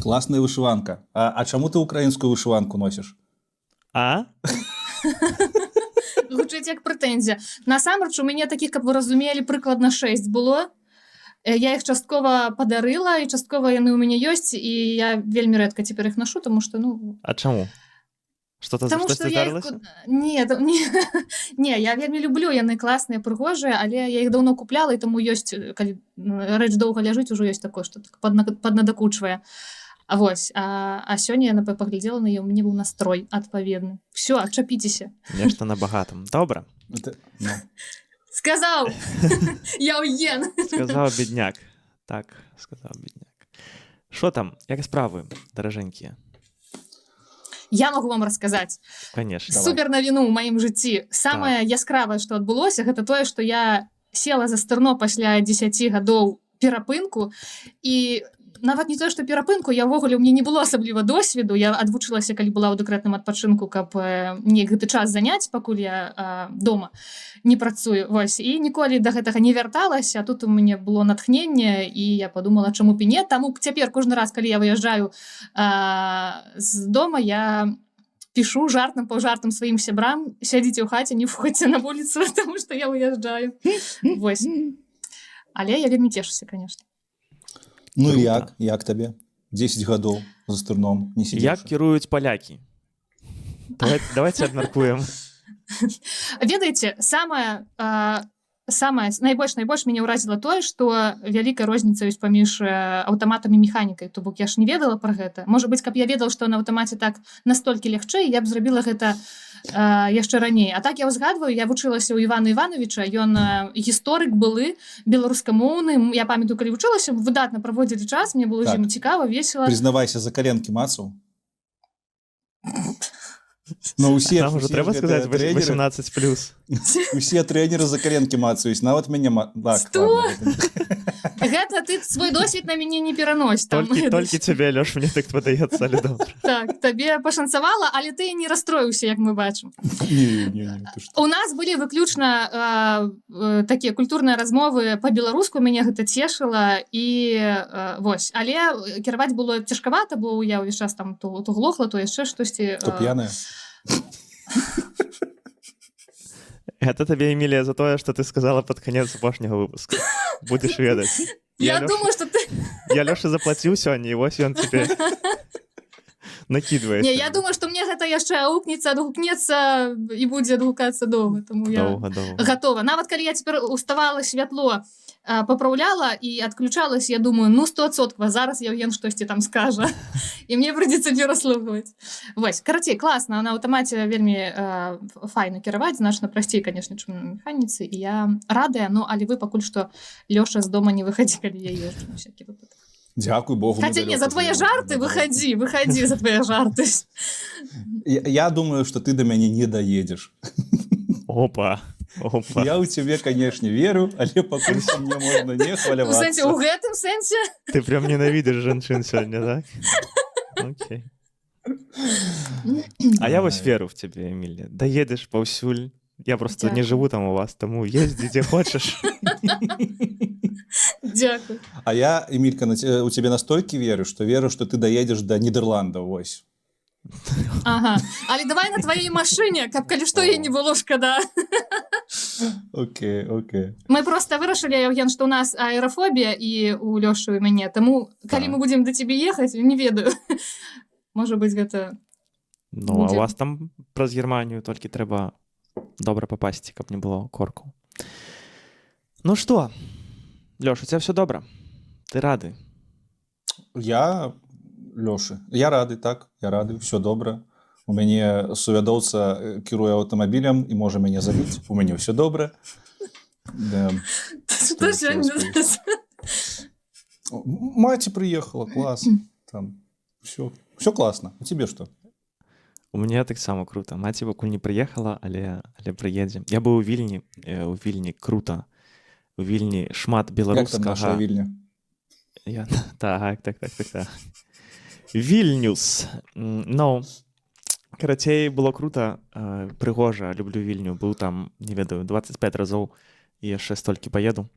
Класная вышиванка. А чаму ты украінскую вышыванку носіш? А? Гучыць як прэтэнзія. Насамрэч, у мяне такіх, каб вы разумелі, прыкладна 6 было. Я іх часткова падарыла, і часткова яны ў мяне ёсць, і я вельмі рэдка цяпер іх нашу, таму што, А чаму? Штосьці здарылася? Не, я вельмі люблю, яны класныя, прыгожыя, але я іх даўно купляла, і таму ёсць, калі рэч доўга ляжыць, ужо ёсць такое, што паднадакучвае. Вось, а сёння я паглядзела на яе, у мяне быў настрой адпаведны. Всё, адчапіцеся. Нешта на багатым. Добра. Сказаў! Я уен! Сказаў бедняк. Так, сказаў бедняк. Што там? Як справы, даражэнькія? Я могу вам расказаць. Конечно. Супер навіну ў маім жыцці. Самае яскравае, што адбылося, гэта тое, што я села за стырно пасля 10 гадоў перапынку, і нават не тое, што перапынку, я ўвогуле, у мне не было асабліва досведу, я адвучылася, калі была ў дэкрэтным адпачынку, каб неяк гэты час заняць, пакуль я дома не працую. Вось, і ніколі да гэтага не вярталася, а тут у мяне было натхненне, і я падумала, чаму б і не. Таму цяпер кожны раз, калі я выязджаю з дома, я пішу жартам паўжартам сваім сябрам: сядзіце ў хаце, не входзьце на вуліцу, таму што я выязджаю. Вось. Але я вельмі цешуся, конечно. Ну і як табе? 10 гадоў за стырном не сидзіш? Як кіруюць палякі? Давайте абмяркуем. Ведаеце, найбольш мяне ўразіла тое, што вялікая розніца ёсць паміж аўтаматам і механікай. То бок я ж не ведала пра гэта. Можа быць, каб я ведала, што на аўтамаце так настолькі лягчэй, я б зрабіла гэта яшчэ раней. А так я ўзгадваю, я вучылася ў Івана Івановича, ён гісторык былы, беларускамоўны. Я памятаю, калі вучылася, выдатна праводзілі час, мне было вельмі цікава, весела. Признавайся, за коленкі мацаў. Но усе трэба сказаць 18+. Усе трэнеры за коленкі мацаюць, нават мяне Гэта ты свой досвед на мяне не перанось. Толькі цябе, Лёш, мне так падаецца, але добра. Так, табе пашанцавала, але ты не расстроіўся, як мы бачым. У нас былі выключна такія культурныя размовы па-беларуску, мяне гэта цешыла, і вось. Але кіраваць было цяжкавата, бо я ўвесь час там то глохла, то яшчэ штосьці. То п'яная. Гэта табе, Эмілія, за тое, што ты сказала пад канец апошняга выпуска. Будзеш ведаць. Я думаю, што ты... Я Лёша заплаціў сёння, і вось ён цябе накідвае. Не, я думаю, што мне гэта яшчэ аукнецца, адгукнецца і будзе адгукацца доўга, таму я гатова. Нават калі я цяпер уставала, святло папраўляла і адключалась, я думаю, 100%, зараз Евген штосьці там скажа, і мне прыйдзецца пераслухваць. Вось, карацей, класна, на аўтамаце вельмі файна кіраваць, значна прасцей, канешне, чым на механіцы, і я радая, але вы пакуль што, Лёша, з дома не выхадзі, калі я езджу на всякі выпадак. Дзякуй Богу. Хаця не, за твае жарты выхадзі за твае жарты. Я думаю, што ты да мяне не даедзеш. Опа. Я ў цябе, канешне, веру, але пакуль што мне можна не хвалявацца. У гэтым сэнсе? Ты прям ненавідзіш жанчын сёння, так? Окей. А я вось веру в цябе, Эмілія. Даедзеш паўсюль. Я просто не жыву там у вас, таму ездзі, дзе хочаш. Дзякуй. А я, Эмілька, у цябе настолькі веру, што ты даедзеш да Нідерландаў, вось. Ага. Але давай на твоей машыне, каб калі што ей не было шкада. Окей. Мы просто вырашылі, Евген, што ў нас аэрафобія і у Лёшу і мяне, таму калі мы будзем да цябе ехаць, не ведаю. Можа быць, гэта... Ну, а у вас там праз Германію толькі трэба добра папасці, каб не было корку. Ну што, Лёш, у цябе ўсё добра? Ты рады? Лёша, я рады, так, все добра. У мяне сувядоўца кіруе аўтамабілем і можа мяне забіць. У мяне ўсё добра. Што сёння? Маці прыехала, клас. Там все класна. У цябе што? У мяне таксама крута. Маці пакуль не прыехала, але прыедзе. Я быў у Вільні крута. У Вільні шмат беларускага. Як там наша Вільня? Так. Вільнюс. Ну, карацей, было крута, прыгожа, люблю Вільню. Быў там, не ведаю, 25 разоў і яшчэ столькі паеду.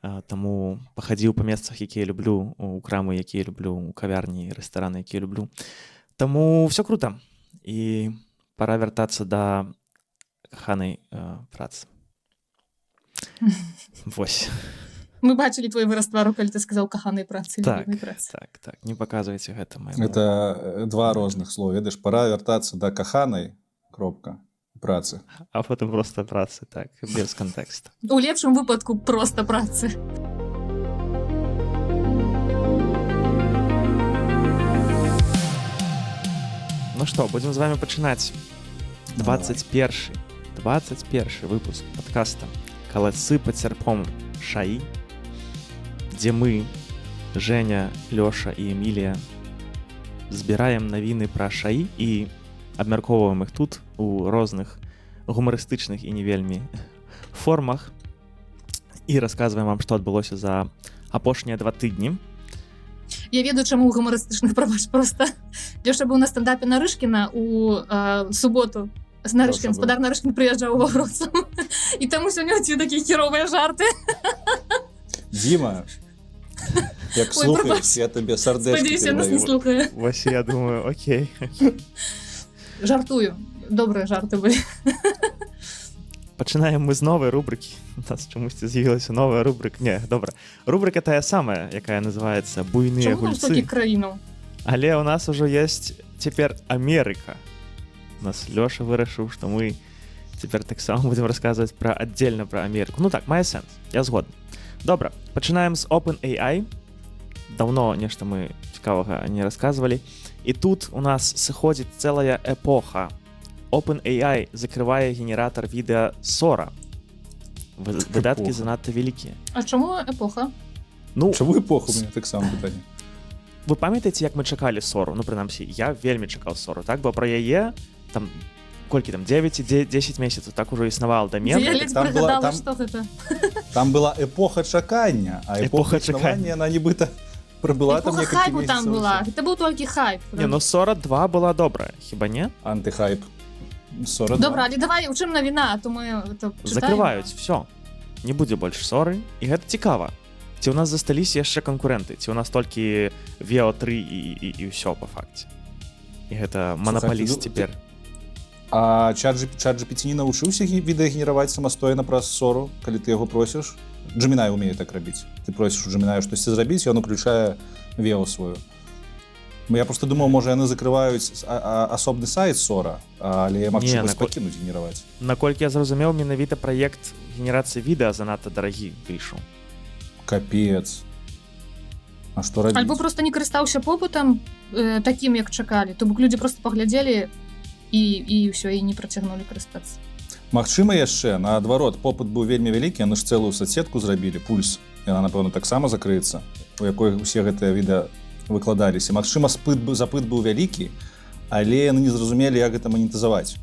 таму пахадзіў па месцах, якія люблю, у крамы, якія люблю, у кавярні, рэстараны, якія люблю. Таму все круто. І пора вяртацца да каханай працы. Вось. Мы бачылі твой выраз твару, калі ты сказаў каханай працы, Так, любімай працы. так, не паказвайце гэта майму. Это два розных слова. Ведаеш, пора вяртацца да каханай, кропка, працы. А потым проста працы, так, без кантэксту. У лепшым выпадку проста працы. Ну што, будзем з вами пачынаць 21 выпуск падкаста «Каласы пад сярпом шаі», дзе мы, Женя, Лёша і Эмілія, збіраем навіны пра шаі і абмяркоўваем іх тут у розных гумарыстычных і не вельмі формах і расказваем вам, што адбылося за апошнія 2 тыдні. Я ведаю, чаму ў гумарыстычных, прабач, проста. Лёша быў на стендапе Нарышкіна у суботу. Нарышкін, спадар Нарышкін прыязджаў ва Вроцлаў. І таму сёння у цябе такія херовыя жарты. Дима, як Ой, слухаеш, прабач. я табе сардэчкі Спадзяюся, нас не перадаю. слухае. Вось я думаю, окей. Жартую. Добрыя жарты былі. Пачынаем мы з новай рубрыкі. У нас чамусьці з'явілася новая рубрыка. Не, добра. Рубрыка тая самая, якая называецца «Буйныя Чаму там столькі гульцы». краінаў? Але ў нас ужо ёсць цяпер Амерыка. У нас Лёша вырашыў, што мы цяпер таксама будзем расказваць аддзельна пра Амерыку. Ну так, мае сэнс, я згодны. Добра, пачынаем з OpenAI. Даўно нешта мы цікавага не расказвалі. І тут у нас сыходзіць цэлая эпоха. OpenAI закрывае генератар відэа Sora. Выдаткі Эпоха. занадта вялікія. А чаму эпоха? Ну, Чаму эпоху, у мяне таксама пытанне. вы памятаеце, як мы чакалі Сору? Ну, прынамсі, я вельмі чакаў Сору, так? Бо пра яе, там, колькі там, 9-10 месяцаў так ужо існавала дамен. Я ледзь там была- прыгадала, там- што гэта. Там была эпоха чакання, а Эпоха эпоха чакання, она нібыта прыбыла там Эпоха некалькі хайпу там месяцаў. была. Гэта быў толькі хайп. Не, ну Сора 2 была добрая, хіба не? Антыхайп. 42. Добра, але давай, у чым навіна, а то мы это чытаем. Закрываюць, все. Не будзе больш Соры, і гэта цікава. Ці ў нас засталіся яшчэ канкурэнты, ці ў нас толькі Veo 3 і ўсё па факце. І гэта манапаліст ты- цяпер. А чат GPT не навучыўся відэа генераваць самастойна праз Сору, калі ты яго просіш? Gemini умее так рабіць. Ты просіш у Gemini штосьці зрабіць, і ён уключае Veo сваю. Я просто думаў, можа яны закрываюць асобны сайт Сора, але магчымасць пакінуць генераваць. Наколькі я зразумеў, менавіта праект генерацыі відэа занадта дарагі выйшаў. Капец. А што рабіць? Альбо просто не карыстаўся попытам такім, як чакалі. То бок людзі просто паглядзелі і ўсё, і не працягнулі карыстацца. Магчыма яшчэ, наадварот, попыт быў вельмі вялікі, яны ж цэлую соцсетку зрабілі, Пульс. Яна, напэўна, таксама закрыецца, у якой усе гэтыя відэа выкладаліся. Магчыма, запыт быў вялікі, але яны не зразумелі, як гэта манетызаваць,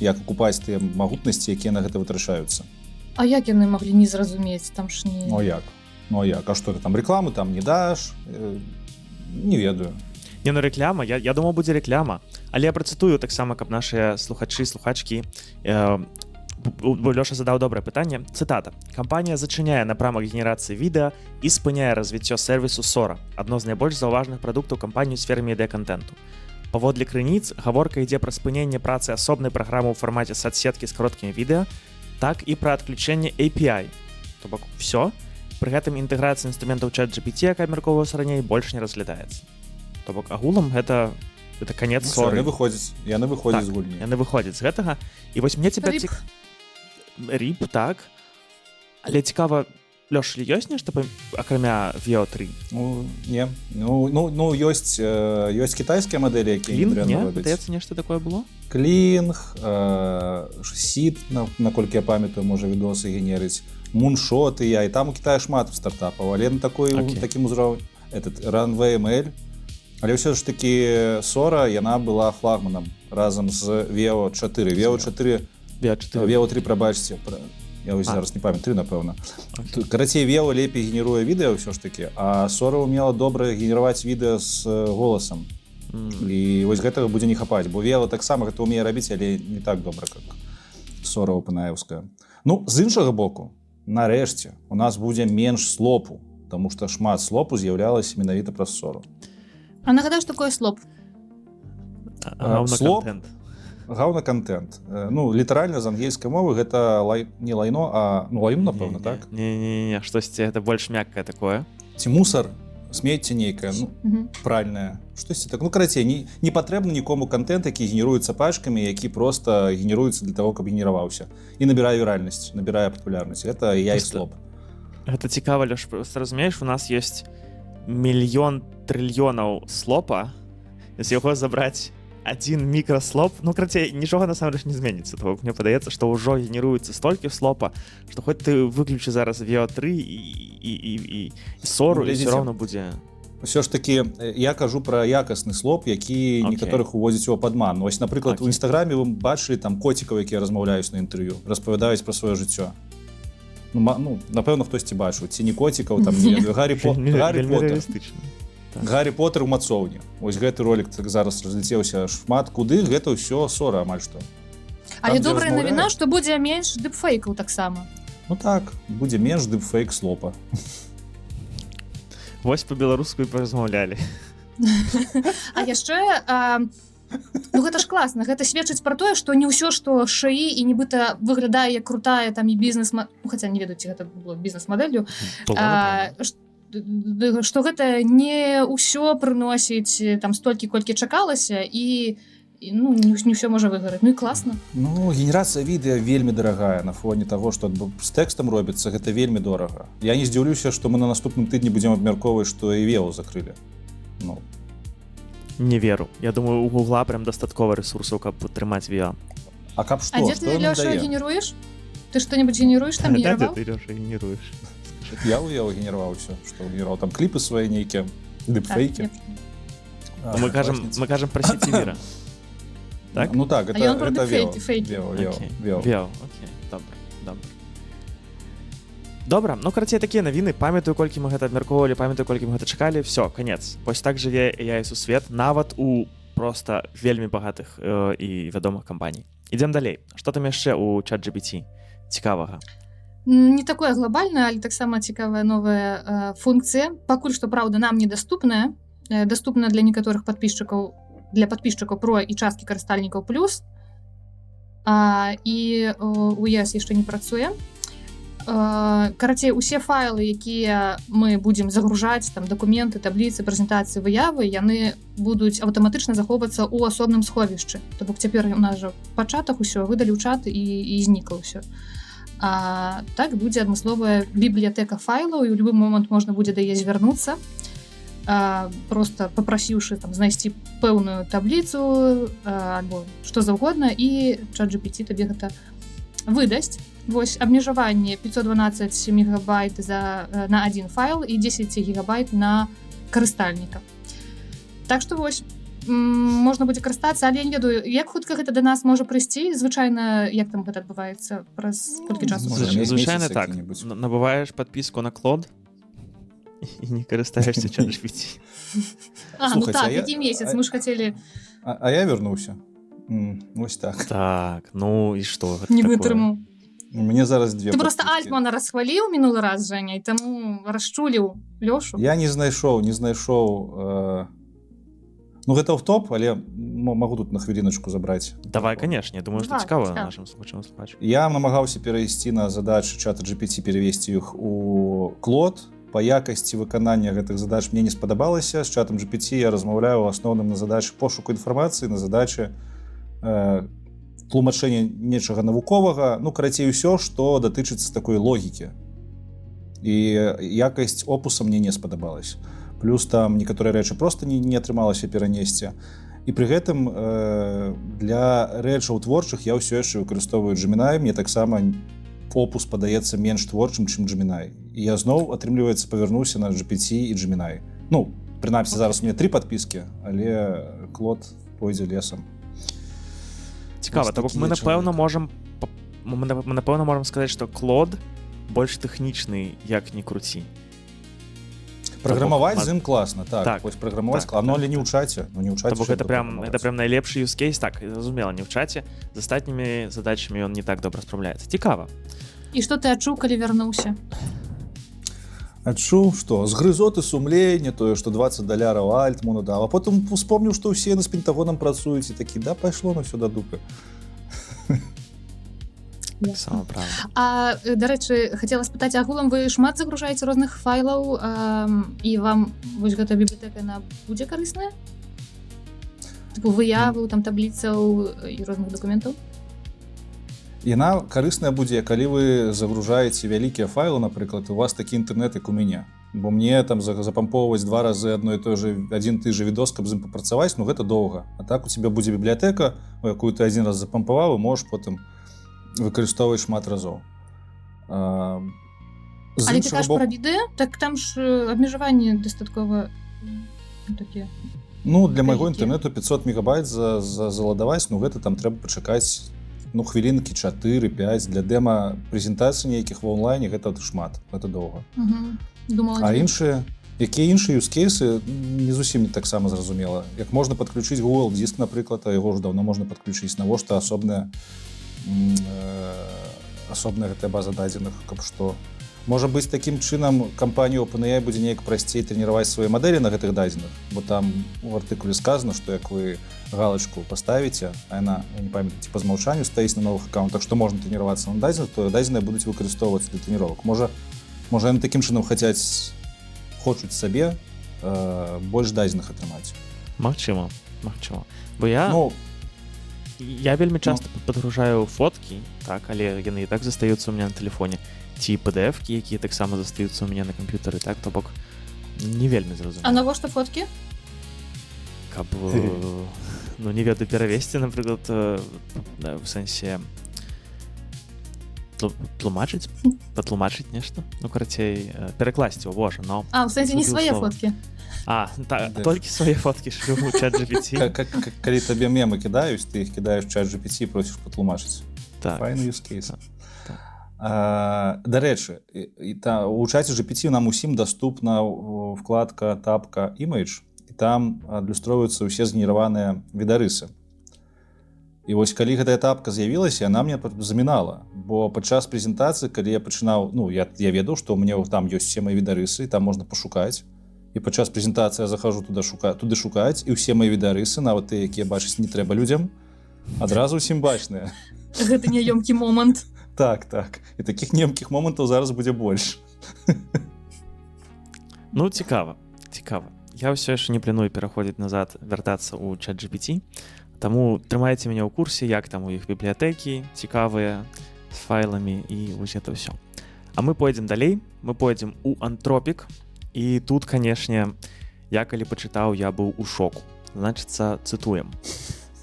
як купаць тыя магутнасці, якія на гэта вытрачаюцца. А як яны маглі не зразумець? Там ж не... Ну як? А што ты там рэкламу там не даш? Не ведаю. Не, ну рэкляма, я думаў, будзе рэкляма. Але я працытую таксама, каб нашыя слухачы, слухачкі, бо Лёша задаў добрае пытанне. Цытата. «Кампанія зачыняе напрамак генерацыі відэа і спыняе развіццё сервісу Sora, адно з найбольш заўважных прадуктаў кампаніі ў сферы медыакантэнту. Паводле крыніц, гаворка ідзе пра спыненне працы асобнай праграмы ў фармаце соцсеткі з кароткімі відэа, так і пра адключэнне API. То бок, все. Пры гэтым інтэграцыя інструментаў чат GPT, якая абмяркоўвалася раней, больш не разглядаецца. То бок, агулам гэта канец Соры. Яны выходзяць з гульні. Яны выходзяць з гэтага. І вось мне цяпер Ріп, так. Але цікава, Лёш, ёсць нешта акрамя Veo 3? Ну, не. Ну, ёсць кітайскія мадэлі, якія Клінг, дрэнна не? робяць. Здаецца, нешта такое было? Клінг, Сід, наколькі я памятаю, можа відосы генерыць, муншоты, і там у Китаі шмат стартапаў, але на такім узроўні Runway ML. Але ўсё ж такі Sora, яна была флагманам разам з Veo 4. Veo 3, прабачце, я вось зараз не памятаю, 3, напэўна. Карацей, Veo лепей генеруе відэа ўсё ж такі, а Sora умела добра генераваць відэа з голасам. І вось гэтага будзе не хапаць, бо Veo таксама гэта умее рабіць, але не так добра, як Sora OpenAI-ўская. Ну, з іншага боку, нарэшце у нас будзе менш слопу, тому што шмат слопу з'яўлялася менавіта праз ссору. А нагадаю, што такое слоп? Слоп, гаўна-кантэнт. Ну, літаральна з ангельскай мовы гэта не лайно, а лайно, напэўна, так? Не, штосьці гэта больш мяккае такое. Ці мусар, смецце нейкае, пральнае, штосьці так. Ну, карацей, не патрэбна нікому кантэнт, які генеруецца пачкамі, які проста генеруецца для таго, каб генераваўся. І набірае віральнасць, набірае папулярнасць. Гэта я і слоп. Гэта цікава, Лёш, просто разумееш, у нас ёсць 1 000 000 000 слопа, з яго забраць один мікраслоп, ну, карацей, нічога насамрэч не зменіцца, того мне падаецца, што ўжо генеруецца столькі слопа, што хоць ты выключы зараз VO3 і ссору, і все роўно будзе. Ўсё ж такі, я кажу пра якасны слоп, які некаторых уводзіць у падман. Вось, напрыклад, у Інстаграме вы бачылі там коцікаў, якія размаўляюць на інтэрв'ю, распавядаюць пра сваё жыццё. Ну, напэўна, хтосьці бачыў, ці не коцікаў, там не Гаррі Поттер. Гаррі Поттер у мацоўні. Вось гэты ролик так зараз разляцеўся шмат куды, гэта ўсё ссора амаль што. Але добрая навіна, што будзе менш дыпфейкаў таксама. Ну так, будзе менш дыпфейк слопа. Вось па-беларуску і паразмаўлялі. А яшчэ, ну гэта ж класна, гэта сведчыць пра тое, што не ўсё, што шаі і нібыта выглядае як крутая там і бізнес, хаця не ведаю, ці гэта было бізнес-мадэллю, што гэта не ўсё прыносіць там столькі, колькі чакалася, і ну, не ўсё можа выгараць. Ну і класна. Ну, генерацыя відэа вельмі дарагая на фоне таго, што з тэкстам робіцца, гэта вельмі дорага. Я не здзіўлюся, што мы на наступным тыдні будзем абмяркоўваць, што і VO закрылі. Ну. Не веру. Я думаю, у Гугла прям дастаткова рэсурсаў, каб падтрымаць VO. А каб што? А дзе ты, Лёша, генеруеш? Ты што-небудзь генеруеш там, генераваў? Дзе ты, Лёша, генеруеш? Я ў VO генераваў ўсё, што генераваў там кліпы свае нейкія, дыпфейкі. Мы кажам пра сеці міра. Так? Ну так, это VO. VO, окей, добра. Добра, ну, карацей, такія навіны, памятаю, колькі мы гэта абмяркоўвалі, памятаю, колькі мы гэта чакалі, все, канец. Вось так жыве AI сусвет, нават у проста вельмі багатых і вядомых кампаній. Ідзем далей. Што там яшчэ ў ChatGPT цікавага? Не такое глобальнае, але таксама цікавая новая функцыя. Пакуль што, праўда, нам недаступная. Даступна для некаторых падпісчыкаў, для падпісчыкаў Pro і часткі карыстальнікаў плюс. І у iOS яшчэ не працуе. Карацей, усе файлы, якія мы будзем загружаць, там дакументы, табліцы, прэзентацыі, выявы, яны будуць аўтаматычна захоўвацца ў асобным сховішчы. То бок цяпер у нас жа па чатах усё выдалі ў чат і знікла ўсё. А так будзе адмысловая бібліятэка файлаў, і ў любы момант можна будзе да яе звярнуцца, просто папрасіўшы там знайсці пэўную табліцу альбо што заўгодна, і ChatGPT табе гэта выдасць. Вось абмежаванне 512 мегабайт на один файл і 10 гігабайт на карыстальніка. Так што вось, можна будзе карыстацца, але я не ведаю, як хутка гэта да нас можа прыйсці. Звычайна, як там гэта адбываецца, праз колькі часу? Звычайна так. Набываеш падпіску на Claude і не карыстаешся ChatGPT. Ну так, які месяц, мы ж хацелі... А я вярнуўся. Вось так. Так, ну і што гэта такое? Не вытрымаў. Мне зараз две. Ты просто Альтмана расхваліў мінулы раз, Женя, і таму расчуліў Лёшу. Я не знайшоў. Ну, гэта оф-топ, але магу тут на хвіліначку забраць. Давай, канешне, я думаю, што цікава нашым слухачам слухачам. Я намагаўся перайсці на задачы чата GPT, перавесці іх у Claude. Па якасці выканання гэтых задач мне не спадабалася. З чатам GPT я размаўляю ў асноўным на задачы пошуку інфармацыі, на задачы тлумачэння нечага навуковага, ну, карацей, усё, што датычыцца такой логікі. І якасць опуса мне не спадабалася. Плюс там некаторыя рэчы проста не атрымалася перанесці. І пры гэтым для рэчаў творчых я ўсё яшчэ выкарыстоўваю Gemini, мне таксама опус падаецца менш творчым, чым Gemini. І я зноў, атрымліваецца, павярнуўся на GPT і Gemini. Ну, прынамсі, зараз у мяне 3 падпіскі, але Claude пойдзе лесам. Цікава, так мы напэўна можам сказаць, што Claude больш тэхнічны, як не круці. Праграмаваць з ім класна, так. Вось праграмаваць класна, але не ў чаце. Гэта прям найлепшы use case, так, зразумела, не ў чаце. З астатнімі задачамі ён не так добра спраўляецца. Цікава. І што ты адчуў, калі вярнуўся? Адчуў, што згрызоты сумлення, тое, што $20 Альтману даў, а потым успомніў, што ўсе яны з Пентагонам працуюць і такі, да, пайшло на ўсё да дупы. Сама правда. А, дарэчы, хацела спытаць, агулам вы шмат загружаеце розных файлаў, і вам вось гэта бібліятэка, яна будзе карысная? Тыпу выяваў, там табліцаў і розных дакументаў? Яна карысная будзе, калі вы загружаеце вялікія файлы, напрыклад, у вас такі інтэрнэт, як у мяне. Бо мне там запамповваць 2 разы адзін ты же відос, каб з ім папрацаваць, ну гэта доўга. А так у тебе будзе бібліятэка, у якую ты адзін раз запампаваў, і можаш потым выкарыстоўваць шмат разоў. Але ты кажаш пра відэа? Так там ж абмежаванні дастаткова такія. Ну, для майго інтэрнэту 500 мегабайт заладаваць, ну гэта там трэба пачакаць, ну, хвілінкі 4-5. Для дэма-прэзентацыі нейкіх ва онлайне гэта шмат, гэта доўга. А якія іншыя юзкейсы, не зусім таксама зразумела. Як можна падключыць Google диск, напрыклад, а яго ж даўно можна падключыць, навошта асобная гэтая база дадзеных, каб што. Можа быць, такім чынам кампанія OpenAI будзе неяк прасцей трэніраваць свае мадэлі на гэтых дадзеных, бо там у артыкуле сказано, што як вы галочку паставіце, а яна, я не памятаю, ці па змаўчанню стаіць на новых аккаунтах, што можна трэніравацца на дадзеных, то дадзеныя будуць выкарыстоўвацца для трэніровак. Можа яны такім чынам хочуць сабе больш дадзеных атрымаць. Магчыма. Бо я вельмі часта падгружаю фоткі, так, але яны і так застаюцца ў мяне на тэлефоне. Ці PDF-кі, якія таксама застаюцца ў мяне на камп'ютары, так, то бок не вельмі зразумела. А навошта фоткі? Каб, ну, не ведаю, перавесці, напрыклад, в сэнсе патлумачыць нешта, ну, карацей, перакласці, божа, но... А, в сэнсе не свае фоткі? А, толькі свае фоткі шлю ў ChatGPT. Калі табе мемы кідаюць, ты іх кідаеш в ChatGPT і просіш патлумачыць. Файны юзкейс. Дарэчы, у чаце GPT нам усім даступна вкладка тапка Image, і там адлюстроўваюцца ўсе згенераваныя відарысы. І вось калі гэтая тапка з'явілася, яна мне замінала, бо падчас прэзентацыі, калі я пачынаў, ну, я ведаў, што ў мяне там ёсць усе мае відарысы, і там можна пашукаць. І падчас прэзентацыі я захожу туды шукаць, і ўсе мае відарысы, нават тыя, якія бачыць не трэба людзям, адразу ўсім бачныя. Гэта няёмкі момант. Так. І такіх немкіх момантаў зараз будзе больш. Ну, цікава. Я ўсё яшчэ не планую пераходзіць назад, вяртацца ў ChatGPT, таму трымайце мяне ў курсе, як там у іх бібліятэкі цікавыя з файламі і вось гэта ўсё. А мы пойдзем далей, мы пойдзем у Anthropic, і тут, канешне, я калі пачытаў, я быў у шоку. Значыцца, цытуем.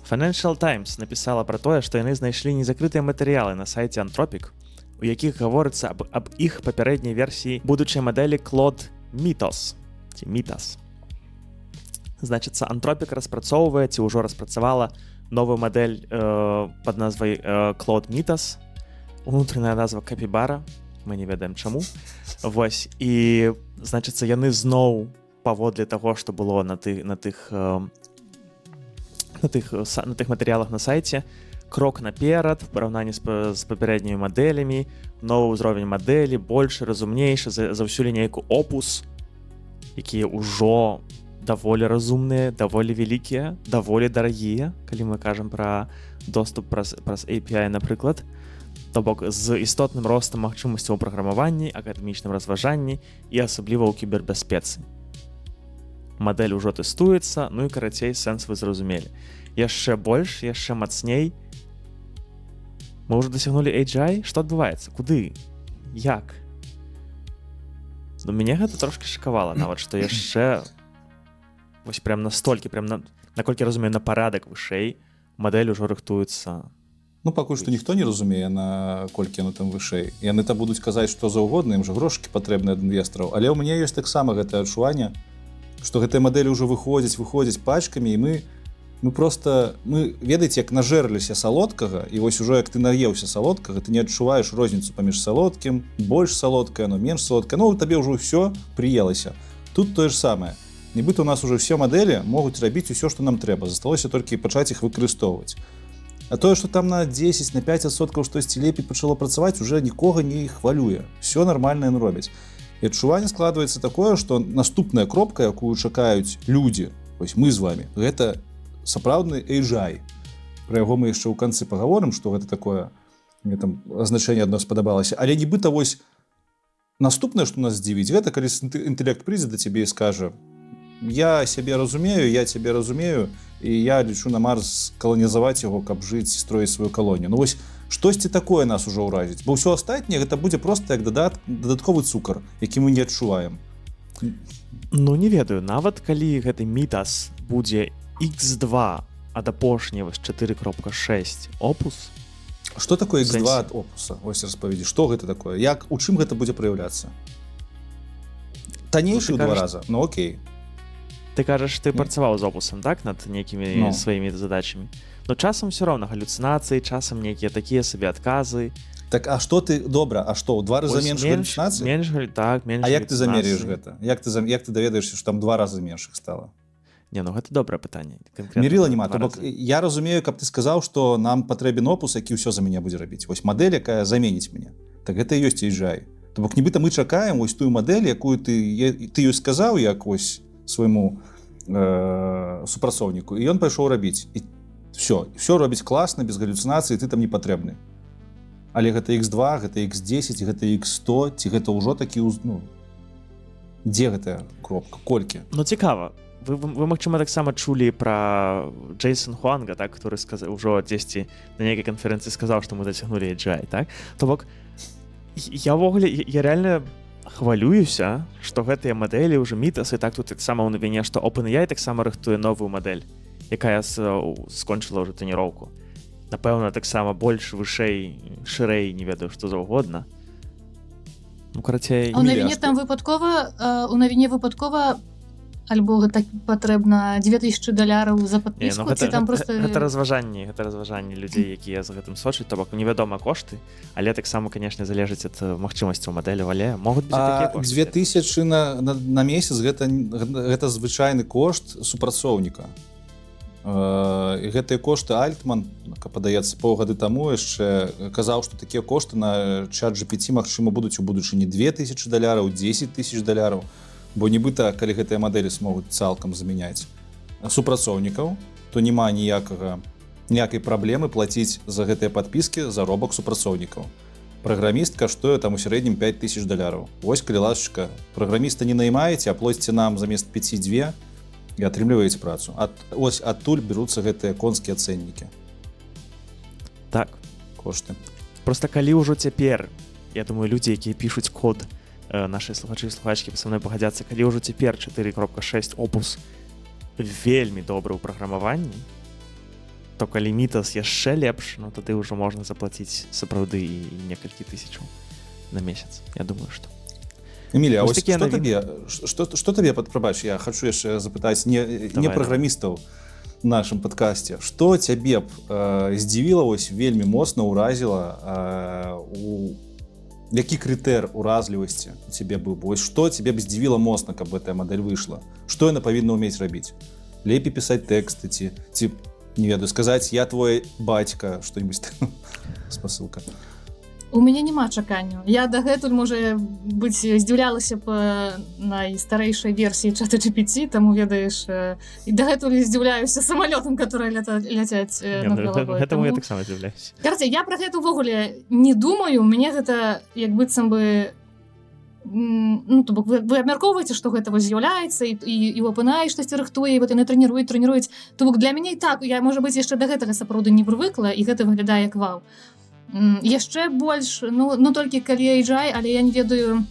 Financial Times напісала пра тое, што яны знайшлі незакрытыя матэрыялы на сайце Anthropic, у якіх гаворыцца аб іх папярэдняй версіі будучай мадэлі Claude Mythos. Ці Mythos. Значыцца, Anthropic распрацоўвае ці ўжо распрацавала новую мадэль пад назвай Claude Mythos. Унутраная назва Capybara, мы не ведаем чаму. Вось, і, значыцца, яны зноў паводле таго, што было на тых матэрыялах на сайце, крок наперад в параўнанні з папярэднімі мадэлямі, новы ўзровень мадэлі, большы, разумнейшы, заўсёды нейкі опус, якія ўжо даволі разумныя, даволі вялікія, даволі дарагія, калі мы кажам пра доступ праз API, напрыклад, то бок з істотным ростам магчымасцяў у праграмаванні, акадэмічным разважанні і асабліва ў кібербяспецы. Мадэль ужо тэстуецца, ну і карацей, сэнс вы зразумелі. Яшчэ больш, яшчэ мацней. Мы ўжо дасягнулі AGI? Што адбываецца? Куды? Як? Ну, мяне гэта трошки шакавала, нават, што яшчэ вось прям настолькі, наколькі разумею, на парадак вышэй, мадэль ужо рыхтуецца. Ну, пакуль што ніхто не разумее, наколькі яно там вышэй. Яны там будуць казаць што заўгодна, ім жа грошыкі патрэбныя ад інвестараў. Але ў мяне ёсць таксама гэтае адчуванне, што гэтыя мадэлі ўжо выходзяць пачкамі, і мы ведаеце, як нажэрліся салодкага, і вось ужо як ты наеўся салодкага, ты не адчуваеш розніцу паміж салодкім, больш салодкае, но менш салодкае, ну табе ўжо ўсё прыелася. Тут тое ж самае. Нібыта у нас уже ўсе мадэлі могуць рабіць усё, што нам трэба, засталося толькі пачаць іх выкарыстоўваць. А тое, што там на 10, на 5% штосьці лепей пачало працаваць, уже нікога не хвалюе. Все нармальна ён робяць. І адчуванне складваецца такое, што наступная кропка, якую чакаюць людзі, вось мы з вами, гэта сапраўдны AGI. Пра яго мы яшчэ ў канцы пагаворым, што гэта такое, мне там азначэнне адно спадабалася. Але нібыта вось наступнае, што нас здзівіць, гэта калі інтэлект прыйдзе да цябе і скажа: я сябе разумею, я цябе разумею, і я лічу на Марс каланізаваць яго, каб жыць і строіць сваю калонію. Ну вось штосьці такое нас ужо ўразіць, бо ўсё астатняе гэта будзе проста як дадатковы цукар, які мы не адчуваем. Ну не ведаю, нават калі гэты мітас будзе X2 ад апошняга 4.6 опус. Што такое X2 ад опуса? Ось распавядзі, што гэта такое? Як, у чым гэта будзе праяўляцца? Таннейшы ў 2 раза, ну окей. Ты кажаш, ты працаваў з опусам, так, над нейкімі сваімі задачамі. Но часам все роўна галюцынацыі, часам нейкія такія сабе адказы. Так, а што ты, добра, а што, ў 2 раза менш галюцынацый? Менш, так, менш. А як ты замеряеш гэта? Як ты даведаешся, што там 2 разы менш іх стала? Не, ну гэта добрае пытанне. Мерыла няма. То бок, я разумею, каб ты сказаў, што нам патрэбен опус, які ўсё за мяне будзе рабіць. Вось мадэль, якая заменіць мяне. Так гэта і ёсць AGI. То бок, нібыта мы чакаем вось тую мадэль, якую ты ёй сказаў, як вось свайму супрацоўніку, і ён пайшоў рабіць. І все робіць класна, без галюцынацыі, ты там не патрэбны. Але гэта X2, гэта X10, гэта X100, ці гэта ўжо такі, ну, дзе гэтая кропка, колькі? Ну цікава. Вы магчыма, таксама чулі пра Джейсон Хуанга, так, который ўжо дзесьці на нейкай канферэнцыі сказаў, што мы дасягнулі AGI, так? То бок, я реально хвалююся, што гэтыя мадэлі ўжо мітасы, так тут таксама ў навіне, што OpenAI таксама рыхтуе новую мадэль, якая скончыла ўжо трэніроўку. Напэўна, таксама больш, вышэй, шырэй, не ведаю, што заўгодна. Ну, карацей... А ў навіне там выпадкова альбо гэта патрэбна $2000 за падпіску, ці там проста... Гэта разважанні людзей, якія за гэтым сочаць, то бок невядома кошты, але таксама, канешне, залежыць ад магчымасцяў мадэлі, але могуць быць такія кошты. 2000 на месяц гэта звычайны кошт супрацоўніка. І гэтыя кошты Альтман, падаецца, паўгады таму яшчэ казаў, што такія кошты на ChatGPT, магчыма, будуць у будучыні $2000, $10,000, бо нібыта, калі гэтыя мадэлі смогуць цалкам замяняць супрацоўнікаў, то няма ніякай праблемы плаціць за гэтыя падпіскі заробак супрацоўнікаў. Праграміст каштуе там у сярэднім $5000. Вось, калі ласачка, праграміста не наймаеце, а плоціце нам замест 5-2 і атрымліваеце працу. Ось адтуль беруцца гэтыя конскія цэннікі. Так. Кошты. Проста калі ўжо цяпер, я думаю, людзі, якія пішуць код, наши слухачы і слухачкі са мной пагадзяцца, калі ўжо цяпер 4.6 опус вельмі добры ў праграмаванні, то калі мітас яшчэ лепш, ну тады ўжо можна заплаціць сапраўды і некалькі тысячаў на месяц. Я думаю, што. Эмілія, а што табе, прабач, я хачу яшчэ запытаць не праграмістаў в нашым падкасце. Што цябе б здзівіла, вось вельмі моцна ўразіла які крытэр уразлівасці у цябе быў? Вось што цябе б здзівіла моцна, каб гэтая мадэль выйшла? Што яна павінна ўмець рабіць? Лепей пісаць тэксты ці не ведаю, сказаць я твой бацька, што-нибудь спасылка. У мяне няма чаканняў. Я дагэтуль, можа быць, здзіўлялася б найстарэйшай версіі ChatGPT, таму, ведаеш, і дагэтуль здзіўляюся самалётам, которые ляцяць над галавой. Гэтаму я таксама здзіўляюся. Карацей, я пра гэта ўвогуле не думаю. Мяне гэта як быццам бы... Ну, то бок, вы абмяркоўваеце, што гэта вось з'яўляецца, і OpenAI штосьці рыхтуе, і вот яны трэніруюць. То бок, для мяне і так, я, можа быць, яшчэ да гэтага сапраўды не прывыкла, і гэта выглядае як вау. Яшчэ больш, ну толькі калі AGI, але я не ведаю,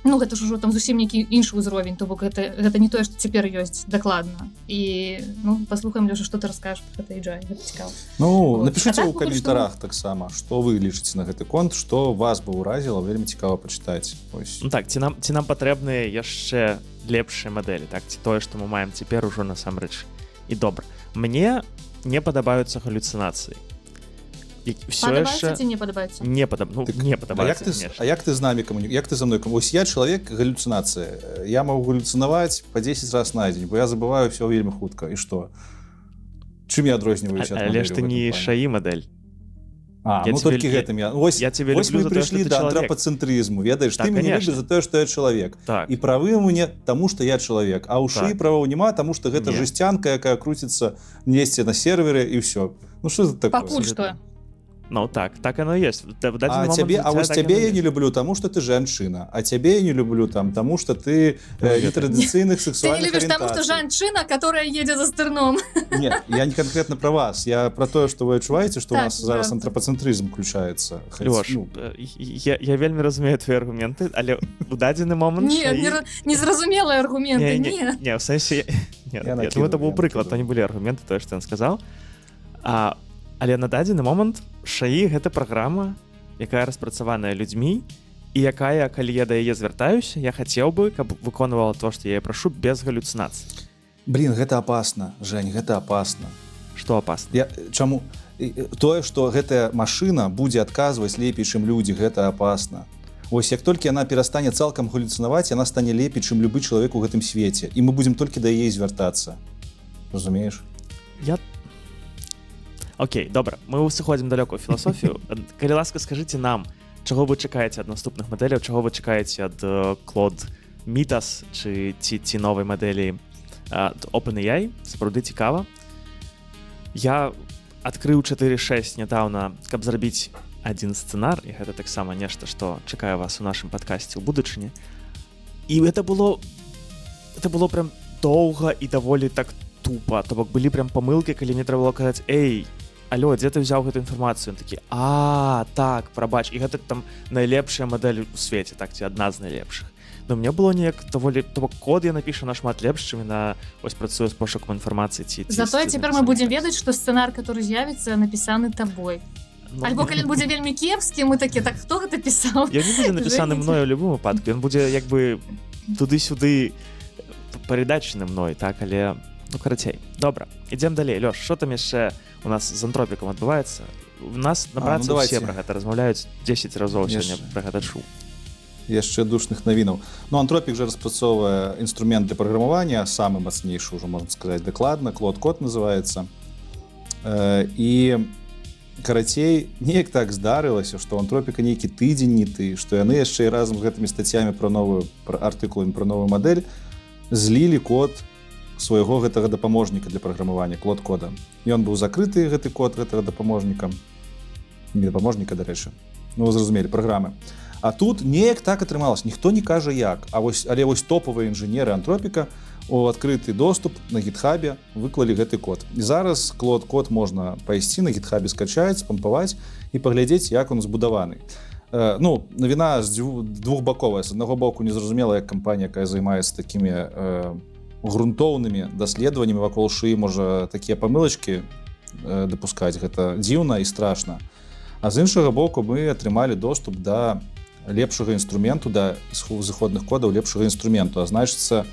ну гэта ж ужо там зусім нейкі іншы ўзровень, то бок гэта не тое, што цяпер ёсць дакладна. І, ну, паслухаем, Лёша, што ты раскажаш пра гэта AGI, гэта цікава. Ну, напішыце ў каментарах таксама, што вы лічыце на гэты конт, што вас бы ўразіла, вельмі цікава пачытаць. Ну так, ці нам патрэбныя яшчэ лепшыя мадэлі, так, ці тое, што мы маем цяпер ужо насамрэч. І добра. Мне не падабаюцца галюцынацыі. Падабаецца ці не падабаецца? Не падабаецца. А як ты з намі камунікуеш? Як ты за мной камунікуеш? Вось я чалавек галюцынацыя. Я магу галюцынаваць па 10 раз на дзень, бо я забываю ўсё вельмі хутка. І што? Чым я адрозніваюся ад Але ж ты мадэлі ў не гэтым плане? шаі мадэль. Я ну тебе- толькі я- гэтым я вось я тебе вось люблю мы за тое, прыйшлі што ты да чалавек. антрапацэнтрызму ведаеш Так, ты мяне конечно. любіш за тое што я чалавек Так. і правы мне таму што я чалавек а ў шыі Так. правоў няма таму што гэта Не. жысцянка якая круціцца несці на сервере і ўсё ну что за такое Пакуль што. Ну так оно і ёсць. вось цябе я не люблю таму што ты жанчына а цябе я не люблю там таму што ты нетрадыцыйных Ты не сексуальных любишь тому, что арыентацый. жанчына, которая едет за стерном. Не, я не конкретно про вас я про тое што вы адчуваеце што у Так, нас зараз правда. антрапацэнтрызм включаецца Лёш, я вельмі разумею твои аргументы, але у дадзены момант Нет, незразумелые аргументы, нет. не, в сэнсе Я я накидаю, думаю, это быў я прыклад, то накидаю. не былі аргументы тое, што ён сказаў. Але на дадзены момант шаі гэта праграма, якая распрацаваная людзьмі і якая, калі я да яе звяртаюся, я хацеў бы, каб выконвала то, што я прашу без галюцынацый. Блин, гэта опасно Жень гэта опасно Што апасна? чаму тое што гэтая машына будзе адказваць лепей чым людзі гэта опасно Вось як толькі яна перастане цалкам галюцынаваць яна стане лепей чым любы чалавек у гэтым свеце і мы будзем толькі да яе звяртацца разумееш Окей, добра, мы сыходзім далёка ў філасофію. Калі ласка, скажыце нам, чаго вы чакаеце ад наступных мадэляў, чаго вы чакаеце ад Claude Mythos ці новай мадэлі OpenAI, сапраўды цікава. Я адкрыў 4.6 нядаўна, каб зрабіць адзін сцэнар, і гэта таксама нешта, што чакае вас у нашым падкасці ў будучыні. І гэта было прям доўга і даволі так тупа, то бок былі прям памылкі, калі мне трэба было казаць: «Эй, алло, дзе ты взяў гэту інфармацыю?» Ён такі: так, прабач». І гэта там найлепшая мадэль у свеце, так, ці адна з найлепшых. Но мне было неяк даволі, то бок код я напішу нашмат лепш, чым яна ось працуе з пошукам інфармацыі ці Зато цяпер мы будзем ведаць, што сцэнар, который з'явіцца, напісаны табой. Альбо калі будзе вельмі кепскі, мы такі: так хто гэта пісаў? Я не будзе напісаны Жэніце. мною ў любым выпадку. Ён будзе як бы туды-сюды перадачаны мной, так, але ну карацей. Добра, ідзем далей. Лёш, што там яшчэ у нас з антропікам адбываецца? У нас на працы давайте. ўсе пра гэта размаўляюць 10 разоў сёння Яшчэ. пра гэта чуў. яшчэ душных навінаў ну антропік же распрацоўвае інструмент для праграмавання самы мацнейшы ўжо можна сказаць дакладна Claude Code называецца і карацей неяк так здарылася што антропіка нейкі тыдзень не ты што яны яшчэ і разам з гэтымі стацямі пра новую артыкуламі пра новую мадэль злілі код свайго гэтага дапаможніка для праграмавання Claude Code ён быў закрыты гэты код гэтага дапаможніка не дапаможніка дарэчы ну зразумелі праграмы А тут неяк так атрымалось ніхто не кажа як але вось топавыя інжынеры антропіка у адкрыты доступ на гітхабе выклалі гэты код і зараз Claude Code можна пайсці на гітхабе скачаць спампаваць і паглядзець як он збудаваны ну навіна з двухбаковая з аднаго боку незразумела як кампанія якая займаецца такімі грунтоўнымі даследаваннямі вакол шыі можа такія памылачкі дапускаць гэта дзіўна і страшна а з іншага боку мы атрымалі доступ да лепшага інструменту да зыходных кодаў лепшага інструменту а значыцца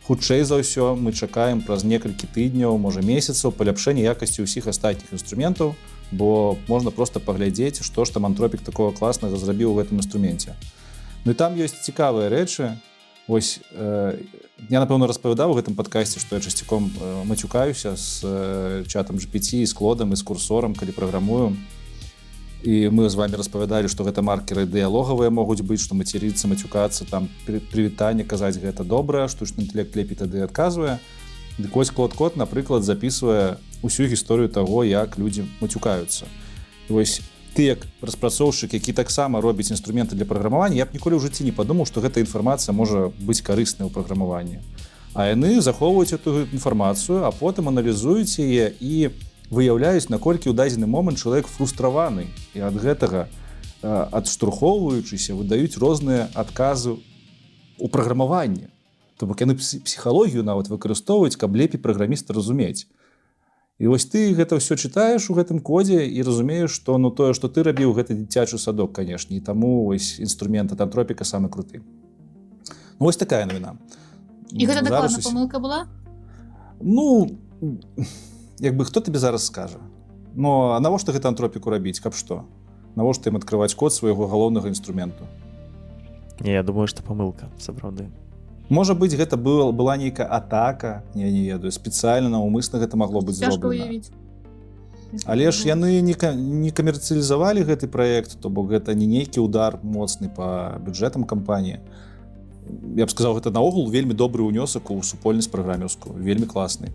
хутчэй за ўсё мы чакаем праз некалькі тыдняў можа месяцаў паляпшэння якасці ўсіх астатніх інструментаў бо можна просто паглядзець што ж там антропік такого класнага зрабіў у гэтым інструменце ну і там ёсць цікавыя рэчы ось я напэўна распавядаў у гэтым падкасці што я часцяком мацюкаюся з чатам GPT з клодам і з курсорам калі праграмую і мы з вами распавядалі што гэта маркеры дыялогавыя могуць быць што мацерыцца мацюкацца там прывітанне казаць гэта добра штучны інтэлект лепей тады адказвае дык вось Claude Code напрыклад запісвае усю гісторыю таго як людзі мацюкаюцца і вось ты як распрацоўшчык які таксама робіць інструменты для праграмавання я б ніколі ў жыцці не падумаў што гэта інфармацыя можа быць карыснай у праграмаванні а яны захоўваюць эту інфармацыю а потым аналізуюць яе і выяўляюць наколькі ў дадзены момант чалавек фрустраваны і ад гэтага адштурхоўваючыся выдаюць розныя адказы у праграмаванні то бок яны псіхалогію нават выкарыстоўваюць каб лепей праграміста разумець і вось ты гэта ўсё чытаеш у гэтым кодзе і разумееш што ну тое што ты рабіў гэта дзіцячы садок канешне і таму вось інструмент ад антропіка самы круты ну, вось такая навіна І гэта дакладна памылка была ну як бы хто табе зараз скажа но а навошта гэта антропіку рабіць каб што навошта ім адкрываць код свайго галоўнага інструменту Не, я думаю, што памылка, сапраўды. Можа быць, гэта была нейкая атака, я не ведаю, спецыяльна, наўмысна гэта магло быць Цяжка зроблена. уявіць. Але ж яны не камерцыялізавалі гэты праект, то бок гэта не нейкі удар моцны па бюджэтам кампаніі. Я б сказаў, гэта наогул вельмі добры ўнёсак у супольнасць праграмерскую, вельмі класны.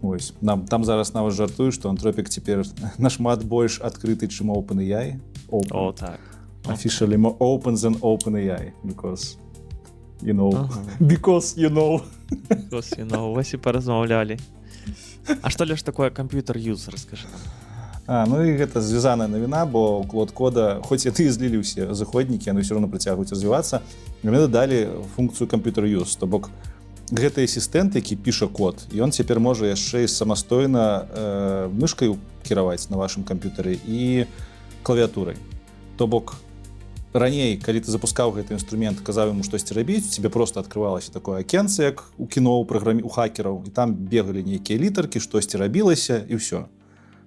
Ось, там зараз нават жартуюць, што Антропік цяпер нашмат больш адкрыты, чым OpenAI. О, так. Officially more open than OpenAI, because you know. Because you know. Because you know. Вось і паразмаўлялі. А што лишь такое компьютер-юз, раскажы нам. Ну і гэта звязаная навіна, бо Клод кода, хоць і ты злілі ўсе заходнікі, яны ўсё роўна працягваюць развівацца, яны дадалі функцыю компьютер-юз, то бок гэты асістэнт, які піша код, ён цяпер можа яшчэ і самастойна мышкай кіраваць на вашым камп'ютары і клавіатурай. То бок раней, калі ты запускаў гэты інструмент, казаў яму штосьці рабіць, тебе просто адкрывалася такое акенце, як у кіно у хакераў, і там бегалі нейкія літаркі, штосьці рабілася і ўсё.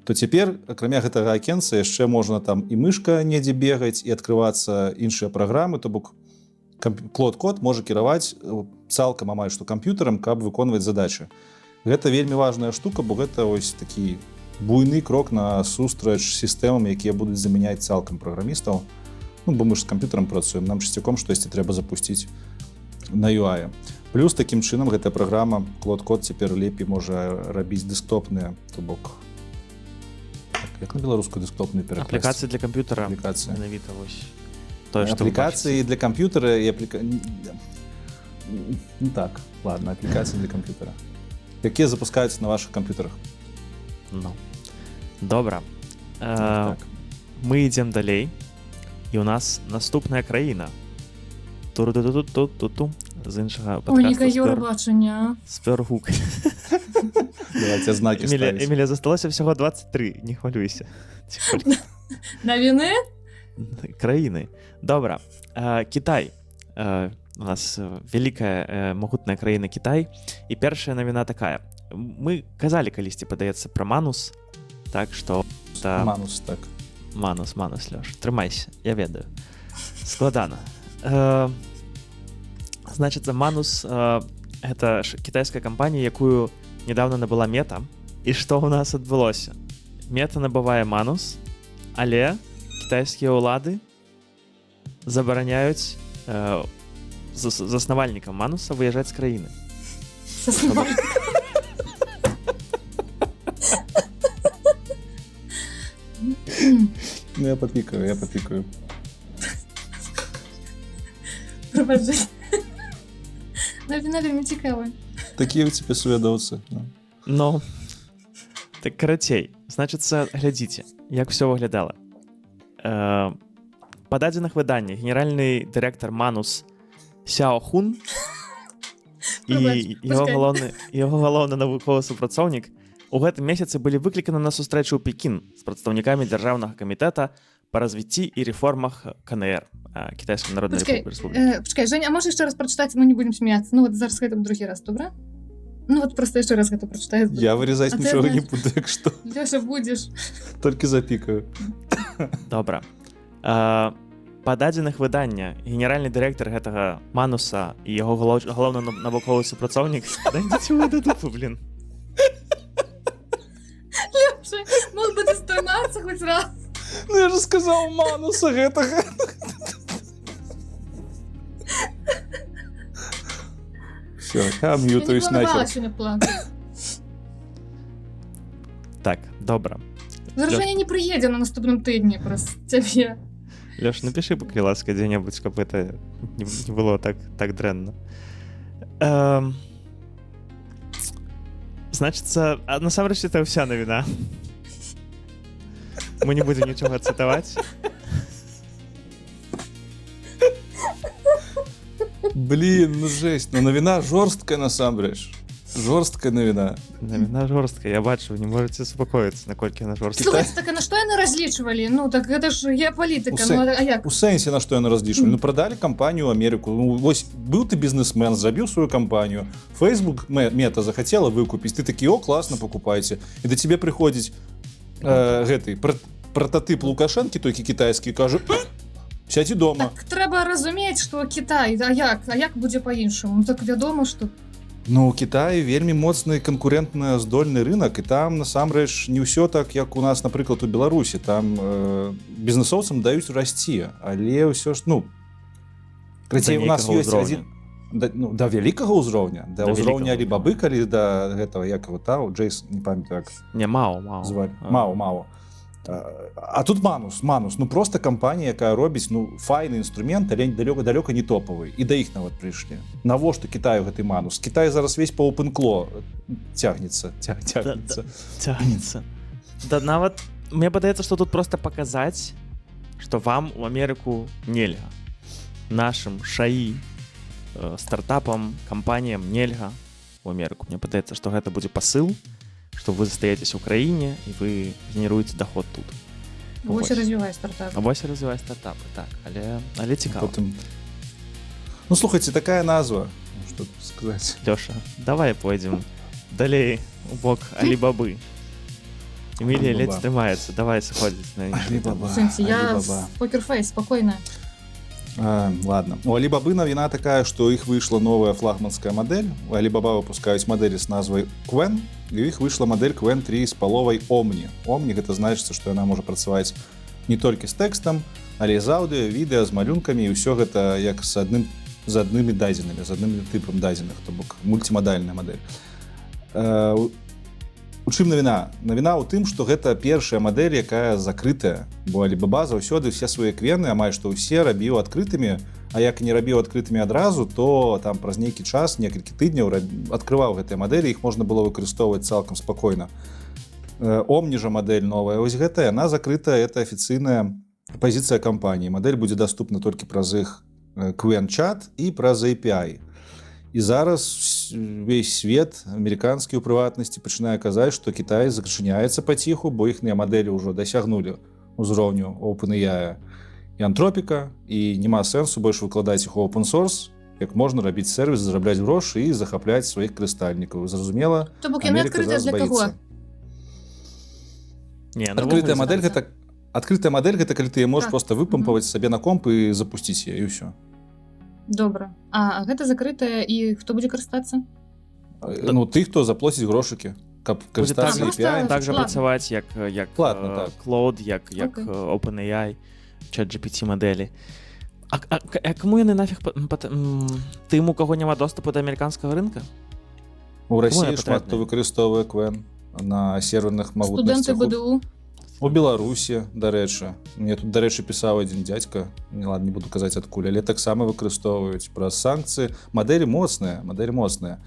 То цяпер, акрамя гэтага акенца, яшчэ можна там і мышка недзе бегаць, і адкрывацца іншыя праграмы, то бок Клод код можа кіраваць цалкам амаль што камп'ютарам, каб выконваць задачы. Гэта вельмі важная штука, бо гэта ось такі буйны крок на сустрач сістэмам, якія будуць замяняць цалкам праграмістаў. Ну, бо мы ж з камп'ютарам працуем, нам часцяком штосьці трэба запусціць на UI. Плюс такім чынам гэтая праграма Клод код цяпер лепей можа рабіць дэсктопныя, то бок як на беларускую дэсктопную перакласці. Аплікацыі для камп'ютара. Аплікацыі. Менавіта вось. Тое, што аплікацыі для камп'ютара і Ну так, ладно, аплікацыі для камп'ютара. Якія запускаюцца на вашых камп'ютарах? Ну. Добра. Так. Мы ідзем далей. І у нас наступная краіна. Туру-ту-ту-ту-ту-ту. З іншага падкаста. Ой, ніка Еўрабачання. Спёр гук. Давайте знакі ставіць. Эмілія, засталося всього 23. Не хвалюйся. Навіны? Краіны. Добра. Кітай. У нас вялікая могутная краіна Кітай. І першая навіна такая. Мы казалі калісьці, падаецца, пра Манус. Так, што... Манус, так. Манус, Лёш. Трымайся, я ведаю. Складана. Значыцца, Манус гэта кітайская кампанія, якую недавно набыла Мета. І што ў нас адбылося? Мета набывае Манус, але кітайскія ўлады забараняюць заснавальнікам Мануса выязджаць з краіны. Ну, я попікаю. Пробачай. Навіна вельмі цікава. Такія ў цябе свядоўцы. Ну, так карацей. Значыцца, глядзіце, як ўсё выглядала. Па дадзеных выданнях генеральны дырэктар Манус Сяо Хун і яго галоўны навуковы супрацоўнік у гэтым месяцы былі выкліканы на сустрэчу ў Пекін з прадстаўнікамі дзяржаўнага камітэта па развіцці і рэформах КНР, Кітайскай Народнай Рэспублікі. Пачакай, Жень, а можа яшчэ раз прачытаць, мы не будзем смяяцца. Ну вот зараз гэта другі раз, добра? Ну вот просто яшчэ раз гэта прачытаю. Я вырезаць нічога не буду, так што... Лёша, будзеш. Толькі запікаю. Добра. Па дадзеных выдання генеральны дырэктар гэтага Мануса і яго галоўны навуковы супрацоўнік дайце вы да дупу, блін. Лёша, мог бы ты стоймацца хоць раз. Ну я ж сказаў Мануса гэтага. Всё, я мьютаюсь нахер. Так, добра. Заражэнне не прыедзе на наступным тыдні праз цябе. Лёш, напиши, пакуль ласка, дзе-небудзь, каб это не было так дрэнна. Значыцца, насамрэч это ўся навіна. Мы не будем нічога цытаваць. Блин, ну жесть, ну навіна жорсткая насамрэч. Жорсткая навіна. Навіна жорсткая, я бачу, не можаце супакоіцца, наколькі яна жорсткая. Слухайце, так а на што яны разлічвалі? Ну, так гэта ж геапалітыка, ну а як? У сэнсе, на што яны разлічвалі? Ну, прадалі кампанію ў Амерыку. Ну, вось, быў ты бізнесмен, забіў сваю кампанію, Facebook Мета захацела выкупіць, ты такі, о, класна, покупайце. І да цябе прыходзіць гэты прататып Лукашэнкі, толькі кітайскі, кажа, сядзі дома. Так трэба разумець, што Кітай, а як будзе па-іншаму? Так вядома, што Ну, Кітай вельмі моцны канкурэнтна здольны рынок, і там насамрэч не ўсё так, як у нас, напрыклад, у Беларусі. Там бізнесоўцам даюць расці, але ўсё ж, крыцей у нас ёсць адзін да вялікага ўзроўня, да ўзроўня Алібабы, калі да гэтага, як его Тау, Джейс, не памятаю, як Не, Мао. звалі. Мао. А тут Манус, просто кампанія, якая робіць файны інструмент, але далёка не топавы, і да іх нават прыйшлі. Навошта Кітаю гэты Манус? Кітай зараз весь па OpenClaw цягнецца. Да нават мне падаецца, што тут просто паказаць, што вам у Амерыку нельга. Нашым шаі стартапам, кампаніям нельга у Амерыку. Мне падаецца, што гэта будзе пасыл, што вы застаецеся ў краіне і вы генеруеце доход тут. вось і развівае стартап. Вось і развівае стартапы, так, але цікава. Слухайце, такая назва, што тут сказаць. Лёша, давай пойдзем далей у бок Алібабы. Эмілія ледзь трымаецца, давай сыходзіць на Алібаба. Я покерфейс, спакойна. Ладно. У Алібабы навіна такая, што у іх выйшла новая флагманская мадэль. У Алібаба выпускаюць мадэлі з назвай Qwen, і у іх выйшла мадэль Qwen 3 з паловай Omni. Omni гэта значыцца, што яна можа працаваць не толькі з тэкстам, але і з аўдыо, відэа, з малюнкамі, і ўсё гэта як з аднымі дадзенымі, з адным тыпам дадзеных, то бок мульцімадальная мадэль. У чым навіна? Навіна ў тым, што гэта першая мадэль, якая закрытая, бо Алібаба заўсёды ўсе свае квены, амаль што ўсе рабіў адкрытымі, а як не рабіў адкрытымі адразу, то там праз нейкі час, некалькі тыдняў адкрываў гэтыя мадэлі, іх можна было выкарыстоўваць цалкам спакойна. Omni жа мадэль новая, вось гэтая, яна закрытая, это афіцыйная пазіцыя кампаніі. Мадэль будзе даступна толькі праз іх Qwen-чат і праз API. І зараз весь свет, амерыканскі ў прыватнасці, пачынае казаць, што Кітай зачыняецца паціху, бо іхныя мадэлі ўжо дасягнулі ўзроўню OpenAI і Антропіка, і няма сэнсу больш выкладаць іх у open source, як можна рабіць сервіс, зарабляць грошы і захапляць сваіх карыстальнікаў. Зразумела, То бок яны адкрытыя для каго? Адкрытая мадэль гэта калі ты можаш проста выпампаваць сабе на комп і запусціць яе, і ўсё. Добра. А гэта закрытая, і хто будзе карыстацца? Ты, хто заплоціць грошыкі, каб карыстацца API. Так жа працаваць, як Cloud, як OpenAI, ChatGPT мадэлі. А каму яны нафіг тым, у каго няма доступу да амерыканскага рынка? У Расіі шмат хто выкарыстоўвае Qwen на серверных Студэнты магутнасцях. БДУ. У Беларусі, дарэчы. Мне тут, дарэчы, пісаў адзін дзядзька, не буду казаць адкуль, але таксама выкарыстоўваюць праз санкцыі. Мадэлі моцныя.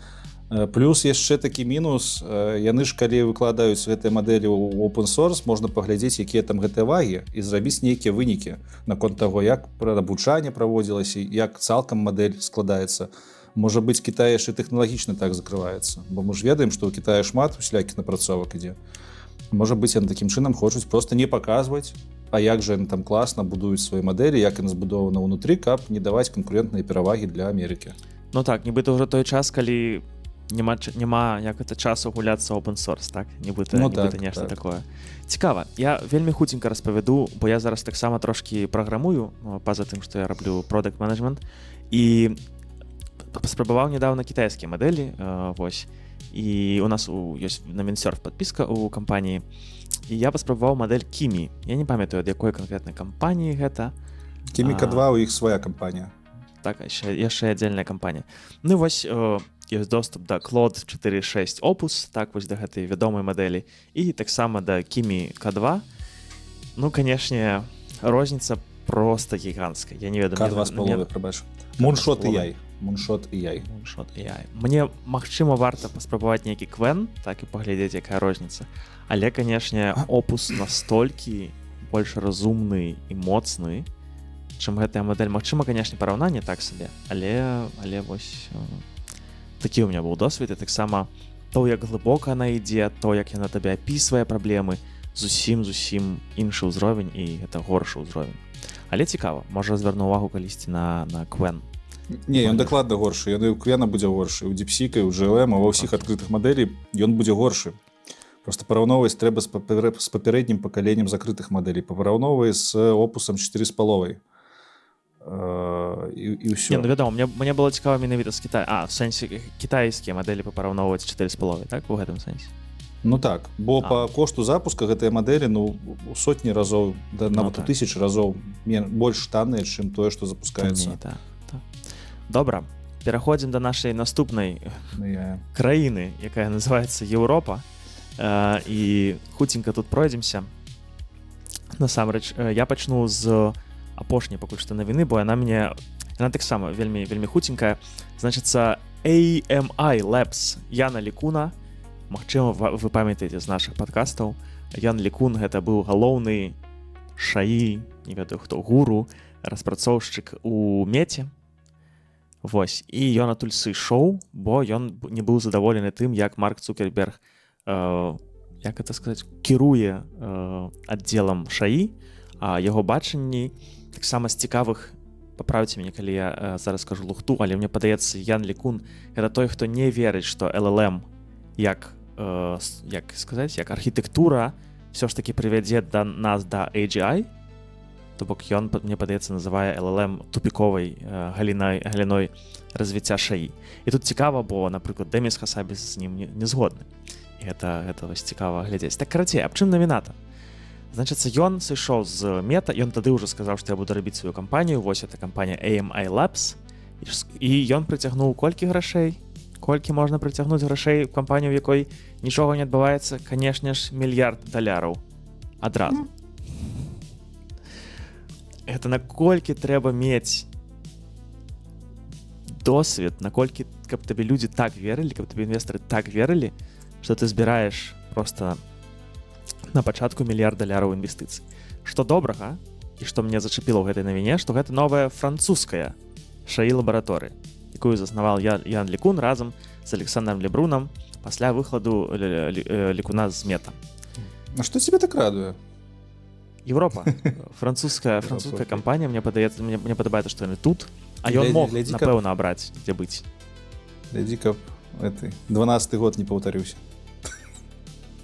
Плюс яшчэ такі мінус, яны ж калі выкладаюць гэтыя мадэлі ў open source, можна паглядзець, якія там гэтыя вагі і зрабіць нейкія вынікі наконт таго, як абучанне праводзілася, як цалкам мадэль складаецца. Можа быць, Кітай яшчэ тэхналагічна так закрываецца, бо мы ж ведаем, што ў Кітаі шмат усялякіх напрацовак ідзе. Можа быць, яны такім чынам хочуць проста не паказваць, а як жа яны там класна будуюць свае мадэлі, як яны збудованы ўнутры, каб не даваць канкурэнтныя перавагі для Амерыкі. Ну так, нібыта ўжо той час, калі няма як гэта часу гуляцца open source, так? Нібыта нешта такое. Цікава. Я вельмі хуценька распавяду, бо я зараз таксама трошкі праграмую, па-за тым, што я раблю product management, і спрабаваў нядаўна кітайскія мадэлі, вось. І у нас ёсць на Мінсерф падпіска ў кампаніі, і я паспрабаваў мадэль Kimi. Я не памятаю, ад якой канкрэтнай кампаніі гэта. Kimi K2 у іх свая кампанія. Так, яшчэ аддзельная кампанія. Ну вось ёсць доступ да Claude 4.6 Opus, так вось да гэтай вядомай мадэлі, і таксама да Kimi K2. Ну, канешне, розніца проста гіганцкая. Я не ведаю, K2 з паловы, прабач. Moonshot AI. Мне, магчыма, варта паспрабаваць нейкі Qwen, так і паглядзець, якая розніца. Але, канешне, Opus настолькі больш разумны і моцны, чым гэтая мадэль. Магчыма, канешне, параўнанне так сабе, але вось такі ў меня быў досвед, і таксама то, як глыбока яна ідзе, то, як яна табе апісвае праблемы, зусім іншы ўзровень, і гэта горшы ўзровень. Але цікава, можа звярну ўвагу калісьці на Qwen. Не, ён дакладна горшы, ён і ў Qwen будзе горшы, у DeepSeek, у GLM, а ва ўсіх адкрытых мадэлей ён будзе горшы. Просто параўноўваць трэба з папярэднім пакаленнем закрытых мадэлей, параўноўвай з Opus'ам 4.5. і ўсё. Не, ну вядома, мне было цікава менавіта з Китая. В сэнсе кітайскія мадэлі папараўноўваць 4,5, так, у гэтым сэнсе? Ну так, бо па кошту запуска гэтыя мадэлі, ну, у сотні разоў, нават у тысячы разоў больш танныя, чым тое, што запускаецца. Так. Добра, пераходзім да нашай наступнай краіны, якая называецца Еўропа. І хуценька тут пройдземся. Насамрэч, я пачну з апошняй пакуль што навіны, бо яна таксама вельмі хуценькая. Значыцца, AMI Labs Яна Лікуна. Магчыма, вы памятаеце з нашых падкастаў. Ян Лікун гэта быў галоўны шаі, не ведаю хто, гуру, распрацоўшчык у Меце. Вось, і ён адтуль сышоў, бо ён не быў задаволены тым, як Марк Цукерберг, як гэта сказаць, кіруе аддзелам шаі, а яго бачанні таксама з цікавых, паправце мяне, калі я зараз скажу лухту, але мне падаецца, Ян Лікун гэта той, хто не верыць, што LLM як архітэктура все ж таки прывядзе нас да AGI, то бок ён, мне падаецца, называе LLM тупіковай галіной развіцця шаі. І тут цікава, бо, напрыклад, Дэміс Хасабіс з ім не згодны. І гэта вось цікава глядзець. Так, карацей, аб чым навіна-то? Значыцца, ён сышоў з Мета, ён тады ўжо сказаў, што я буду рабіць сваю кампанію, вось гэта кампанія AMI Labs, і ён прыцягнуў колькі грашэй? Колькі можна прыцягнуць грашэй у кампанію, у якой нічога не адбываецца? Канешне ж, $1 мільярд адразу. Гэта наколькі трэба мець досвед, наколькі, каб табе людзі так верылі, каб табе інвестары так верылі, што ты збіраеш проста на пачатку $1 мільярд інвестыцый. Што добрага, і што мне зачапіла ў гэтай навіне, што гэта новая французская шаі-лабараторыя, якую заснаваў Ян Лікун разам з Александром Лебрунам пасля выхаду Лікуна з Мета. А што цябе так радуе? Еўропа. Французская кампанія, мне падабаецца, што яны тут, а ён мог, напэўна, абраць, дзе быць. Глядзі, каб 12-й год не паўтарыўся.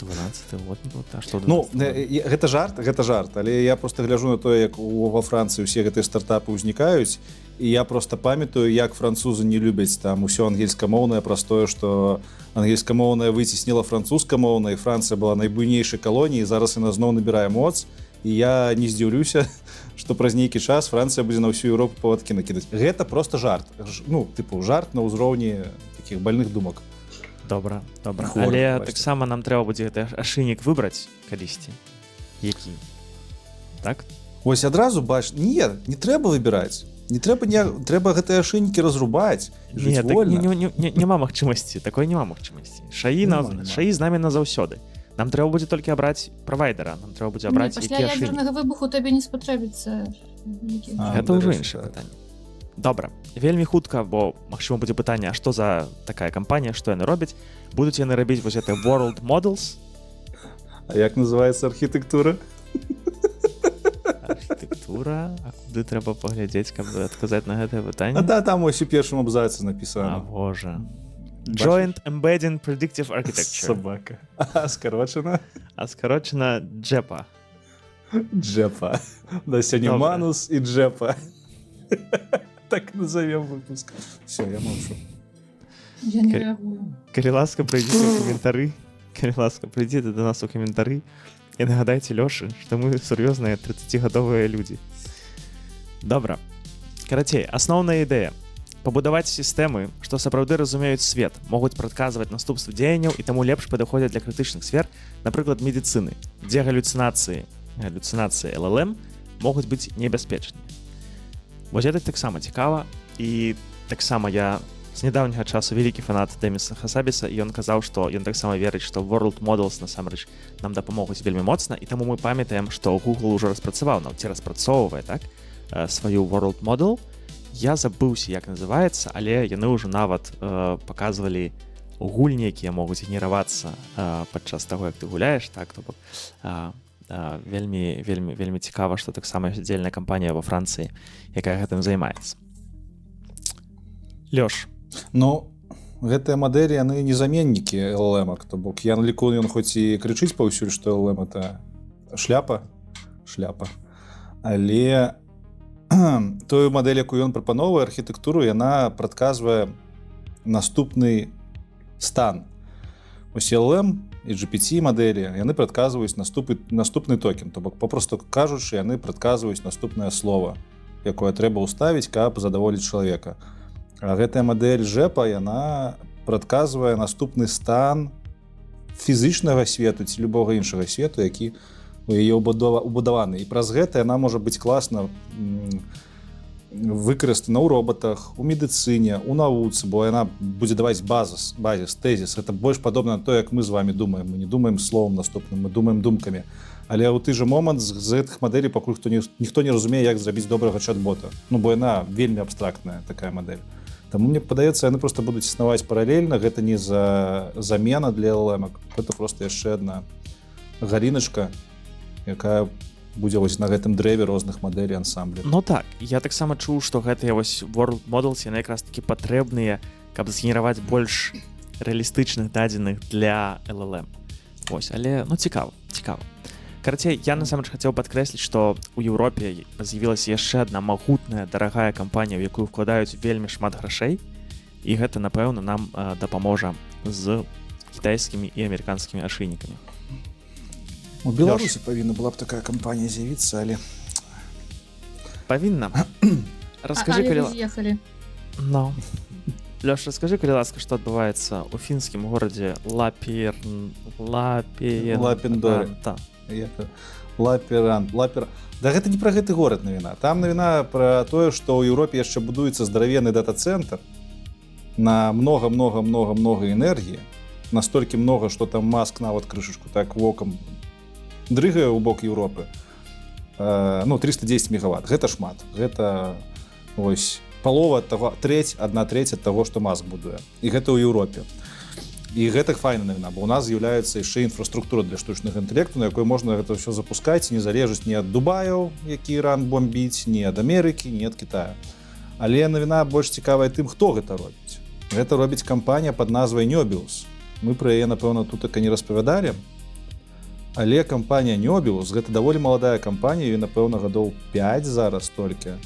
12-й год не паўтарыўся. Ну, гэта жарт, але я проста гляджу на тое, як ва Францыі ўсе гэтыя стартапы ўзнікаюць, і я проста памятаю, як французы не любяць там усё ангельскамоўнае праз тое, што ангельскамоўнае выцесніла французскамоўнае, і Францыя была найбуйнейшай калоніяй, зараз яна зноў набірае моц, і я не здзіўлюся, што праз нейкі час Францыя будзе на ўсю Еўропу павадкі накідаць. Гэта проста жарт. Ну, тыпу, жарт на ўзроўні такіх больных думак. Добра. Але таксама нам трэба будзе гэты ашынік выбраць калісьці. Які? Так? Вось адразу бач, не трэба выбіраць. Не трэба гэтыя ашынікі разрубаць, жыць вольна. Няма магчымасці, такой няма магчымасці. Шаі з намі назаўсёды. Нам трэба будзе толькі абраць правайдера, нам трэба будзе абраць які ашынікі. Пасля ядзернага выбуху табе не спатрэбіцца. Гэта ўжо іншае пытанне. Добра, вельмі хутка, бо магчыма будзе пытанне, а што за такая кампанія, што яны робяць? Будуць яны рабіць вось гэта World Models? А як называецца архітэктура? Архітэктура? А куды трэба паглядзець, каб адказаць на гэтае пытанне? А там ось у першым абзацы напісана. А, божа. Joint Embedding Predictive Architecture. Собака. А скарочана? А скарочана JEPA. JEPA. Да сёння Манус і JEPA. Так назовем выпуск. Все, я молчу. Я не реагую. Калі ласка, прыйдзіце ў каментары. Калі ласка, прыйдзіце да нас у каментары і нагадайце Лёшы, што мы сур'ёзныя 30гадовыя людзі. Добра. Карацей, асноўная ідэя. Пабудаваць сістэмы, што сапраўды разумеюць свет, могуць прадказваць наступствы дзеянняў і таму лепш падыходзяць для крытычных сфер, напрыклад, медыцыны, дзе галюцынацыі LLM могуць быць небяспечнымі. Вось гэта таксама цікава, і таксама я з нядаўняга часу вялікі фанат Дэміса Хасабіса, і ён казаў, што ён таксама верыць, што World Models насамрэч нам дапамогуць вельмі моцна, і таму мы памятаем, што Google ўжо распрацаваў, ці распрацоўвае так сваю World Model. Я забыўся, як называецца, але яны ўжо нават паказвалі гульні, якія могуць генеравацца падчас таго, як ты гуляеш, так, то бок вельмі цікава, што таксама ёсць аддзельная кампанія ва Францыі, якая гэтым займаецца. Лёш. Ну, гэтыя мадэлі, яны не заменнікі LLM-ак, то бок Ян Лікун, ён хоць і крычыць паўсюль, што LLM — это шляпа, але тую мадэль, якую ён прапановвае, архітэктуру, яна прадказвае наступны стан. Ось LLM і GPT мадэлі, яны прадказваюць наступны токен. То бок, попросту кажучы, яны прадказваюць наступнае слово, якое трэба ўставіць, каб задаволіць чалавека. А гэтая мадэль ЖЭПа, яна прадказвае наступны стан фізычнага свету ці любога іншага свету, які у яе убудаваны. І праз гэта яна можа быць класна выкарыстана ў робатах, у медыцыне, у навуцы, бо яна будзе даваць базіс, тэзіс. Гэта больш падобна на то, як мы з вами думаем. Мы не думаем словом наступным, мы думаем думкамі. Але ў той жа момант з гэтых мадэлей пакуль ніхто не разумее, як зрабіць добрага чат-бота. Ну, бо яна вельмі абстрактная, такая мадэль. Таму мне падаецца, яны проста будуць існаваць паралельна. Гэта не замена для LLM-ак. Гэта проста яшчэ адна галіначка, якая будзе вось на гэтым дрэве розных мадэлей ансамблю. Ну так, я таксама чуў, што гэтыя вось World Models, яны якраз такі патрэбныя, каб згенераваць больш рэалістычных дадзеных для LLM. Вось, але, ну, цікава. Карацей, я насамрэч хацеў падкрэсліць, што ў Еўропе з'явілася яшчэ адна магутная, дарагая кампанія, ў якую вкладаюць вельмі шмат грашэй, і гэта, напэўна, нам дапаможа з кітайскімі і амерыканскімі ашыйнікамі. У Беларусі павінна была б такая кампанія з'явіцца, але... Павінна. Раскажы, але з'ехалі. Ну. Лёш, раскажы, калі ласка, што адбываецца ў фінскім горадзе Лапендоре. Лаперан. Да гэта не пра гэты горад навіна. Там навіна пра тое, што ў Еўропе яшчэ будуецца здаравенны дата-цэнтр на много энергіі, настолькі много, што там Маск нават крышачку так вокам дрыгае ў бок Еўропы. 310 мегаватт. Гэта шмат. Гэта ось палова таго, адна трэць ад таго, што Маск будуе. І гэта ў Еўропе. І гэта файна навіна, бо ў нас з'яўляецца яшчэ інфраструктура для штучнага інтэлекту, на якой можна гэта ўсё запускаць, не залежыць ні ад Дубаяў, які Іран бомбіць, ні ад Амерыкі, ні ад Китая. Але навіна больш цікавая тым, хто гэта робіць. Гэта робіць кампанія пад назвай Neobius. Мы пра яе, напэўна, тут не распавядалі. Але кампанія Neobius, гэта даволі маладая кампанія, і, напэўна, гадоў 5 зараз толькі.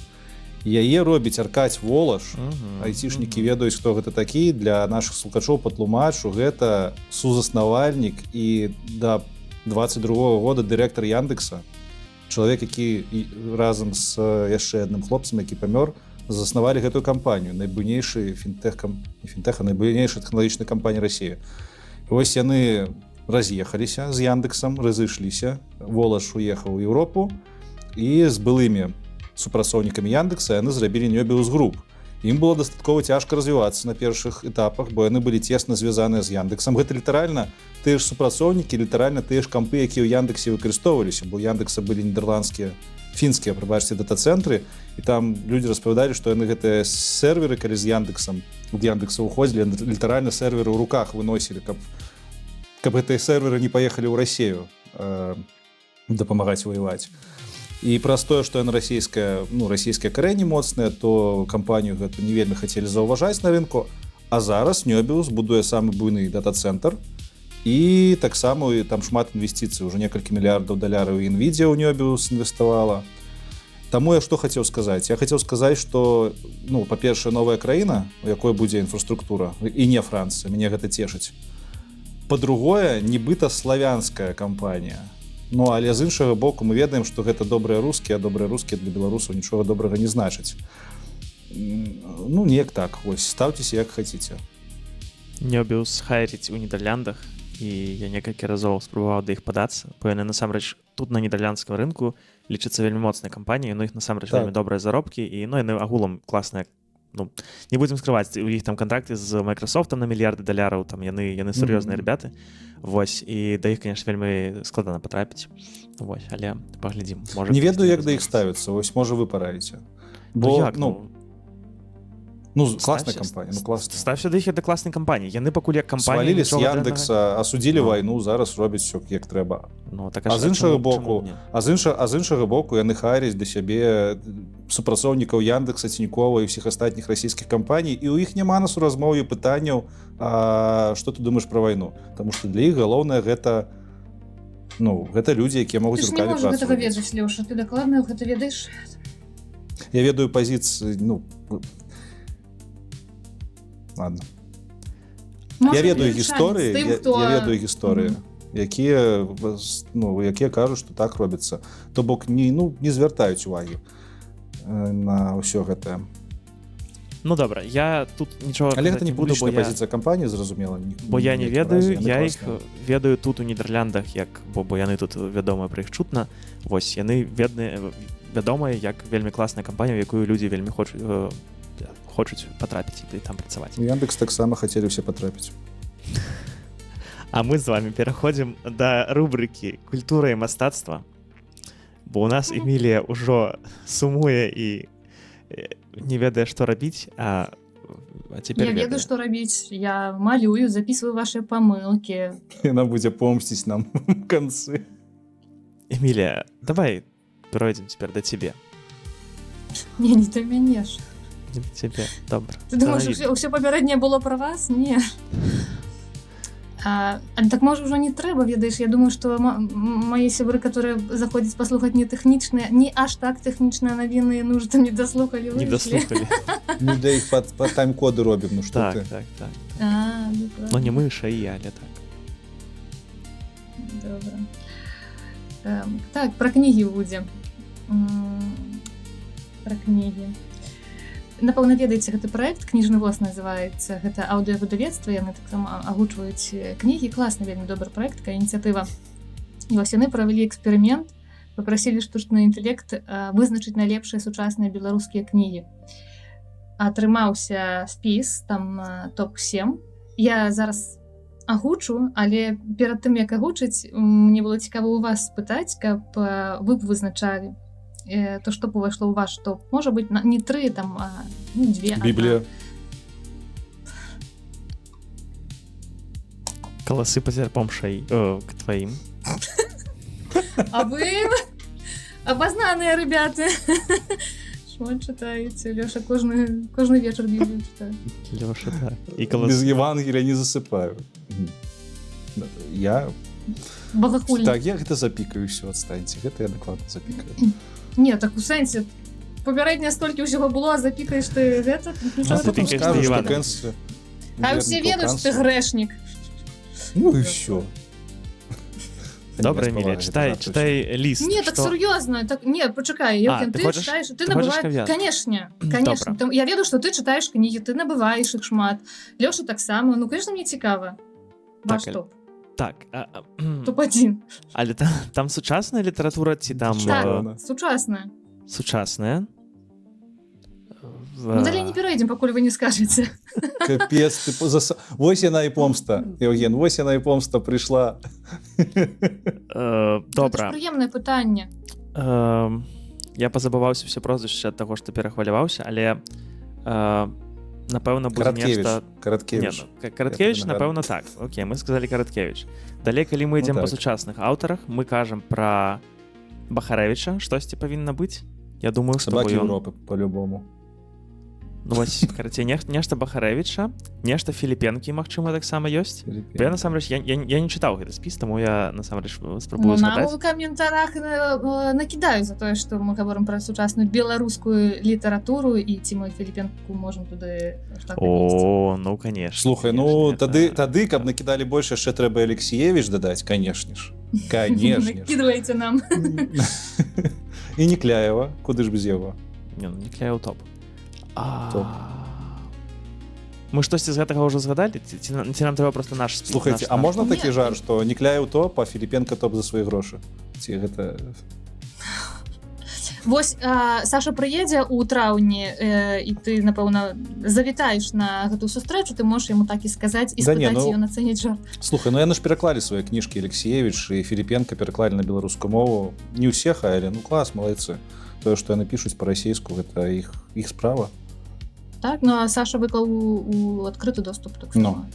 Яе робіць Аркадзь Волаш. Айцішнікі ведаюць, хто гэта такі. Для нашых слухачоў патлумачу, гэта сузаснавальнік і да 22-го года дырэктар Яндекса. Чалавек, які разам з яшчэ адным хлопцам, які памёр, заснавалі гэтую кампанію. Найбуйнейшая тэхналагічная кампанія Расіі. І вось яны раз'ехаліся з Яндексам, разышліся. Волаш уехаў у Еўропу і з былымі супрацоўнікамі Яндекса яны зрабілі Neobius Group. Ім было дастаткова цяжка развівацца на першых этапах, бо яны былі цесна звязаныя з Яндексам. Гэта літаральна тыя ж супрацоўнікі, літаральна тыя ж кампы, якія ў Яндексе выкарыстоўваліся, бо ў Яндекса былі нідерландскія, фінскія, прабачце, дата-цэнтры, і там людзі распавядалі, што яны гэтыя серверы, калі з Яндексам, ад Яндекса ўходзілі, літаральна серверы ў руках выносілі, каб гэтыя серверы не паехалі ў Расію дапамагаць воеваць. І праз тое, што яна расійскія карэнні моцныя, то кампанію гэту не вельмі хацелі заўважаць на рынку, а зараз Neobius будуе самы буйны дата-цэнтр, і таксама там шмат інвестыцый, уже некалькі мільярдаў даляраў Nvidia ў Neobius інвеставала. Таму я што хацеў сказаць? Я хацеў сказаць, што, па-першае, новая краіна, у якой будзе інфраструктура, і не Францыя, мяне гэта цешыць. Па-другое, нібыта славянская кампанія. Але з іншага боку мы ведаем, што гэта добрыя рускія, а добрыя рускія для беларусаў нічога добрага не значыць. Неяк так, вось, ставцеся як хаціце. Neobius хайріць у Нідерландах, і я некалькі разоў спрабаваў да іх падацца, бо яны насамрэч тут на нідерландскім рынку лічацца вельмі моцнай кампаніяй, іх насамрэч вельмі добрыя заробкі, і яны агулам класныя. Не будзем скрываць, у іх там контракты з Microsoft'ам на мільярды даляраў, там яны сур'ёзныя ребяты. Вось, і да іх, конечно, вельмі складана патрапіць. Вось, але паглядзім. Не ведаю, як да іх ставіцца, вось, можа, вы параіце. Бо, класная кампанія. Ставься да іх, это класная кампанія. Яны пакуль як кампанія... Свалілі з Яндекса, асудзілі вайну, зараз робяць усё, як трэба. А з іншага боку, яны хайряць да сябе супрацоўнікаў Яндекса, Цінькова і ўсіх астатніх расійскіх кампаній, і ў іх няма на суразмоўі пытанняў, што ты думаеш пра вайну. Таму што для іх галоўнае гэта людзі, якія могуць рукамі працаваць. Ты ж не можаш гэтага ведаць, Лёша, ты дакладна гэта ведаеш? Я ведаю пазіцыі, ну, ладно. Я ведаю гісторыі, я ведаю гісторыі, якія кажуць, што так робіцца. То бок не звяртаюць увагі на ўсё гэтае. Ну добра, я тут нічого але гэта не буду, публічная пазіцыя кампаніі, зразумела. Бо я не ведаю, я іх ведаю тут у Нідерландах, бо яны тут вядомыя, пра іх чутна. Вось, яны вядомыя як вельмі класная кампанія, у якую людзі вельмі хочуць патрапіць і там працаваць. Яндекс таксама хацелі ўсе патрапіць. А мы з вами пераходзім да рубрыкі «Культура і мастацтва», бо у нас Эмілія ўжо сумуе і не ведае, што рабіць, а цяпер ведаю. Я ведаю, што рабіць. Я малюю, записываю ваши памылкі. Яна будзе помсціць нам в канцы. Эмілія, давай перайдзем цяпер да цябе. Не да мяне ж. Не да цябе, добра. Ты думаеш, ўсё папярэдняе было пра вас? Не. Так можа ўжо не трэба, ведаеш, я думаю, што мае сябры, которые заходзяць паслухаць не тэхнічныя, не аж так тэхнічныя навіны, ну уже там не даслухалі, не даслухалі. Ну да іх па тайм-коды робім, ну што ты. Так. Ну не мы, а і я, але так. Добра. Так, пра кнігі будзе. Пра кнігі. Напэўна, ведаеце, гэты праект «Кніжны воз» называецца. Гэта аўдыёвыдавецтва, яны таксама агучваюць кнігі. Класны, вельмі добры праект, такая ініцыятыва. І вось яны правялі эксперымент, папрасілі штучны інтэлект вызначыць найлепшыя сучасныя беларускія кнігі. Атрымаўся спіс, там топ-7. Я зараз агучу, але перад тым, як агучыць, мне было цікава у вас спытаць, каб вы б вызначалі то, што увайшло ў ваш топ. Можа быць, не 3, там, а 2. Біблія. Каласы па зярпом шаі к тваім. А вы абазнаныя, ребята. Шмат чытаеце. Лёша кожны вечар Біблію чытае. Лёша, так. І каласы. Без Евангелія не засыпаю. Я... Багахульна. Так, я гэта запікаю ўсё, адстаньце. Гэта я дакладна запікаю. Не, так у сэнсе папярэдне столькі ўсяго было, а запікаеш ты гэта? А ўсе ведаюць, што ты грэшнік. Ну і ўсё. Добра, Эмілія, чытай ліст. Не, так сур'ёзна. Не, пачакай, ты чытаеш, ты набываеш. Канешне. Я ведаю, што ты чытаеш кнігі, ты набываеш іх шмат. Лёша таксама. Ну, конечно, мне цікава. Ваш топ. Так, топ-1. Але там сучасная літаратура ці там... Так, сучасная. Сучасная? Ну, далей не перайдзем, пакуль вы не скажаце. Капец, ты... Вось яна і помста, Евген, вось яна і помста прыйшла. Добра. Гэта ж прыемнае пытанне. Я пазабываўся ўсё прозвішча ад таго, што перахваляваўся, але... Напэўна, будзе нешта... Караткевіч, напэўна, так. Окей, мы сказалі Караткевіч. Далей, калі мы ідзем па сучасных аўтарах, мы кажам пра Бахарэвіча, штосьці павінна быць. Я думаю, што Сабакі Еўропы, па-любому. Ну вось, карацей, нешта Бахарэвіча, нешта Філіпенкі, магчыма, таксама ёсць. Я, насамрэч, я не чытаў гэты спіс, таму я, насамрэч, спрабую згадаць. Нам у каментарах накідаюць за тое, што мы гаворым пра сучасную беларускую літаратуру, і ці мы Філіпенку можам туды... О, ну, конечно. Слухай, ну, тады, каб накідалі больш, яшчэ трэба Алексіевіч дадаць, канешне ж. Канешне ж. Накідвайце нам. І Некляева, куды ж без яго? Не, ну, Некляеў топ. Мы штосьці з гэтага ўжо згадалі? Ці нам трэба проста наш спіс? Слухайце, а можна такі жар, што Некляеў топ, а Філіпенка топ за свае грошы? Ці гэта... Вось, Саша прыедзе ў траўні, і ты, напэўна, завітаеш на гэтую сустрэчу, ты можаш яму так і сказаць, і спытаць ён ацэніць жар. Слухай, ну яны ж пераклалі свае кніжкі, Алексіевіч і Філіпенка пераклалі на беларускую мову. Не ўсе хайлі, ну клас, малайцы. Тое, што яны пішуць па-расейску, гэта іх справа. Так, ну а Саша выклаў у адкрыты доступ. Ну.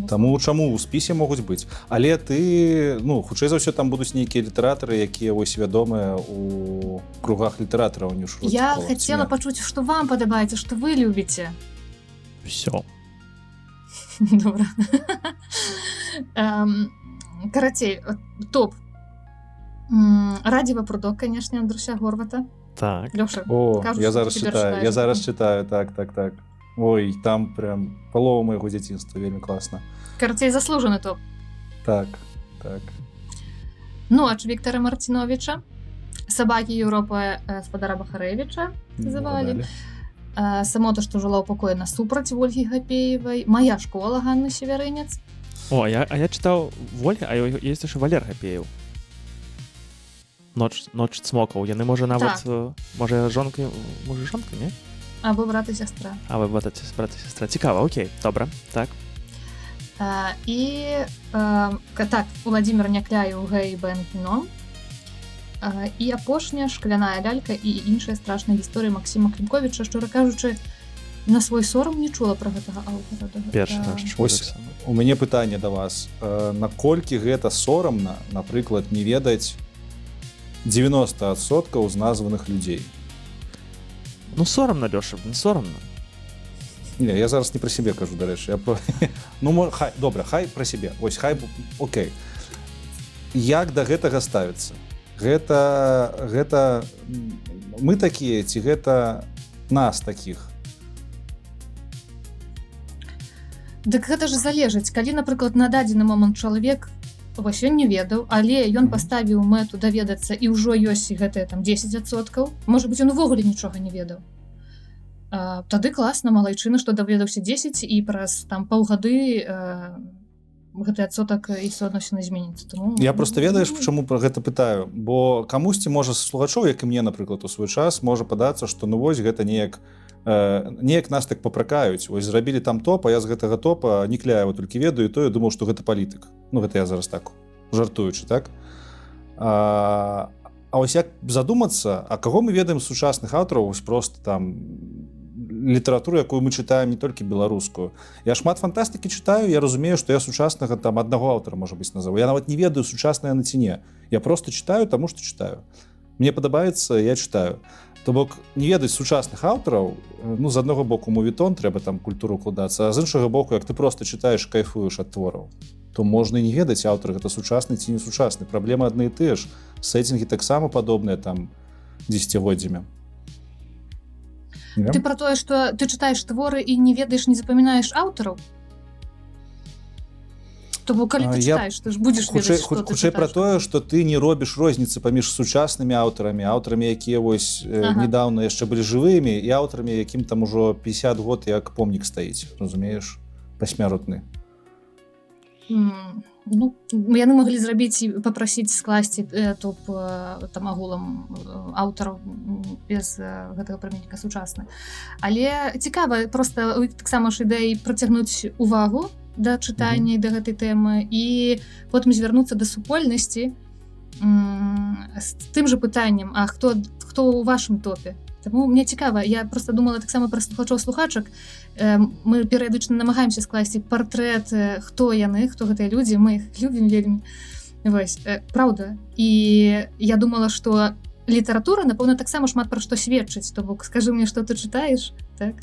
Таму чаму ў спісе могуць быць. Але ты, ну, хутчэй за ўсё там будуць нейкія літаратары, якія вось вядомыя у кругах літаратараў, не ў шырокіх колах. Я хацела пачуць, што вам падабаецца, што вы любіце. Всё. Добра. Карацей, топ. Радзіва прудок, канешне, Андруся Горвата. Так. Лёша, О, кажуть, я що зараз ти читаю, читаєш. я зараз читаю, так. Ой, там прям полова моего дзяцінства, вельмі класна. Карацей, заслужены топ. Так. Ноч Віктора Мартіновича, Собаки Європи Спадара Бахаревича называли. Самота, что жила упокоена супроть Ольги Гапеевой. Моя школа Ганны Северинец. О, а я читав Вольга, а є ще Валер Гапеєв. Ноч цмокаў. Яны, можа, нават... Можа, жонка, не? Або брат і сестра. А ви брат і сестра. Цікаво, окей, добре, так. Так, Владимир Някляєў Гэй Бен Кіно. І апошняя Шкляная лялька і іншыя страшныя гісторыі Максіма Клімковіча, шчыра кажучы, на свой сорам не чула пра гэтага аўтара. Першы раз чула. Ось у мяне пытанне да вас. Наколькі гэта сорамна, напрыклад, не ведаць 90% з названых людзей? Ну, сорамна, Лёша, не сорамна. Не, я зараз не пра сябе кажу, дарэчы. Ну, хай, добра, хай пра сябе. Ось, хай, окей. Як да гэтага ставіцца? Гэта мы такія, ці гэта нас такіх? Дык гэта ж залежыць. Калі, напрыклад, на дадзены момант чалавек вось ён не ведаў, але ён паставіў мэту даведацца і ўжо ёсць гэтыя там 10%, можа быць, ён увогуле нічога не ведаў. Тады класна, малайчына, што даведаўся 10 і праз там паўгады гэты адсотак і суадносіны зменіцца. Я просто ведаеш, чаму пра гэта пытаю, бо камусьці можа з слухачоў, як і мне, напрыклад, у свой час можа падацца, што ну вось гэта неяк нас так папракаюць. Вось зрабілі там топ, а я з гэтага топа Някляева толькі ведаю, і то я думаў, што гэта палітык. Ну гэта я зараз так жартуючы, так? А вось як задумацца, а каго мы ведаем з сучасных аўтараў, вось просто там літаратуру, якую мы чытаем не толькі беларускую. Я шмат фантастыкі чытаю, я разумею, што я сучаснага там аднаго аўтара, можа быць, назову. Я нават не ведаю, сучасная на ці не. Я просто чытаю, таму што чытаю. Мне падабаецца, я чытаю. То бок, не ведаць сучасных аўтараў, ну, з аднаго боку мувітон, трэба там культуру укладацца, а з іншага боку, як ты просто чытаеш, кайфуеш ад твораў, то можна і не ведаць аўтар, гэта сучасны ці не сучасны. Праблемы адны і тыя ж. Сеттинги таксама падобныя там дзесяцігоддзямі. Ты пра тое, што ты чытаеш творы і не ведаеш, не запамінаеш аўтараў? То калі ты чытаеш, ты ж будзеш ведаць, што ты хутчэй пра чытаеш. тое, што ты не робіш розніцы паміж сучаснымі аўтарамі, якія вось недаўна яшчэ былі жывымі, і аўтарамі, якім там ужо 50 год як помнік стаіць, разумееш, пасмяротны. Ну, яны маглі зрабіць і папрасіць скласці топ там агулам аўтараў без гэтага прыменніка сучасны. Але цікава проста таксама ж ідэй працягнуць увагу да чытання і да гэтай тэмы і потым звярнуцца да супольнасці з тым жа пытаннем, а хто ў вашым топе? Таму мне цікава, я просто думала таксама пра слухачоў-слухачак. Мы перыядычна намагаемся скласці партрэт, хто яны, хто гэтыя людзі, мы іх любім вельмі. Вось, праўда. І я думала, што літаратура, напэўна, таксама шмат пра што сведчыць. То бок, скажы мне, што ты чытаеш, так?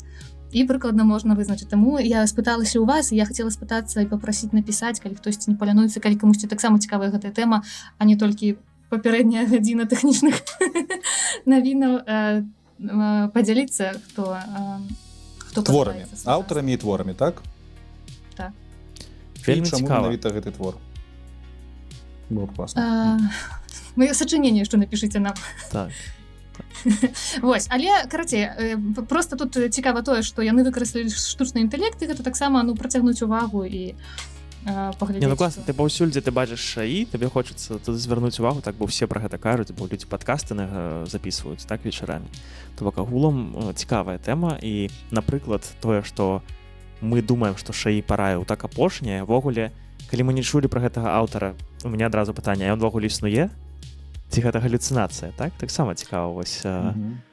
І прыкладна можна вызначыць. Таму я спыталася ў вас, і я хацела спытацца і папрасіць напісаць, калі хтосьці не палянуецца, калі камусьці таксама цікавая гэтая тэма, а не толькі папярэдняя гадзіна тэхнічных навінаў. Падзяліцца, хто творамі, аўтарамі і творамі, так? Так. Вельмі чаму цікава. менавіта гэты твор? Было б класна. Маё сачыненне яшчэ напішыце нам. Так. Вось, але, карацей, проста тут цікава тое, што яны выкарысталі штучны інтэлект, і гэта таксама, ну, працягнуць увагу і паглядзець. Не, ну класна, ты паўсюль, дзе ты бачыш шаі, табе хочацца туды звярнуць увагу, так, бо ўсе пра гэта кажуць, бо людзі падкасты запісваюць, так, вечарамі. То бок агулам цікавая тэма, і, напрыклад, тое, што мы думаем, што шаі параіў так апошняе, ввогуле, калі мы не чулі пра гэтага аўтара, у мяне адразу пытанне, а ён ввогуле існуе? Ці гэта галюцынацыя, так? Таксама цікава, вось.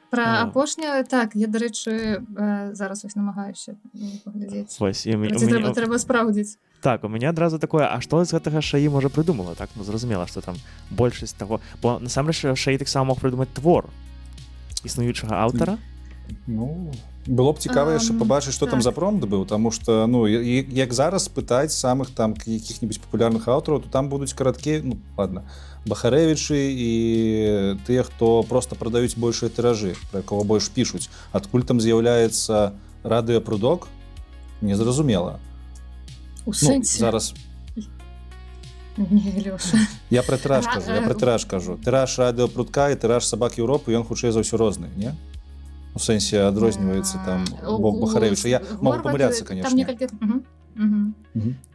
Пра апошняе, так, я, дарэчы, зараз вось намагаюся паглядзець. Вось, трэба спраўдзіць. Так, у мяне адразу такое, а што з гэтага шаі можа прыдумала, так? Ну, зразумела, што там большасць таго... Бо, насамрэч, шаі таксама мог прыдумаць твор існуючага аўтара. Ну, Было б цікава яшчэ пабачыць, што там так. за промпт быў, таму што ну як зараз пытаць самых там якіх-небудзь папулярных аўтараў, то там будуць караткі, ну ладно, Бахарэвічы і тыя, хто просто прадаюць большыя тыражы, пра кого больш пішуць. Адкуль там з'яўляецца радыёпрудок, незразумела. У сэнсе? Зараз Не, Лёша. я пра тыраж кажу. Тыраж радыёпрудка і тыраж Сабак Еўропы, ён хутчэй за ўсё розны, не? У сэнсе адрозніваецца там бок Бахарэвіча. Я могу памыляцца, конечно. Там некалькі...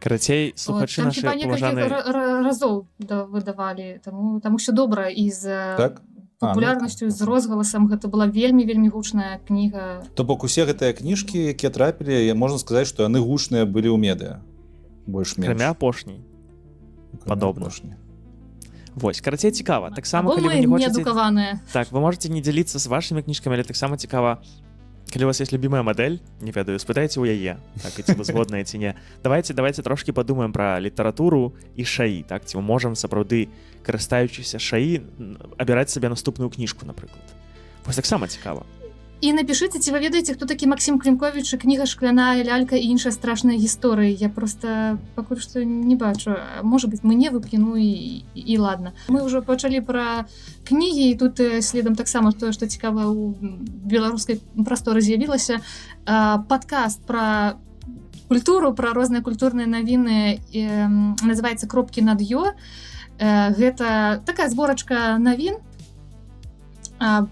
Карацей, слухачы нашы паважаныя... разоў выдавалі, там усё добра, і з Так? папулярнасцю, з розгаласам, гэта была вельмі гучная кніга. То бок усе гэтыя кніжкі, якія трапілі, можна сказаць, што яны гучныя былі ў медыа. Больш-менш. Крамя апошняй. Падобна. Вось, карацей, цікава. Таксама, Або калі мы вы не хочаце... неадукаваныя. Так, вы можете не дзяліцца з вашымі кніжкамі, але таксама цікава, калі у вас есть любимая мадэль, не ведаю, спытайце ў яе, так, і ці вы згодныя, ці не. Давайте трошкі падумаем пра літаратуру і шаі, так, ці мы можам сапраўды, карыстаючыся шаі, абіраць сабе наступную кніжку, напрыклад. Вось таксама цікава. І напішыце, ці вы ведаеце, хто такі Максім Клімковіч, кніга «Шкляная лялька» і іншыя страшныя гісторыі. Я просто пакуль што не бачу. Можа быць, мне выпкіну і ладно. Мы ўжо пачалі пра кнігі, і тут следам таксама тое, што цікава ў беларускай прасторы з'явілася. Падкаст пра культуру, пра розныя культурныя навіны, называецца «Кропкі над Ё». Гэта такая зборачка навін,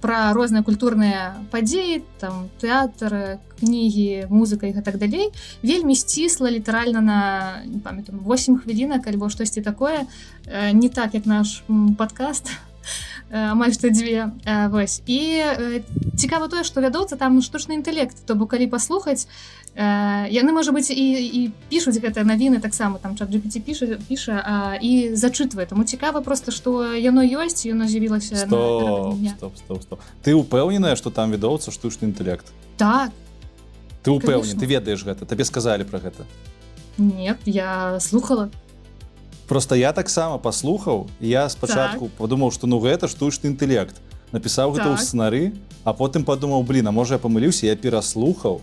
пра розныя культурныя падзеі, там тэатр, кнігі, музыка і так далей. Вельмі сцісла, літаральна на, не памятаю, 8 хвілінак альбо штосьці такое, не так як наш падкаст, амаль што 2. Вось. І цікава тое, што вядоўца там штучны інтэлект, то бок калі паслухаць, яны, можа быць, і пішуць гэтыя навіны таксама, там ChatGPT піша і зачытвае. Таму цікава проста, што яно ёсць, яно з'явілася на дня. Стоп. Ты ўпэўненая, што там ведоўца штучны інтэлект? Так. Ты ўпэўнен, ты ведаеш гэта, табе сказалі пра гэта? Нет, я слухала. Просто я таксама паслухаў, я спачатку падумаў, што ну гэта штучны інтэлект. Напісаў гэта ў сцэнары, а потым падумаў, а можа я памыліўся, я пераслухаў,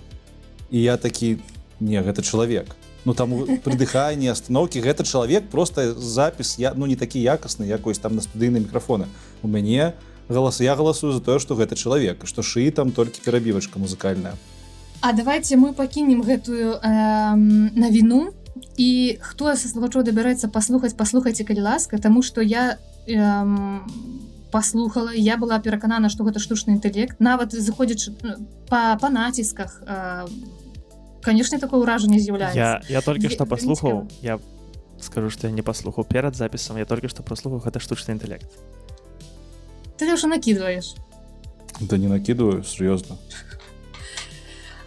і я такі, не, гэта чалавек. Ну там пры дыханні, астановкі, гэта чалавек, просто запіс, ну не такі якасны, як ось там на студыйныя мікрафоны. У мяне я галасую за тое, што гэта чалавек, што шыі там толькі перабівачка музыкальная. А давайте мы пакінем гэтую навіну, і хто са слухачоў дабярэцца паслухайце, калі ласка, таму што я паслухала, я была пераканана, што гэта штучны інтэлект, нават заходзячы па націсках, канешне, такое ўражанне з'яўляецца. Я толькі што паслухаў, я скажу, што я не паслухаў перад запісам, я толькі што праслухаў, гэта штучны інтэлект. Ты ўжо накідваеш. Да не накідваю, сур'ёзна.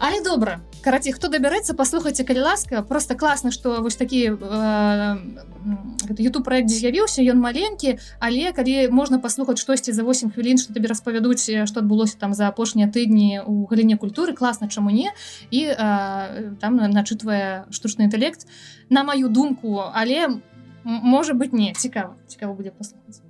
Але добра, карацей, хто дабярэцца, паслухайце, калі ласка. Просто класна, што вось такі YouTube проект з'явіўся, ён маленькі, але калі можна паслухаць штосьці за 8 хвілін, што табе распавядуць, што адбылося там за апошнія тыдні ў галіне культуры, класна, чаму не, і там начытвае штучны інтэлект, на маю думку, але можа быць не, цікава будзе паслухаць.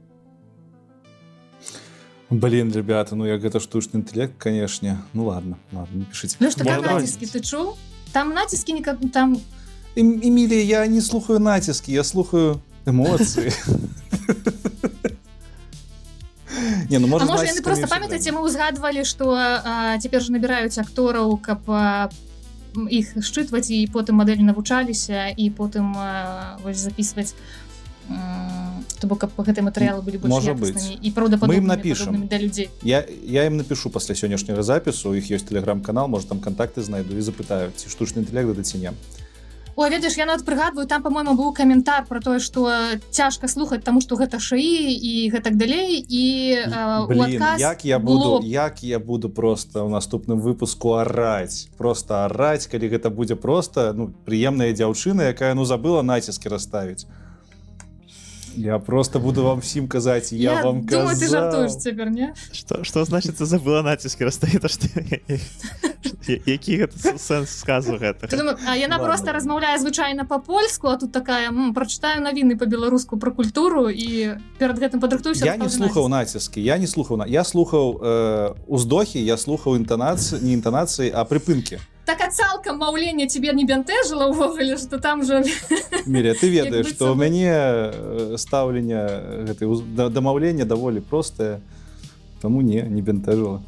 Ребята, ну як гэта штучны інтэлект, канешне. Ну ладно, не пішыце. Ну што, там націскі, ты чуў? Там націскі не там... Эмілія, я не слухаю націскі, я слухаю эмоцыі. А можа, яны проста, памятаеце, мы ўзгадвалі, што цяпер ж набіраюць актораў, каб іх счытваць, і потым мадэлі навучаліся, і потым запісваць, то бок, каб гэтыя матэрыялы былі больш якаснымі і праўдападобнымі да людзей. Я ім напішу пасля сённяшняга запісу, у іх ёсць тэлеграм-канал, можа, там кантакты знайду і запытаю, ці штучны інтэлект гэта ці не. Ой, ведаеш, я нават прыгадваю, там, па-мойму, быў каментар пра тое, што цяжка слухаць, таму што гэта шаі і гэтак далей, і у адказ было... Як я буду проста ў наступным выпуску араць, калі гэта будзе проста, прыемная дзяўчына, якая, забыла націскі расставіць. Я просто буду вам всім казаць, я вам казаў. Я думаю, ты жартуеш цяпер, не? Што значыцца забыла націскі расставіць? Які гэта сэнс сказу гэтага? Думаю, а яна Ладно. просто размаўляе звычайна па-польску, а тут такая, прачытаю навіны па-беларуску пра культуру і перад гэтым падрыхтуюся. Я не слухаў націски, я слухаў уздохі, я слухаў інтанацыі, не інтанацыі, а прыпынкі. Так а цалкам маўленне цябе не бянтэжыла ўвогуле, што там жа... Міря, ты ведаеш, Як што ў быццам- мяне стаўленне да маўлення даволі простае, таму не бянтэжыла.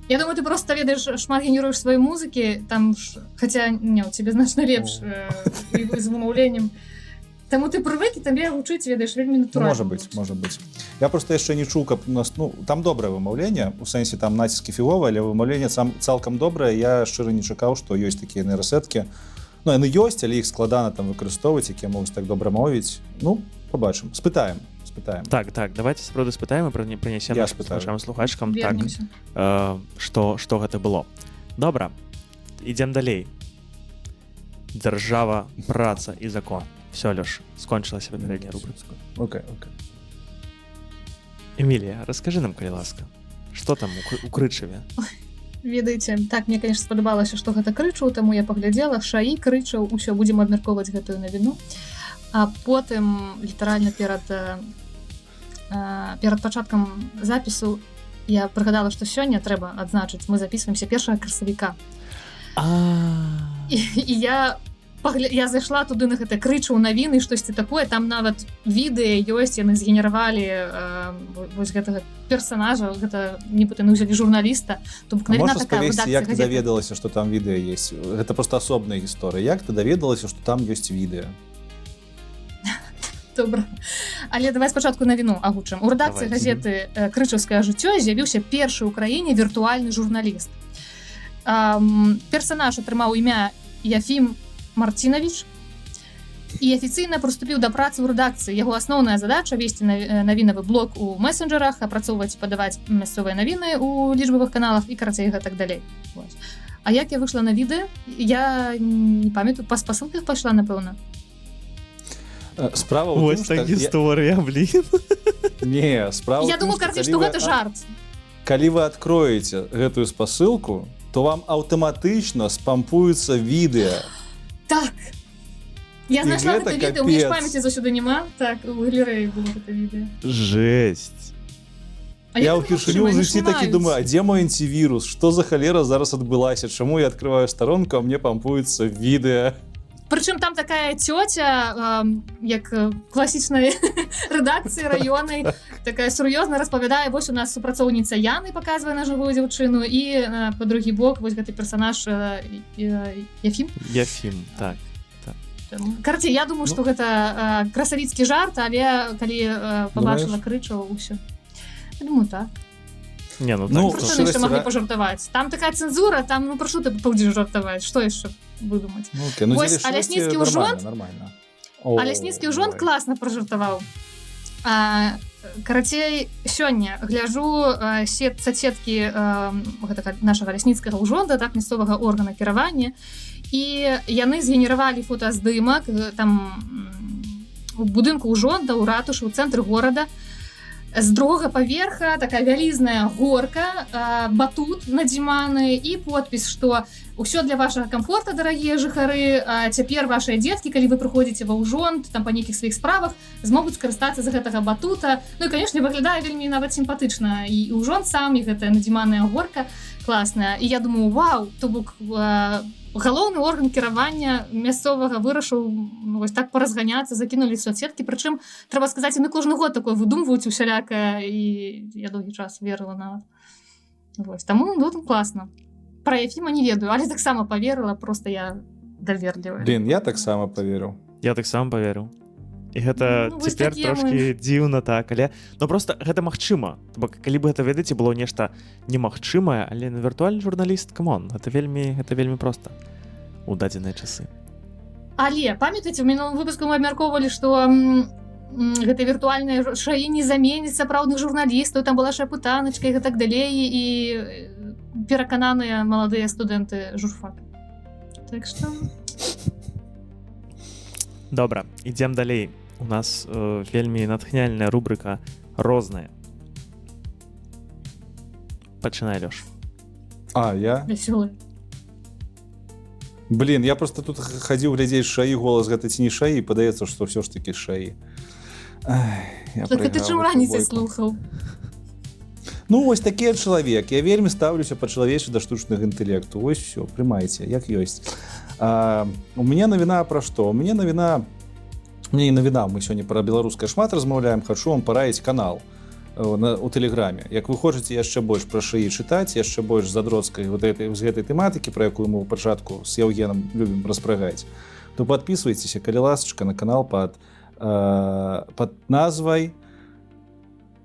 Я думаю, ты просто ведаеш, шмат генеруеш сваёй музыкі, там ж... Хаця, не, у цябе значна лепш з вымаўленнем. Таму ты прывык, і табе гучыць, ведаеш, вельмі натуральна. Можа быць. Я просто яшчэ не чуў, каб у нас, там добрае вымаўленне, у сэнсе там націскі фіговае, але вымаўленне цалкам добрае, я шчыра не чакаў, што ёсць такія нейрасеткі. Яны ёсць, але іх складана там выкарыстоўваць, якія могуць так добра мовіць. Пабачым, спытаем. Так, давайте сапраўды спытаем і прынясем Я нашым спытаю. слухачкам, так, Вернемся. што гэта было. Добра, ідзем далей. Дзяржава, праца і закон. Все, Лёш, скончылася папярэдняя рубрика. Окей. Эмілія, раскажы нам, калі ласка, што там у Крычаве? Ведаеце, так, мне, конечно, спадабалася, што гэта Крычаў, таму я паглядзела, Шаі, Крычаў, усё, будзем абмяркоўваць гэтую навіну. А потым, літаральна перад пачаткам запісу, я прыгадала, што сёння трэба адзначыць, мы записываемся 1 красавіка. І я зайшла туды на гэта Крычаў навіны, штосьці такое, там нават відэа ёсць, яны згенеравалі вось гэтага персанажа, гэта непытаны ўзялі журналіста. Можа спавесці, як ты даведалася, што там відэа есть? Гэта просто асобная гісторыя. Як ты даведалася, што там ёсць відэа? Добра. Але давай спачатку навіну агучым. У рэдакцыі газеты «Крычаўскае жыццё» з'явіўся першы ў краіне віртуальны журналіст. Персанаж атрымаў імя Яфім Марцінавіч і афіцыйна прыступіў да працы ў рэдакцыі. Яго асноўная задача весці навінавы блог у месенджерах, апрацоўваць і падаваць мясцовыя навіны ў лічбавых каналах і карацей гэтак далей. А як я выйшла на відэа? Я не памятаю, па спасылках пайшла, напэўна. Справа ў тым, што... гісторыя, блін. Не, справа я думаю, карці, што гэта жарт. Калі вы адкроеце гэтую спасылку, то вам аўтаматычна спампуецца відэа. Так. Я знайшла гэта відэа, у мяне ж памяці заўсёды няма. Так, у галерэі было гэта відэа. Жэсць. Я ўпершыню ў жыцці такі думаю, а дзе мой антивірус? Што за халера зараз адбылася? Чаму я адкрываю старонку, а мне пампуецца відэа? Прычым там такая цёця, як класічнай рэдакцыі раённай, такая сур'ёзна распавядае, вось у нас супрацоўніца Яны паказвае на жывую дзяўчыну, і па другі бок вось гэты персанаж Яфім. Яфім, так. Карці, я думаю, што гэта красавіцкі жарт, але калі пабачыла Крычаў, усё. Я думаю, так. Не, ну так. Што яшчэ маглі пажартаваць? Там такая цэнзура, там, пра што ты паўдзеш жартаваць? Што яшчэ выдумаць? Вось, а Лясніцкі ўжонт... А Лясніцкі ўжонт класна пражартаваў. Карацей, сёння гляджу соцсеткі нашага лясніцкага ўжонта, так, мясцовага органа кіравання, і яны згенеравалі фотаздымак там у будынку ўжонта, у ратушы, у цэнтры горада. З другога паверха такая вялізная горка, батут надзіманы і подпіс, што ўсё для вашага камфорта, дарагія жыхары, цяпер вашыя дзеткі, калі вы прыходзіце ва ўжонт, там па нейкіх сваіх справах, змогуць скарыстацца з гэтага батута. Ну і, канешне, выглядае вельмі нават сімпатычна. І ўжонт сам, і гэтая надзіманая горка класная. І я думаю, вау, то бок галоўны орган кіравання мясцовага вырашыў вось так паразганяцца, закінулі соцсеткі, прычым трэба сказаць, яны кожны год такое выдумваюць усялякае, і я доўгі час верыла нават. Вось, таму там класна. Пра Яфіма не ведаю, але таксама паверыла, просто я даверлівая. Блін, я таксама паверыў. Я таксама паверыў. І гэта цяпер трошкі дзіўна, так, але просто гэта магчыма. Бо калі бы гэта, ведаеце, было нешта немагчымае, але на віртуальны журналіст, камон, гэта вельмі проста у дадзеныя часы. Але памятаеце, у мінулым выпуску мы абмяркоўвалі, што гэта віртуальныя шаі не заменіць сапраўдных журналістаў, там была шапытаначка і гэтак далей, і перакананыя маладыя студэнты журфака. Так што... Добра, ідзем далей. У нас вельмі натхняльная рубрика «Рознае». Пачынай, Лёш. Я? Весёлая. Блин, я просто тут хадзіў глядзець шаі, голас гэта ці не шаі, падаецца, што ўсё ж такі шаі. Так ты чым раніцай слухаў? Ну, вось такі чалавек. Я вельмі ставлюся па-чалавечы да штучнага інтэлекту. Вось все, прымайце, як ёсць. У мяне навіна пра што? У мяне навіна, мы сёння пра беларускае шмат размаўляем, хачу вам параіць канал у Тэлеграме. Як вы хочаце яшчэ больш пра шаі чытаць, яшчэ больш задроцкай з гэтай тэматыкі, пра якую мы ў пачатку з Яўгенам любім распрагаць, то падпісвайцеся, калі ласачка, на канал пад назвай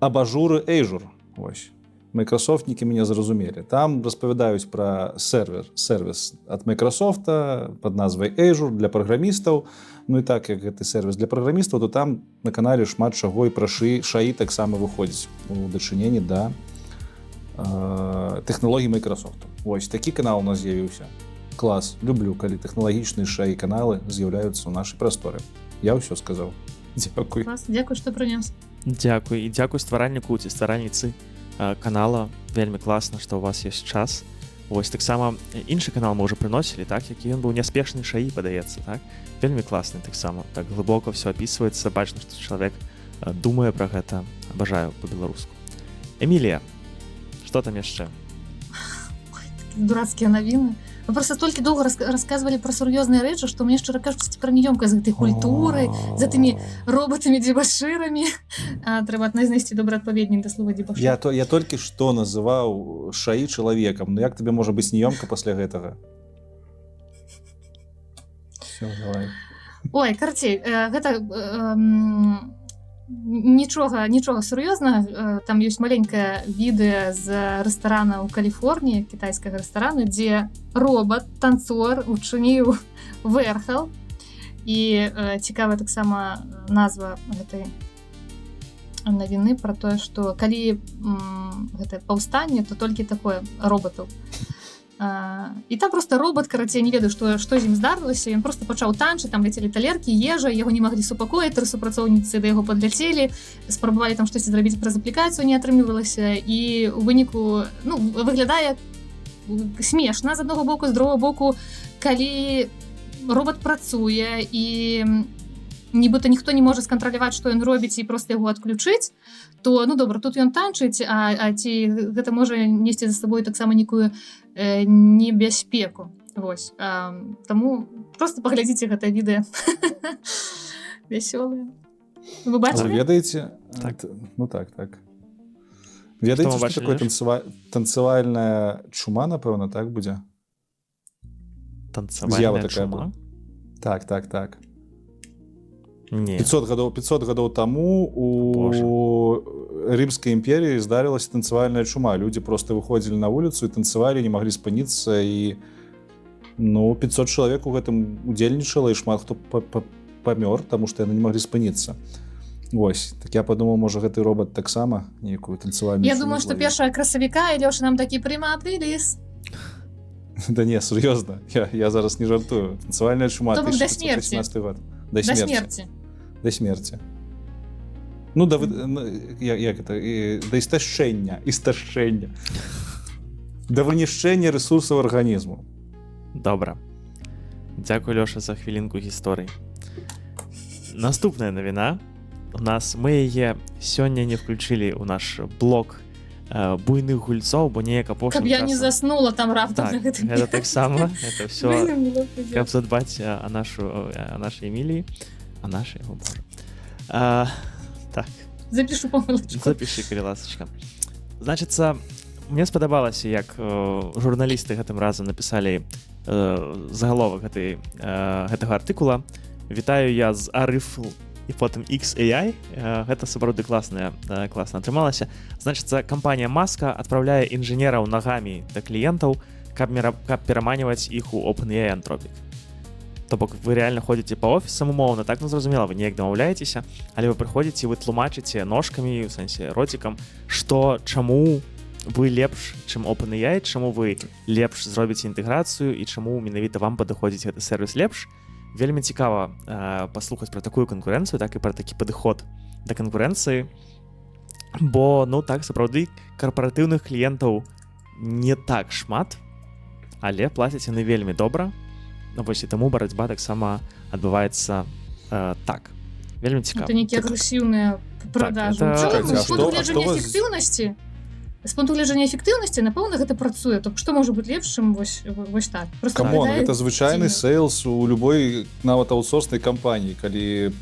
Абажуры Azure. Вось. Майкрасофтнікі мяне зразумелі. Там распавядаюць пра сервіс ад Майкрасофта пад назвай Azure для праграмістаў. Ну і так, як гэты сервіс для праграмістаў, то там на канале шмат чаго і пра шаі таксама выходзіць у дачыненні да тэхналогій Майкрасофту. Вось, такі канал у нас з'явіўся. Клас, люблю, калі тэхналагічныя шаі каналы з'яўляюцца ў нашай прасторы. Я ўсё сказаў. Дзякуй. Клас, дзякуй, што прынёс. Дзякуй, і дзякуй стваральніку ці стваральніцы канала. Вельмі класна, што ў вас ёсць час. Вось таксама іншы канал мы ўжо прыносілі, так, які ён быў няспешны шаі, падаецца, так? Вельмі класны таксама. Так глыбока ўсё апісваецца, бачна, што чалавек думае пра гэта. Абажаю па-беларуску. Эмілія, што там яшчэ? Ой, такія дурацкія навіны. Мы просто столькі доўга расказвалі пра сур'ёзныя рэчы, што мне шчыра кажучы, цяпер няёмка з гэтай культурай, за тымі робатамі-дзебашырамі. Трэба знайсці добры адпаведнік да слова дзебашыр. Я толькі што называў шаі чалавекам. Ну як табе можа быць няёмка пасля гэтага? Всё, давай. Ой, карацей, гэта нічога сур'ёзнага. Там ёсць маленькае відэа з рэстарана ў Каліфорніі, кітайскага рэстарану, дзе робат-танцор учыніў вэрхал. І цікавая таксама назва гэтай навіны пра тое, што калі гэта паўстанне, то толькі такое робатаў. І там просто робот, карацей, не ведаю, што з ім здарылася. Ён просто пачаў танчыць, там ляцелі талеркі, ежа, яго не маглі супакоіць, тры супрацоўніцы да яго падляцелі, спрабавалі там штосьці зрабіць праз аплікацыю, не атрымлівалася, і ў выніку, ну, выглядае смешна з аднаго боку, з другога боку, калі робот працуе і нібыта ніхто не можа скантраляваць, што ён робіць, і проста яго адключыць, то, ну, добра, тут ён танчыць, а ці гэта можа несці за сабой таксама некую небяспеку. Вось. Таму проста паглядзіце гэта відэа. Вясёлае. Вы бачылі? Ведаеце? Так. Ну так. Ведаеце, што такое танцавальная чума, напэўна, так будзе? Танцавальная чума? Так. Не. 500 гадоў таму у Рымскай імперіі здарылася танцавальная чума. Людзі проста выходзілі на вуліцу і танцавалі, не маглі спыніцца, і 500 чалавек у гэтым удзельнічала, і шмат хто памёр, таму што яны не маглі спыніцца. Вось, так я падумаў, можа гэты робот таксама нейкую танцавальную чуму. Я думаю, што 1 красавіка і Лёша нам такі прыма-прыліз. Да не, сур'ёзна, я зараз не жартую. Танцавальная чума 1918 год. До смерти. До смерти. Ну, як это? Да істашчэння. Да вынішчэння рэсурсаў арганізму. Добра. Дзякуй, Лёша, за хвілінку гісторыі. Наступная навіна. Мы яе сёння не включылі ў наш блок буйных гульцоў, бо неяк апошнім часам... Каб я не заснула там раптам. Так, гэта таксама. Это ўсё, каб задбаць о нашай Эміліі. А нашай, о боже. Так. Запішу памылачку. Запішы, калі ласачка. Значыцца, мне спадабалася, як журналісты гэтым разам напісалі загаловак гэтага артыкула. Вітаю я з Арыфл і потым XAI. Гэта сапраўды класна атрымалася. Значыцца, кампанія Маска адпраўляе інжынераў нагамі да кліентаў, каб пераманіваць іх у OpenAI Anthropic. То бок вы реально ходзіце па офісам умоўна, так, ну зразумела, вы неяк дамаўляецеся, але вы прыходзіце, вы тлумачыце ножкамі, у сэнсе роцікам, што чаму вы лепш, чым OpenAI, чаму вы лепш зробіце інтэграцыю і чаму менавіта вам падыходзіць гэты сервіс лепш. Вельмі цікава паслухаць пра такую канкурэнцыю, так і пра такі падыход да канкурэнцыі, бо, ну так, сапраўды, карпаратыўных кліентаў не так шмат, але плацяць яны вельмі добра. вось і таму барацьба таксама адбываецца так. Вельмі цікава. Это нейкія агрэсіўныя продажы. это- Чакайце, а З пункту што гледжання вас- эфектыўнасці, з пункту гледжання эфектыўнасці, напэўна, гэта працуе. То што можа быць лепш, чым вось так? Просто Камон, выглядае гэта звычайны дзіўна. сейлс у любой нават аутсорснай кампаніі, калі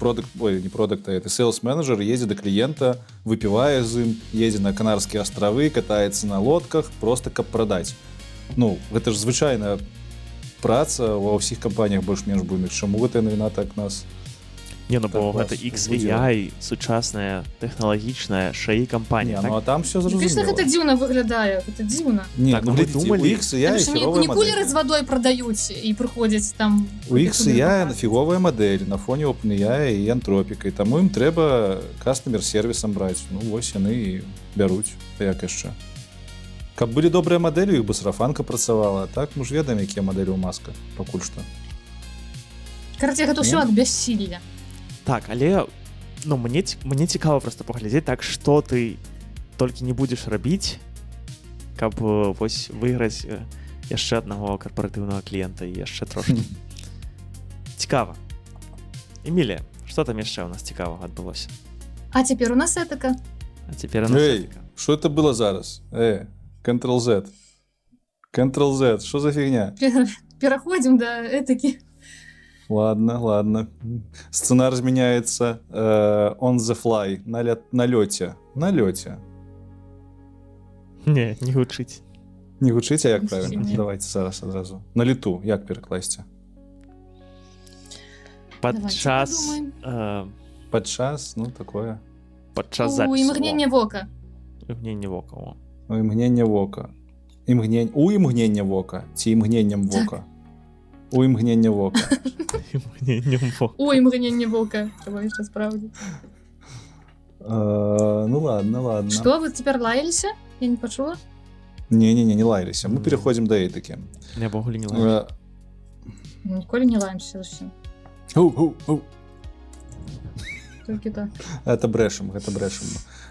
не продакт, а это сейлс-менеджер едзе да кліента, выпівае з ім, едзе на Канарскія астравы, катаецца на лодках, просто каб прадаць. Ну, гэта ж звычайная праца ва ўсіх кампаніях больш-менш буйных. Чаму гэта навіна так нас? Не, ну бо Так, гэта вас XAI, сучасная, тэхналагічная шаі кампанія. Не, ну а там все Конечно, зразумела. гэта дзіўна выглядае, гэта дзіўна. Не, Так, ну мы глядзіце, думалі- у XAI Гэта ж херовая не кулеры модель. з вадой прадаюць і прыходзяць там... У XAI фіговая модель на фоне OpenAI і Антропіка, і таму ім трэба кастамер-сервісам браць. Ну, вось яны і бяруць. А як яшчэ? Каб былі добрыя мадэлі, іх бы сарафанка працавала. Так, мы ж ведаем, якія мадэлі ў Маска пакуль што. Караце, гэта ўсё ад бяссілля. Так, але ну, мне цікава просто паглядзець так, што ты толькі не будзеш рабіць, каб вось выйграць яшчэ аднаго карпаратыўнага кліента і яшчэ трошкі. Цікава. Эмілія, што там яшчэ ў нас цікавага адбылося? А цяпер у нас этака. А цяпер у нас Эй, што это было зараз? Ctrl-Z. Ctrl-Z, што за фігня? Пераходзім да этакі. Ладно. Сценар змяняецца on the fly, на лёце. На лёце. Не гучыць. Не гучыць, а як правильно? Не. Давайте зараз адразу. На лету, як перакласці? Падчас Падчас, ну, такое. падчас У запісу. імгнення вока. Імгнення вока. О. У імгнення вока. У імгнення вока. Ці імгненням вока. У імгнення вока. Імгненням вока. У імгнення вока. Трэба яшчэ спраўдзіць. Ну ладно. Што, вы цяпер лаяліся? Я не пачула. Не лаяліся. Мы переходзім да этыкі. Я ўвогуле не лаю. Ніколі не лаемся зусім. Толькі так. Это брэшам.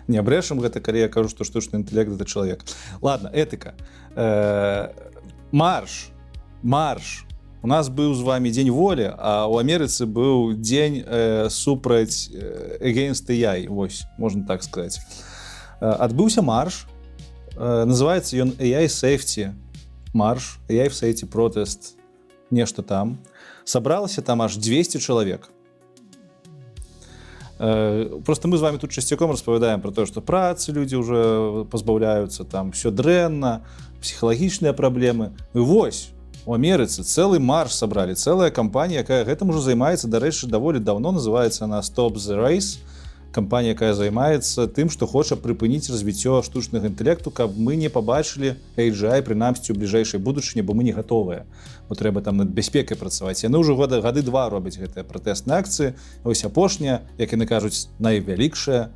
Не, брэшам гэта калі я кажу, што штучны інтэлект гэта чалавек. Ладно, этыка. Марш. У нас быў з вами дзень волі, а ў Амерыцы быў дзень супраць against AI, вось, можна так сказаць. Адбыўся марш, называецца ён AI Safety марш, AI Safety Protest, нешта там. Сабралася там аж 200 чалавек. Просто мы з вами тут часцяком распавядаем про тое, што працы людзі ўжо пазбаўляюцца, там все дрэнна, псіхалагічныя праблемы. І вось, у Амерыцы цэлы марш сабралі, цэлая кампанія, якая гэтым ужо займаецца, дарэчы, даволі даўно, называецца она Stop the Race. Кампанія, якая займаецца тым, што хоча прыпыніць развіццё штучнага інтэлекту, каб мы не пабачылі AGI, прынамсі, у бліжэйшай будучыні, бо мы не гатовыя. Бо трэба там над бяспекай працаваць. Яны ўжо гады два робяць гэтыя пратэсныя акцыі. Вось апошняя, як яны кажуць, найвялікшая,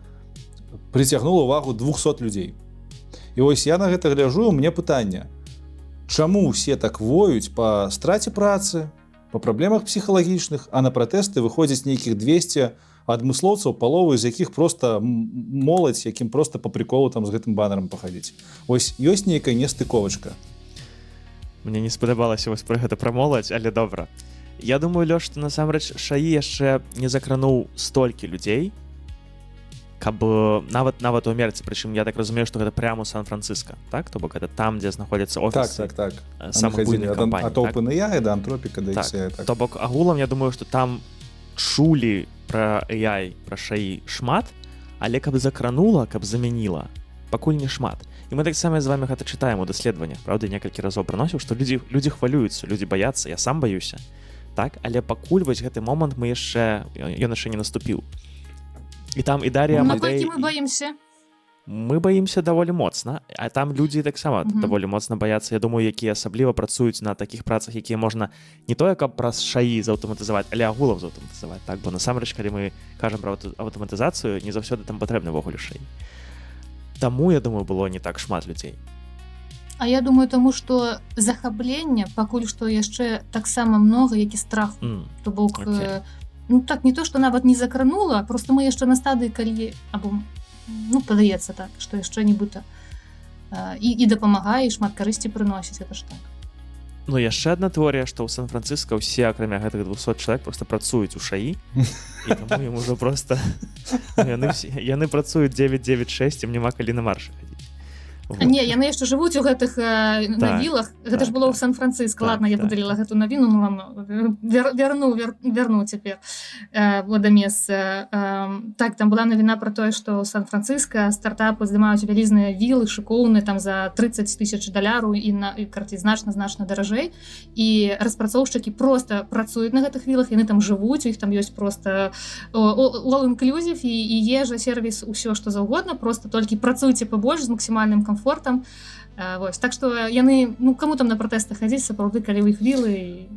прыцягнула ўвагу 200 людзей. І вось я на гэта гляджу, у мне пытанне. Чаму ўсе так воюць па страце працы, па праблемах псіхалагічных, а на пратэсты выходзяць нейкіх 200 адмыслоўцаў, паловы з якіх проста моладзь, якім проста па приколу там з гэтым банерам пахадзіць. Вось ёсць нейкая нестыковачка. Мне не спадабалася вось пра гэта пра моладзь, але добра. Я думаю, Лёш, што насамрэч шаі яшчэ не закрануў столькі людзей, каб нават у Амерыцы, прычым я так разумею, што гэта прямо у Сан-Франциско, так? То бок гэта там, дзе знаходзяцца офісы самых буйных кампаній. Ад OpenAI да Антропіка да XAI. Так. То бок агулам я думаю, што там чулі пра AI, пра шаі шмат, але каб закранула, каб замяніла, пакуль не шмат. І мы таксама з вами гэта чытаем у даследаваннях, правда, некалькі разоў прыносіў, што людзі хвалююцца, людзі баяцца, я сам баюся. Так, але пакуль вось гэты момант ён яшчэ не наступіў. І там і Дар'я Наколькі мы баімся? Мы баімся даволі моцна, а там людзі таксама даволі моцна баяцца. Я думаю, якія асабліва працуюць на такіх працах, якія можна не тое, каб праз шаі заўтаматызаваць, але агулам заўтаматызаваць. Так, бо насамрэч, калі мы кажам пра аўтаматызацыю, не заўсёды там патрэбны ўвогуле шаі. Таму, я думаю, было не так шмат людзей. А я думаю, таму што захаплення пакуль што яшчэ таксама многа, як і страху. То бок, ну так, не то, што нават не закранула, просто мы яшчэ на стадыі, калі, або, ну, падаецца так, што яшчэ нібыта і дапамагае, і шмат карысці прыносіць, гэта ж так. Ну, яшчэ адна тэорыя, што ў Сан-Францыска ўсе, акрамя гэтых 200 чалавек, проста працуюць у ШАІ, і таму ім ужо проста... Яны працуюць 9-9-6, ім няма калі на маршы хадзіць. Не, яны яшчэ жывуць у гэтых на вілах. Гэта ж было ў Сан-Францыск. Ладно, я выдаліла гэту навіну, ну ладно, верну цяпер да месца. Так, там была навіна пра тое, што ў Сан-Францыска стартапы здымаюць вялізныя вілы, шыкоўныя, там за $30,000 і карці значна даражэй. І распрацоўшчыкі проста працуюць на гэтых вілах, яны там жывуць, у іх там ёсць проста all-inclusive і ежа, сервіс, усё, што заўгодна, проста толькі працуйце пабольш з максімальным комфортам. Вось. Так што яны, ну, каму там на пратэсты хадзіць, сапраўды, калі ў іх вілы.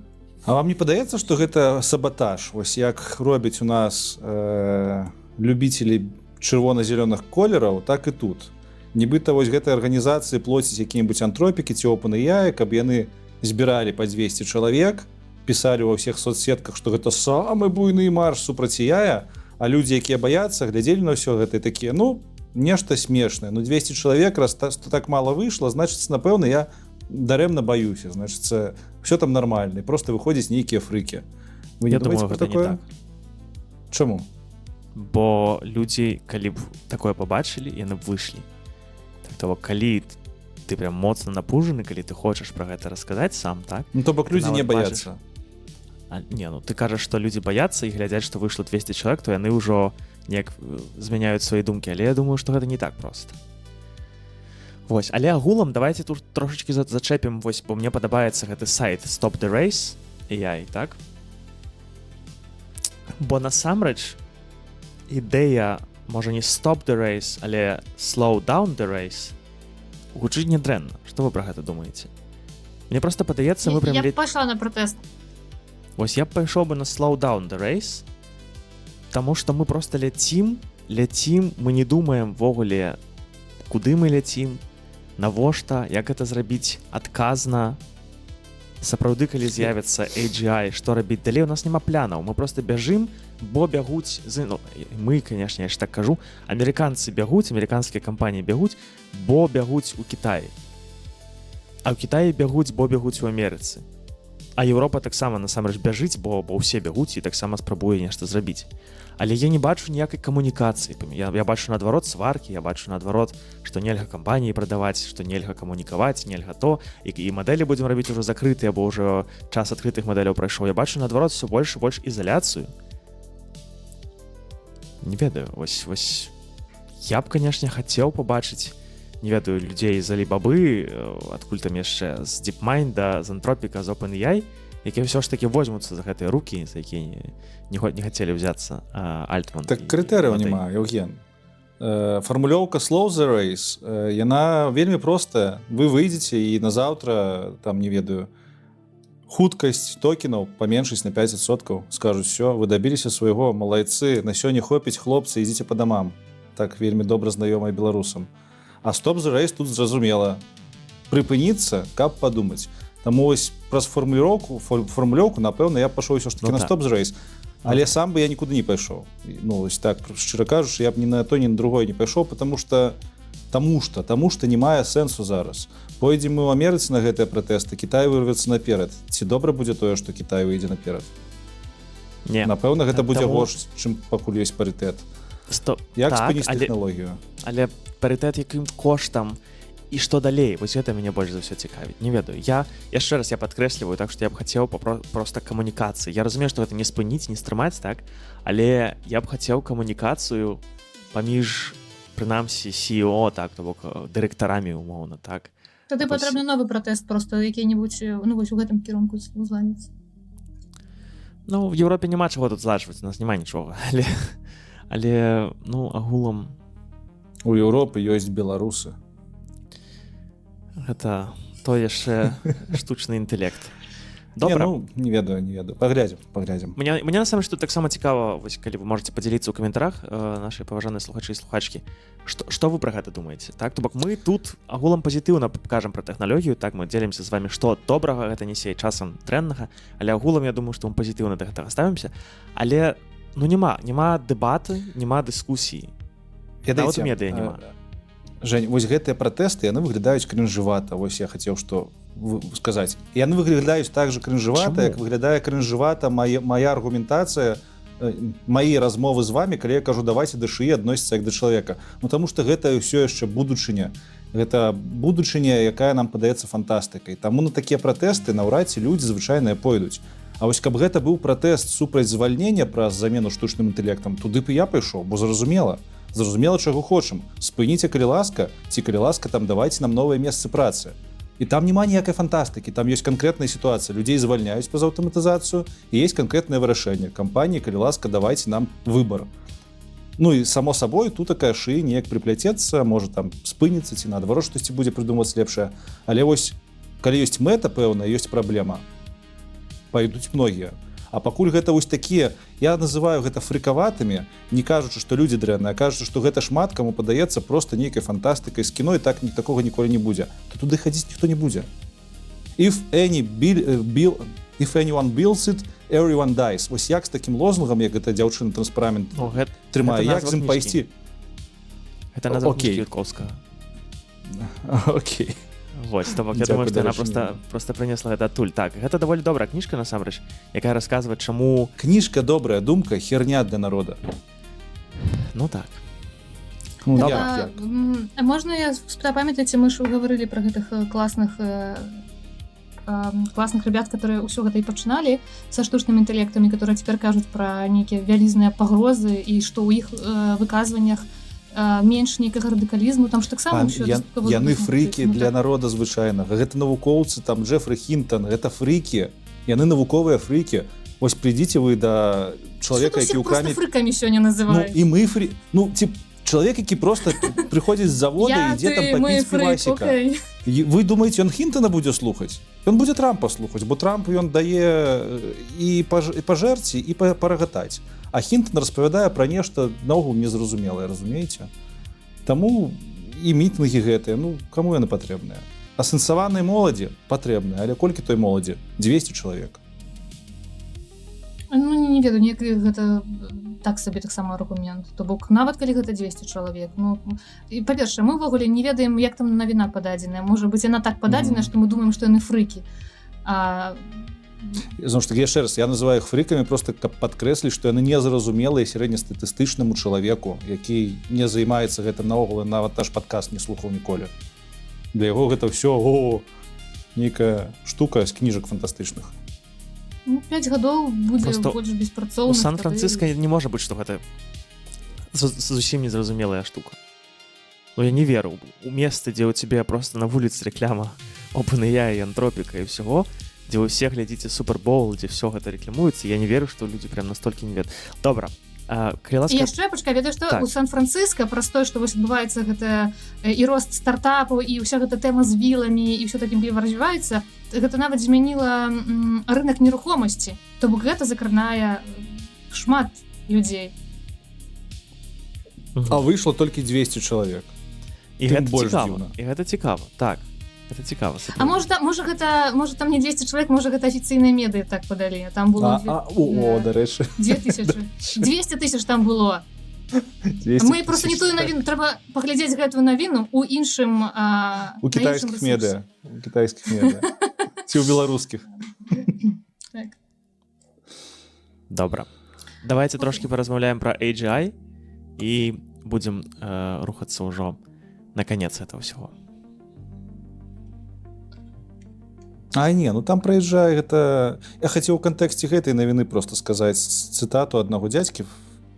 А вам не падаецца, што гэта сабатаж? Вось як робяць у нас любіцелі чырвона-зялёных колераў, так і тут. Нібыта вось гэтай арганізацыі плоціць якія-небудзь антропікі ці OpenAI, каб яны збіралі па 200 чалавек, пісалі ва ўсіх соцсетках, што гэта самы буйны марш супраць AI, а людзі, якія баяцца, глядзелі на ўсё гэта і такія, ну, нешта смешнае. Ну, 200 чалавек, раз так мала выйшла, значыцца, напэўна, я дарэмна баюся. Значыцца, все там нормально. Просто выходзяць нейкія фрыкі. Вы не думаеце пра такое? Так. Чаму? Бо людзі, калі б такое пабачылі, яны б выйшлі. Так то, калі ты прям моцна напужаны, калі ты хочаш пра гэта расказаць сам, так? Ну, то бок людзі не баяцца. Не, ну ты кажаш, што людзі баяцца і глядзяць, што выйшло 200 чалавек, то яны ўжо неяк змяняюць свае думкі, але я думаю, што гэта не так проста. Вось, але агулам давайте тут трошачкі зачэпім, вось, бо мне падабаецца гэты сайт Stop the Race AI, так? Бо насамрэч ідэя, можа не Stop the Race, але Slow down the Race гучыць нядрэнна. Што вы пра гэта думаеце? Мне проста падаецца, мы прям... Я б пайшла на пратэст. Вось я б пайшоў бы на Slow down the Race, таму што мы проста ляцім, мы не думаем ввогуле, куды мы ляцім, навошта, як гэта зрабіць адказна. Сапраўды, калі з'явіцца AGI, што рабіць далей, у нас няма планаў. Мы проста бяжым, бо бягуць, ну, мы, канешне, я ж так кажу, амерыканцы бягуць, амерыканскія кампаніі бягуць, бо бягуць у Кітаі. А ў Кітаі бягуць, бо бягуць у Амерыцы. А Еўропа таксама насамрэч бяжыць, бо ўсе бягуць і таксама спрабуе нешта зрабіць. Але я не бачу ніякай камунікацыі. Я бачу наадварот сваркі, я бачу наадварот, што нельга кампаніі прадаваць, што нельга камунікаваць, нельга то, і мадэлі будзем рабіць ужо закрытыя, бо ўжо час адкрытых мадэляў прайшоў. Я бачу наадварот все больш і больш ізаляцыю. Не ведаю, вось я б, канешне, хацеў пабачыць, не ведаю, людзей з Alibaba, адкуль там яшчэ з DeepMind, з Anthropic, з OpenAI, якія ўсё ж такі возьмуцца за гэтыя рукі, за якія не хацелі ўзяцца Альтман. Так крытэрыяў няма, Евген. Фармулёўка Slow the Race, яна вельмі простая. Вы выйдзеце і назаўтра, там, не ведаю, хуткасць токенаў паменшыць на 5%, скажуць, все, вы дабіліся свайго, малайцы, на сёння хопіць, хлопцы, ідзіце па дамам. Так вельмі добра знаёмая беларусам. А Stop the Race тут зразумела. Прыпыніцца, каб падумаць. Таму вось праз фармулёўку, напэўна, я пашоў усё ж такі на Stop the Race. Але сам бы я нікуды не пайшоў. Ну, вось так, шчыра кажучы, я б ні на то, ні на другой не пайшоў, таму што не мае сэнсу зараз. Пойдзем мы ў Амерыцы на гэтыя пратэсты, Кітай вырвецца наперад. Ці добра будзе тое, што Кітай выйдзе наперад? Не. Напэўна, гэта будзе горш, чым пакуль ёсць парытэт. Як спыніць тэхналогію? Але парытэт якім коштам і што далей? Вось гэта мяне больш за ўсё цікавіць. Не ведаю. Яшчэ раз я падкрэсліваю, так што я б хацеў проста камунікацыі. Я разумею, што гэта не спыніць, не стрымаць, так? Але я б хацеў камунікацыю паміж, прынамсі, CEO, так, то бок дырэктарамі, умоўна, так? Тады патрэбны новы пратэст, проста які-небудзь, ну, вось у гэтым кірунку узладзіць. Ну, в Еўропе няма чаго тут зладжваць, у нас няма нічога. Але, ну, агулам... У Еўропы ёсць беларусы. Гэта то яшчэ штучны інтэлект. Добра. Не ведаю. Паглядзім. Мне насамрэч тут таксама цікава, вось калі вы можаце падзяліцца ў каментарах, нашы паважаныя слухачы і слухачкі, што вы пра гэта думаеце? Так, то бок мы тут агулам пазітыўна кажам пра тэхналогію, так, мы дзелімся з вамі, што добрага гэта нясе, часам дрэннага, але агулам я думаю, што мы пазітыўна да гэтага ставімся. Але ну няма дэбаты, няма дыскусіі. Нават у медыа няма. Жень, вось гэтыя пратэсты яны выглядаюць крынжавата. Вось я хацеў што сказаць. Яны выглядаюць так же крынжавата, як выглядае крынжавата моя аргументацыя, мае размовы з вами, калі я кажу давайте да шыі адносіцца як да чалавека. Ну таму што гэта ўсё яшчэ будучыня. Гэта будучыня, якая нам падаецца фантастыкай. Таму на такія пратэсты наўрад ці людзі звычайныя пойдуць. А вось каб гэта быў пратэст супраць звальнення праз замену штучным інтэлектам, туды б я пайшоў, бо зразумела, чаго хочам. Спыніце, калі ласка, ці калі ласка, там давайце нам новыя месцы працы. І там няма ніякай фантастыкі, там ёсць канкрэтная сітуацыя. Людзей звальняюць праз аўтаматызацыю, і есть канкрэтнае вырашэнне. Кампаніі, калі ласка, давайце нам выбар. Ну і само сабой, тут такая шыі неяк прыпляцецца, можа там спыніцца, ці наадварот штосьці будзе прыдумваць лепшае. Але вось, калі ёсць мэта, пэўна, ёсць праблема. Пайдуць многія. А пакуль гэта вось такія, я называю гэта фрыкаватымі, не кажучы, што людзі дрэнныя, а кажучы, што гэта шмат каму падаецца проста нейкай фантастыкай з кіно, і так такога ніколі не будзе. То туды хадзіць ніхто не будзе. If anyone builds it, everyone dies. Вось як з такім лозунгам, як гэта дзяўчына транспарамент трымае, як з ім пайсці? Гэта назва кніжкі Віткоўскага. Окей. Вось, то бок, я думаю, што яна проста прынесла гэта адтуль. Так, гэта даволі добрая кніжка, насамрэч, якая расказвае, чаму... Кніжка добрая, думка, херня для народа. Ну так. Можна я памятаеце, мы ж гаварылі пра гэтых класных ребят, которые ўсё гэта і пачыналі са штучным інтэлектамі, которые цяпер кажуць пра нейкія вялізныя пагрозы і што ў іх выказваннях менш нейкага радыкалізму, там ж таксама яны фрыкі для народа звычайнага. Гэта навукоўцы, там Джефры Хінтон, гэта фрыкі, яны навуковыя фрыкі. Вось прыйдзіце вы да чалавека, які ў краме... Што фрыкамі сёння называюць? Ну і мы фрыкі, ну ці чалавек, які проста прыходзіць з завода і ідзе там папіць півасіка. Вы думаеце, ён Хінтона будзе слухаць? Ён будзе Трампа слухаць, бо Трамп ён дае і пажэрці, і парагатаць. А Хінтон распавядае пра нешта наогул незразумелае, разумееце? Таму і мітынгі гэтыя, ну, каму яны патрэбныя? Асэнсаванай моладзі патрэбныя, але колькі той моладзі? 200 чалавек. Ну, не ведаю, гэта так сабе таксама аргумент. То бок, нават калі гэта 200 чалавек. Ну, і, па-першае, мы ўвогуле не ведаем, як там навіна пададзеная. Можа быць, яна так пададзеная, што мы думаем, што яны фрыкі. Зноў ж такі, яшчэ раз, я называю іх фрыкамі проста, каб падкрэсліць, што яны незразумелыя сярэднестатыстычнаму чалавеку, які не займаецца гэтым наогул, нават наш падкаст не слухаў ніколі. Для яго гэта ўсё нейкая штука з кніжак фантастычных. Ну, 5 гадоў будзе больш беспрацоўна. У Сан-Францыска не можа быць, што гэта зусім незразумелая штука. Ну, я не веру. У месцы, дзе ў цябе проста на вуліцы рэкляма OpenAI, Антропіка і ўсяго, дзе вы все глядзіце Супербоул, дзе все гэта рэкламуецца, я не веру, што людзі прям настолькі не ведаюць. Добра. І яшчэ, пачкай, ведаю, што у Сан-Францыска праз тое, што вось адбываецца гэта і рост стартапаў, і ўся гэта тэма з віламі, і ўсё такім кліва развіваецца, гэта нават змяніла рынак нерухомасці. То бок гэта закранае шмат людзей. А выйшло толькі 200 чалавек. І гэта цікава. І гэта цікава, так. Это цікава. А можа там не 200 чалавек, можа гэта афіцыйныя медыі так падалі. Там было... дарэчы. 200 тысяч там было. Мы просто не тую навіну, трэба паглядзець гэтую навіну у іншым... У кітайскіх медыа. У кітайскіх медыа. Ці ў беларускіх. Так. Добра. Давайте трошки паразмаўляем пра AGI і будзем рухацца ўжо на канец этого всего. Не, ну там праязджае гэта... Я хацеў у кантэксце гэтай навіны просто сказаць цытату аднаго дзядзькі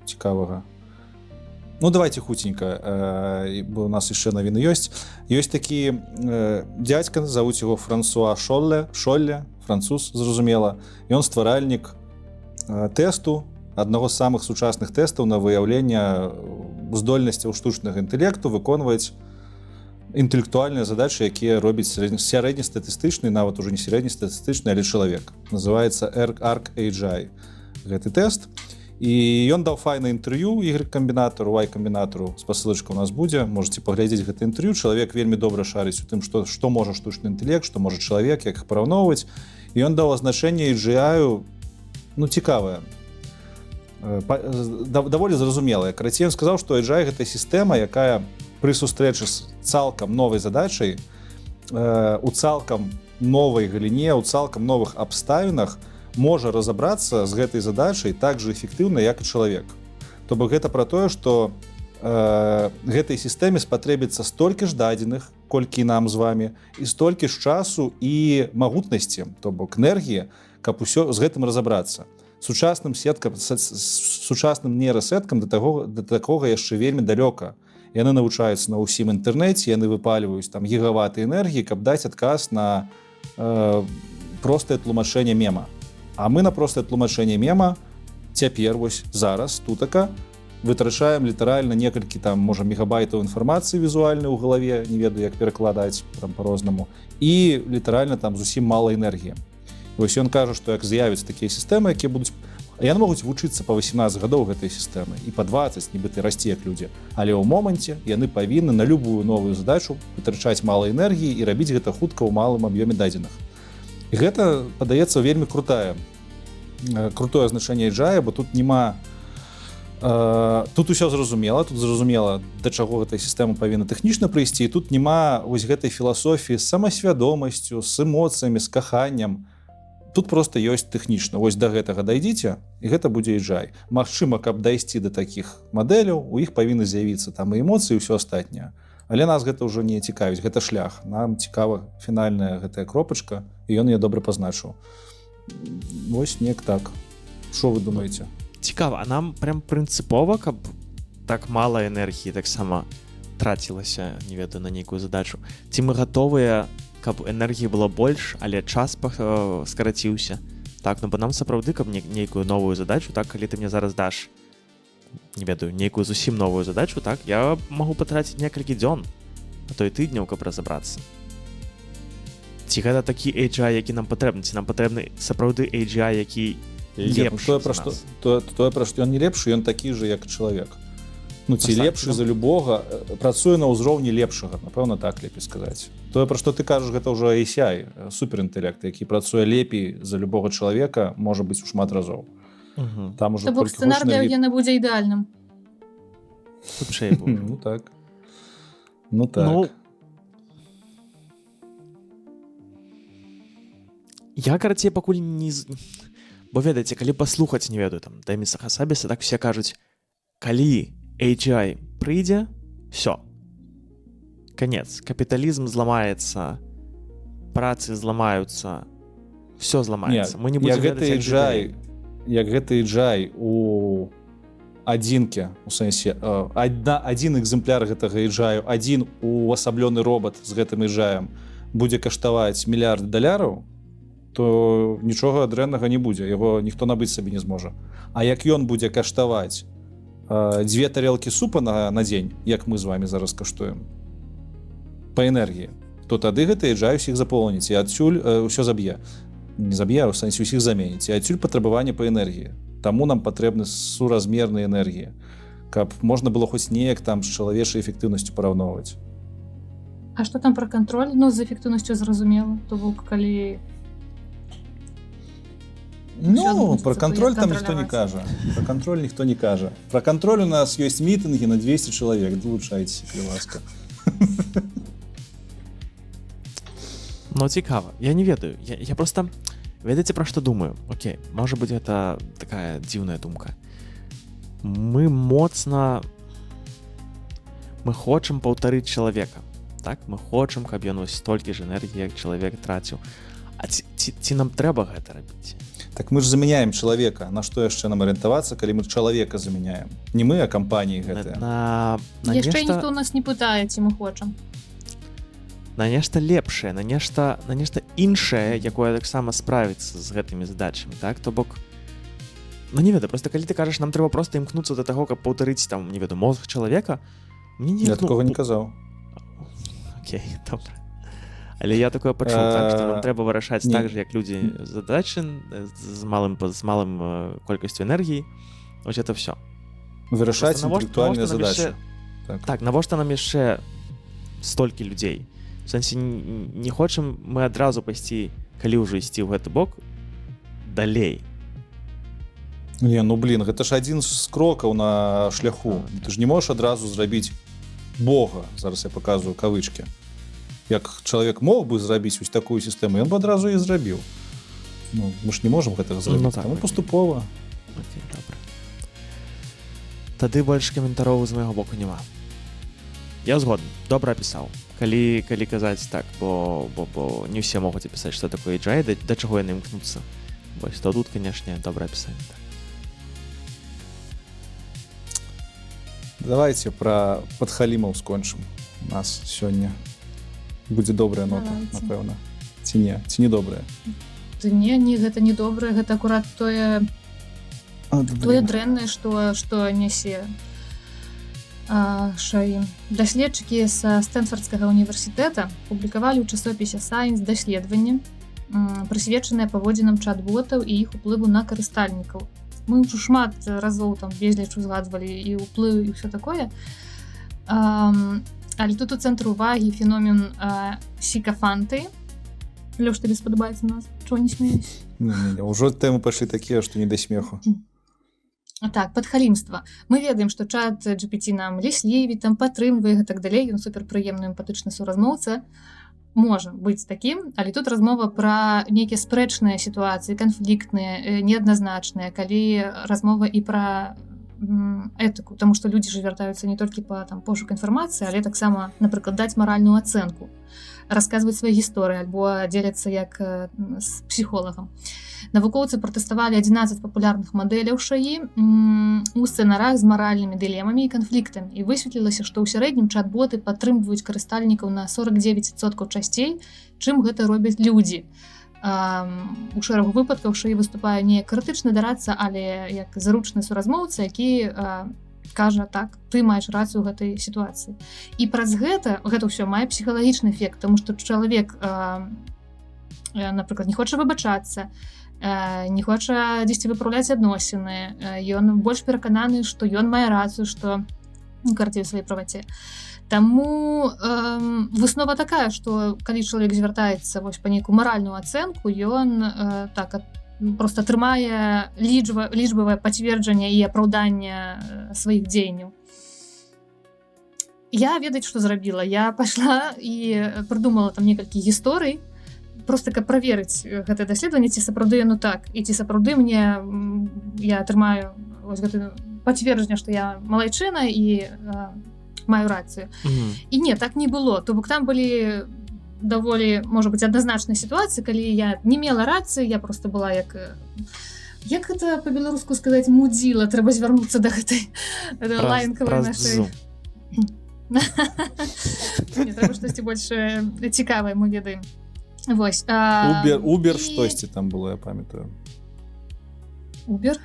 цікавага. Ну, давайте хутенька, бо у нас яшчэ навіны ёсць. Ёсць такі дзядзька, завуць яго Франсуа Шолле, француз, зразумела. Ён стваральнік тэсту, аднаго з самых сучасных тэстаў на выяўленне здольнасцяў штучнага інтэлекту выконваць інтэлектуальныя задачы, якія робіць сярэднестатыстычны, нават ужо не сярэднестатыстычны, але чалавек. Называецца ArcAGI гэты тэст. І ён даў файнае інтэрв'ю Y-камбінатару, Y-камбінатару, спасылачка у нас будзе, можаце паглядзець гэта інтэрв'ю. Чалавек вельмі добра шарыць у тым, што можа штучны інтэлект, што можа чалавек, як іх параўноўваць. І ён даў азначэнне AGI, ну, цікавае. Даволі зразумелае. Карацей, ён сказаў, што AGI гэта сістэма, якая пры сустрэчы з цалкам новай задачай у цалкам новай галіне, у цалкам новых абставінах можа разабрацца з гэтай задачай так же эфектыўна, як і чалавек. То бок гэта пра тое, што гэтай сістэме спатрэбіцца столькі ж дадзеных, колькі нам з вамі, і столькі ж часу і магутнасці, то бок энергіі, каб усё з гэтым разабрацца. Сучасным сеткам, сучасным нейрасеткам да такога яшчэ вельмі далёка. Яны навучаюцца на ўсім інтэрнэце, яны выпальваюць там гігаваты энергіі, каб даць адказ на простае тлумачэнне мема. А мы на простае тлумачэнне мема цяпер вось зараз тутака вытрачаем літаральна некалькі там можа мегабайтаў інфармацыі візуальнай у галаве, не ведаю як перакладаць там по-рознаму, і літаральна там зусім мала энергіі. Вось ён кажа, што як з'явяцца такія сістэмы, якія будуць яны могуць вучыцца па 18 гадоў гэтай сістэмы і па 20, нібыта расці як людзі, але ў моманце яны павінны на любую новую задачу вытрачаць мала энергіі і рабіць гэта хутка ў малым аб'ёме дадзеных. І гэта падаецца вельмі крутое значэнне AGI, бо тут няма тут усё зразумела, тут зразумела, да чаго гэтай сістэмы павінна тэхнічна прыйсці, і тут няма вось гэтай філасофіі з самасвядомасцю, з эмоцыямі, з каханнем. Тут просто ёсць тэхнічна. Вось да гэтага дайдзіце, і гэта будзе AGI. Магчыма, каб дайсці да такіх мадэляў, у іх павінны з'явіцца там і эмоцыі, і ўсё астатняе. Але нас гэта ўжо не цікавіць, гэта шлях. Нам цікава фінальная гэтая кропачка, і ён яе добра пазначыў. Вось неяк так. Што вы думаеце? Цікава, а нам прям прынцыпова, каб так мала энергіі таксама трацілася, не ведаю, на нейкую задачу. Ці мы гатовыя, каб энергіі было больш, але час скараціўся. Так, ну бо нам сапраўды, каб нейкую новую задачу, так, калі ты мне зараз даш, не ведаю, нейкую зусім новую задачу, так, я магу патраціць некалькі дзён, а то і тыдняў, каб разабрацца. Ці гэта такі AGI, які нам патрэбны? Ці нам патрэбны сапраўды AGI, які лепшы за нас? Тое, пра што ён не лепшы, ён такі же, як чалавек. Ну, ці лепшы за любога, працуе на ўзроўні лепшага, напэўна, так лепей сказаць. Тое, пра што ты кажаш, гэта ўжо ACI, суперінтэлект, які працуе лепей за любога чалавека, можа быць у шмат разоў. Там ужо бок сцэнар для Евгена будзе ідэальным. Хутчэй будзе. Ну так. Ну так. Я, карацей, пакуль не... Бо, ведаеце, калі паслухаць, не ведаю, там, Дэміса Хасабіса, так усе кажуць, калі AGI прыйдзе, всё. Конец. Капіталізм зламаецца, працы зламаюцца, всё зламаецца. Мы не будзем ведаць, як гэты AGI у адзінке, у сэнсе, адзін экземпляр гэтага AGI, адзін увасаблёны робот з гэтым AGI будзе каштаваць $мільярд, то нічога дрэннага не будзе, яго ніхто набыць сабе не зможа. А як ён будзе каштаваць 2 тарелкі супа на дзень, як мы з вами зараз каштуем, па энергіі, то тады гэта AGI усіх запоўніць, і адсюль ўсё заб'е. Не заб'е, у сэнсе усіх заменіць. І адсюль патрабаванне па энергіі. Таму нам патрэбны суразмерныя энергіі, каб можна было хоць неяк там з чалавечай эфектыўнасцю параўноўваць. А што там пра кантроль? Ну, з эфектыўнасцю зразумела. То бок, калі... Ну, про контроль там ніхто не кажа. Про контроль ніхто не кажа. Про контроль у нас ёсць мітынгі на 200 чалавек. Долучайцеся, калі ласка. Ну, цікава. Я не ведаю. Я просто... Ведаеце, пра што думаю? Окей, можа быць, гэта такая дзіўная думка. Мы моцна... Мы хочам паўтарыць чалавека. Так? Мы хочам, каб ён вось столькі ж энергіі, як чалавек траціў. А ці нам трэба гэта рабіць? Так мы ж заменяем чалавека. На што яшчэ нам арыентавацца, калі мы чалавека заменяем? Не мы, а кампаніі гэтыя. Яшчэ ніхто ў нас не пытае, ці мы хочам. На нешта лепшае, на нешта іншае, якое таксама справіцца з гэтымі задачамі, так? То бок, ну не ведаю, просто калі ты кажаш, нам трэба проста імкнуцца да таго, каб паўтарыць там, не ведаю, мозг чалавека, мне не... Я такога не казаў. Окей, добра. Але я такое пачуў, так, што нам трэба вырашаць так же, як людзі задачы з малым колькасцю энергіі. Вось это всё. Вырашаць інтэлектуальныя задачы. Так, навошта нам яшчэ столькі людзей? В сэнсе, не хочам мы адразу пайсці, калі ўжо ісці ў гэты бок, далей. Не, ну блин, гэта ж адзін з крокаў на шляху. Ты ж не можаш адразу зрабіць Бога, зараз я паказваю кавычкі, як чалавек мог бы зрабіць вось такую сістэму, ён бы адразу і зрабіў. Ну, мы ж не можам гэтага зрабіць, Ну, так, таму окей. паступова. Окей, добра. Тады больш каментароў з майго боку няма. Я згодны, добра апісаў. Калі казаць так, бо не ўсе могуць апісаць, што такое AGI, да чаго яны імкнуцца. Вось, то тут, канешне, добрае апісанне. Давайте пра падхалімаў скончым. У нас сёння будзе добрая нота, Давайте. напэўна. Ці не добрая? Не, гэта не добрае, гэта акурат тое дрэннае, што нясе Шаін. Даследчыкі са Стэнфордскага універсітэта публікавалі ў часопісе Science даследаванне, прысвечанае паводзінам чат-ботаў і іх уплыву на карыстальнікаў. Мы ўжо шмат разоў там безліч узгадвалі і ўплыў і ўсё такое. Але тут у цэнтры ўвагі феномен сікафанты. Лёш, табе спадабаецца нас? Чого не смеюсь? Ўжо тэмы пайшлі такія, што не да смеху. Так, падхалімства. Мы ведаем, што чат GPT нам лісліві, там падтрымлівае і так далей, ён суперпрыемны эмпатычны суразмоўца. Можа быць такім, але тут размова пра нейкія спрэчныя сітуацыі, канфліктныя, неадназначныя, калі размова і пра этыку, таму што людзі ж вяртаюцца не толькі па пошук інфармацыі, але таксама, напрыклад, даць маральную ацэнку, расказваць свае гісторыі альбо дзеляцца як з псіхолагам. Навукоўцы пратэставалі 11 папулярных мадэляў шаі у сцэнарах з маральнымі дылемамі і канфліктамі. І высветлілася, што ў сярэднім чат-боты падтрымліваюць карыстальнікаў на 49% часцей, чым гэта робяць людзі. У шэрагу выпадкаў шаі выступае не крытычны дарадца, але як зручны суразмоўца, які кажа, так, ты маеш рацыю ў гэтай сітуацыі. І праз гэта ўсё мае псіхалагічны эфект, тому што чалавек, напрыклад, не хоча выбачацца, не хоча дзесьці выпраўляць адносіны, ён больш перакананы, што ён мае рацыю, што карціў сваёй праваце. Таму выснова такая, што калі чалавек звяртаецца вось па нейкую маральную ацэнку, ён так проста атрымае лічбавае пацверджанне і апраўданне сваіх дзеянняў. Я ведаць, што зрабіла. Я пайшла і прыдумала там некалькі гісторый, просто каб праверыць гэтае даследаванне, ці сапраўды яно так, і ці сапраўды я атрымаю вось гэта пацверджанне, што я малайчына і маю рацыю. І не, так не было. То бок там былі даволі, можа быць, адназначныя сітуацыі, калі я не мела рацыі, я просто была як гэта па-беларуску сказаць, мудзіла, трэба звярнуцца да гэтай лаянкавай нашай. Не, трэба штосьці больш цікавае, мы ведаем. Вось. Убер штосьці там было, я памятаю. Убер?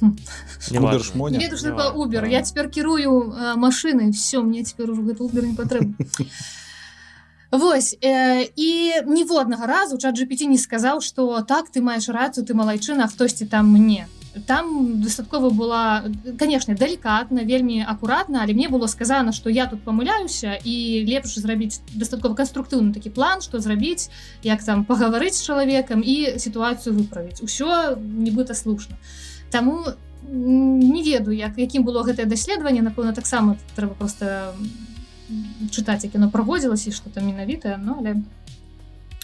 Убер шмоня? Не ведаю, што такое Убер. Я цяпер кірую машынай, все, мне цяпер ужо гэты Убер не патрэбны. Вось, і ніводнага разу чат GPT не сказаў, што так, ты маеш рацыю, ты малайчына, а хтосьці там мне. Там дастаткова была, канешне, далікатна, вельмі акуратна, але мне было сказана, што я тут памыляюся і лепш зрабіць дастаткова канструктыўны такі план, што зрабіць, як там пагаварыць з чалавекам і сітуацыю выправіць. Усё нібыта слушна. Таму не ведаю, якім было гэтае даследаванне, напэўна, таксама трэба проста чытаць, як яно праводзілася і што там менавіта, но але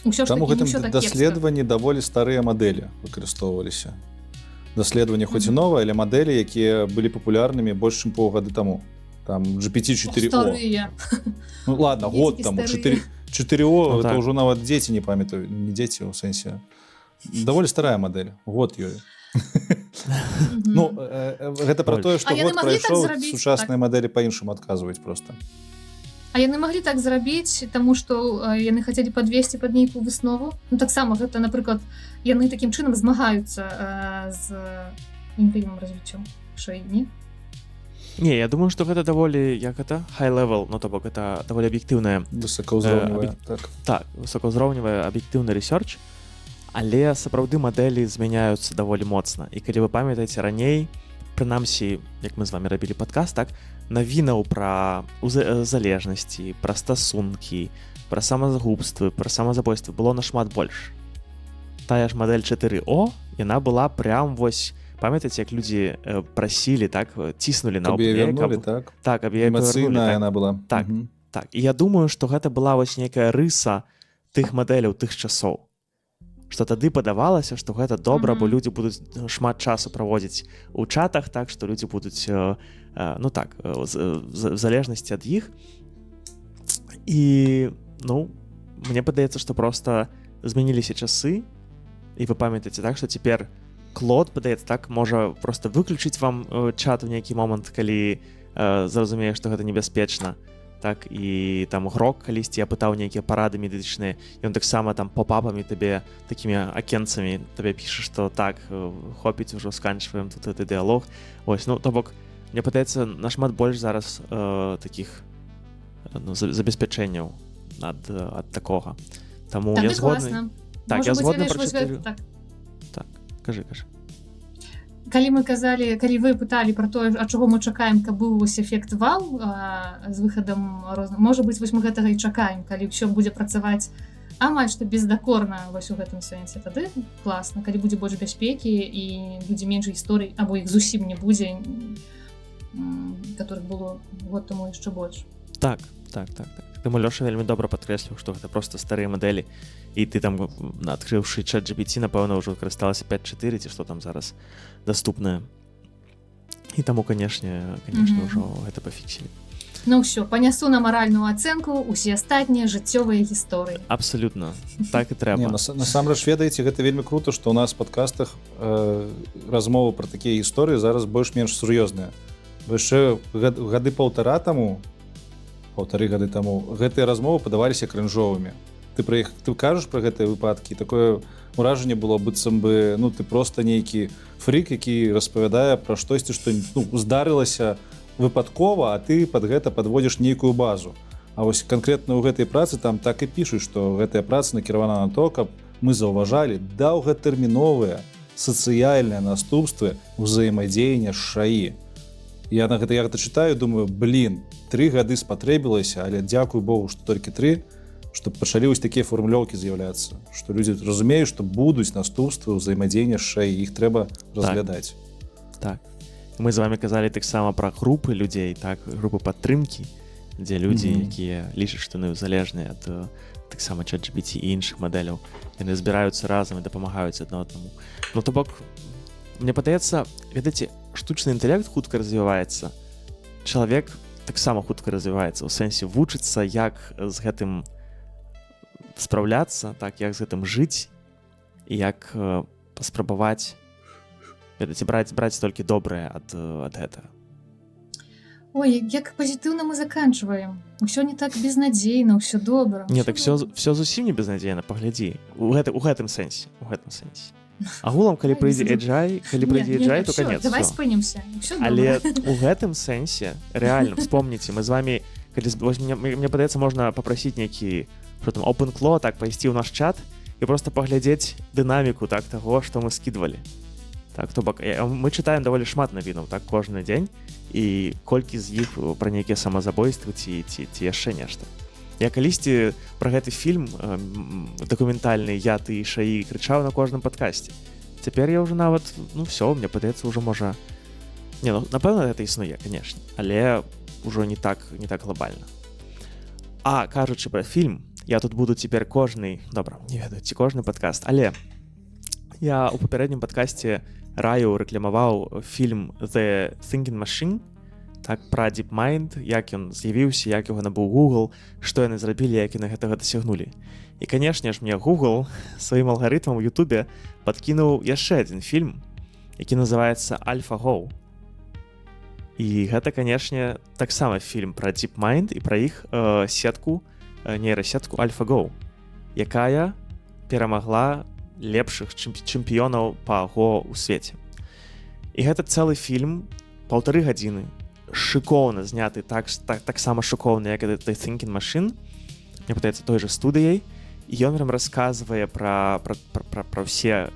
ўсё ж такі там у гэтым ўсё так даследаванні даволі старыя мадэлі выкарыстоўваліся. Даследаванне хоць і новае, але мадэлі, якія былі папулярнымі больш чым паўгады таму. Там GPT-4O. Старыя. Ну ладно, год таму. 4O, Ну, это так. ўжо нават дзеці не памятаю, не дзеці ў сэнсе. Даволі старая мадэль, год ёй. Ну, гэта пра тое, што А яны год маглі так прайшоў, зрабіць, сучасныя мадэлі па-іншаму адказваюць проста. А яны маглі так зрабіць, таму што яны хацелі падвесці пад нейкую выснову. Ну таксама гэта, напрыклад, яны такім чынам змагаюцца з імклівым развіццём шаі. Не, я думаю, што гэта даволі, як гэта, high level, ну то бок гэта даволі аб'ектыўная, Высокаўзроўневая, так. так, высокаўзроўневая аб'ектыўны рэсёрч, але сапраўды мадэлі змяняюцца даволі моцна. І калі вы памятаеце раней, прынамсі, як мы з вамі рабілі падкаст, так, навінаў пра залежнасці, пра стасункі, пра самазгубствы, пра самазабойствы было нашмат больш. Тая ж мадэль 4O, яна была прям вось памятаеце, як людзі прасілі, так, ціснулі на Каб яе OpenAI, вярнулі, так? так, каб яе Эмацыйная павярнулі, яна была. Так, так. І я думаю, што гэта была вось нейкая рыса тых мадэляў тых часоў. Што тады падавалася, што гэта добра, бо людзі будуць шмат часу праводзіць у чатах, так, што людзі будуць, ну так, в залежнасці ад іх. І, ну, мне падаецца, што проста змяніліся часы, і вы памятаеце, так, што цяпер Клод, падаецца, так, можа проста выключыць вам чат у нейкі момант, калі зразумее, што гэта небяспечна. Так, і там Грок калісьці я пытаў нейкія парады медычныя, і ён таксама там попапамі табе, такімі акенцамі табе піша, што так, хопіць, ужо сканчваем тут гэты дыялог. Ось, ну, то бок, мне падаецца, нашмат больш зараз такіх забеспячэнняў ад такога. Таму я згодны. Так, я згодны прачытаю. Так, кажы. Калі мы казалі, калі вы пыталі пра тое, а чаго мы чакаем, каб быў вось эфект вау з выхадам розных, можа быць, вось мы гэтага і чакаем, калі ўсё будзе працаваць амаль што бездакорна вось у гэтым сэнсе, тады класна, калі будзе больш бяспекі і будзе менш гісторый, або іх зусім не будзе, которых было год таму яшчэ больш. Так. Таму Лёша вельмі добра падкрэсліў, што гэта проста старыя мадэлі, і ты там, адкрыўшы ChatGPT, напэўна, ўжо карысталася 5.4, ці што там зараз даступнае. І таму, канешне, ўжо гэта пафіксілі. Ну ўсё, панясу на маральную ацэнку усе астатнія жыццёвыя гісторыі. Абсалютна, так і трэба. Насамрэч, ведаеце, гэта вельмі крута, што ў нас в падкастах размовы пра такія гісторыі зараз больш-менш сур'ёзныя. Бо яшчэ гады паўтары гады таму гэтыя размовы падаваліся крынжовымі. Ты кажаш пра гэтыя выпадкі, такое ўражанне было, быццам бы, ну, ты проста нейкі фрік, які распавядае пра штосьці, што, ну, здарылася выпадкова, а ты пад гэта падводзіш нейкую базу. А вось канкрэтна ў гэтай працы там так і пішуць, што гэтая праца накіравана на то, каб мы заўважалі доўгатэрміновыя сацыяльныя наступствы ўзаемадзеяння з ШАІ. Я гэта чытаю, думаю, 3 гады спатрэбілася, але дзякуй Богу, што толькі 3, што пачалі вось такія фармулёўкі з'яўляцца, што людзі разумеюць, што будуць наступствы ўзаемадзеяння з ШАІ, іх трэба разглядаць. Так. Мы з вами казалі таксама пра групы людзей, так, групы падтрымкі, дзе людзі, якія лічаць, што яны залежныя ад таксама ChatGPT і іншых мадэляў, яны збіраюцца разам і дапамагаюць адно аднаму. Ну, то бок, мне падаецца, ведаеце, штучны інтэлект хутка развіваецца, чалавек таксама хутка развіваецца, у сэнсе вучыцца, як з гэтым спраўляцца, так, як з гэтым жыць, і як паспрабаваць, ведаеце, браць толькі добрае ад гэтага. Ой, як пазітыўна мы заканчваем. Усё не так безнадзейна, ўсё добра. Не, так всё зусім не безнадзейна, паглядзі. У гэтым сэнсе. Агулам, калі прыйдзе AGI, то канец. Давай спынімся. Але у гэтым сэнсе, рэальна, вспомніце, мы з вами, мне падаецца, можна папрасіць нейкі OpenClaw, так, пайсці ў наш чат і проста паглядзець дынаміку, так, таго, што мы скідвалі. Так, то бок, мы чытаем даволі шмат навінаў, так, кожны дзень, і колькі з іх пра нейкія самазабойствы ці яшчэ нешта. Я калісьці пра гэты фільм дакументальны «Я, ты і ШАІ» крычаў на кожным падкасце. Цяпер я ўжо нават, ну всё, мне падаецца, ўжо можа... Не, ну, напэўна, гэта існуе, канешне, але ўжо не так глобальна. А, кажучы пра фільм, я тут буду цяпер кожны, добра, не ведаю, ці кожны падкаст, але я ў папярэднім падкасці раю рэкламаваў фільм «The Thinking Machine», так, пра DeepMind, як ён з'явіўся, як яго набыў Google, што яны зрабілі, як яны гэтага дасягнулі. І, канешне ж, мне Google сваім алгарытмам у Ютубе падкінуў яшчэ адзін фільм, які называецца «AlphaGo». І гэта, канешне, таксама фільм пра DeepMind і пра іх нейрасетку AlphaGo, якая перамагла лепшых чэмпіёнаў па Go ў свеце. І гэта цэлы фільм, 1,5 гадзіны, шыкоўна зняты, таксама шыкоўна, як The Thinking Machine, мне падаецца, той жа студыяй, і ён прям расказвае пра ўсе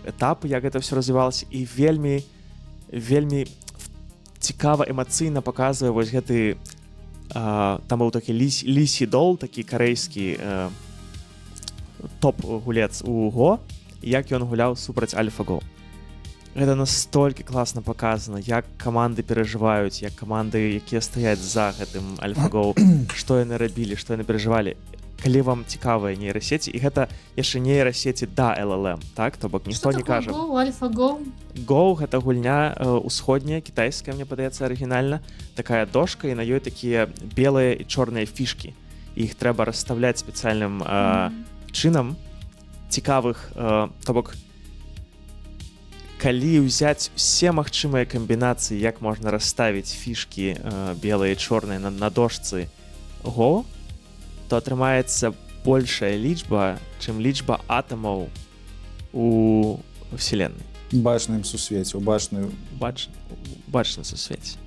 этапы, як гэта ўсё развівалася, і вельмі цікава эмацыйна паказвае вось гэты, там быў такі Лі Сідол, такі карэйскі топ-гулец у Go, як ён гуляў супраць AlphaGo. гэта настолькі класна показана, як каманды перажываюць, як каманды, якія стаяць за гэтым AlphaGo, што яны рабілі, што яны перажывалі. Калі вам цікавыя нейрасеці, і гэта яшчэ нейрасеці да LLM, так? То бок ніхто не кажа. Go, AlphaGo? Go — гэта гульня усходняя, кітайская, мне падаецца, арыгінальна. Такая дошка, і на ёй такія белыя і чорныя фішкі. Іх трэба расставляць спецыяльным чынам цікавых, то бок калі ўзяць усе магчымыя камбінацыі, як можна расставіць фішкі белыя і чорныя на дошцы Go, то атрымаецца большая лічба, чым лічба атамаў у вселенной. Бачным сусвеце, у бачным сусвеце.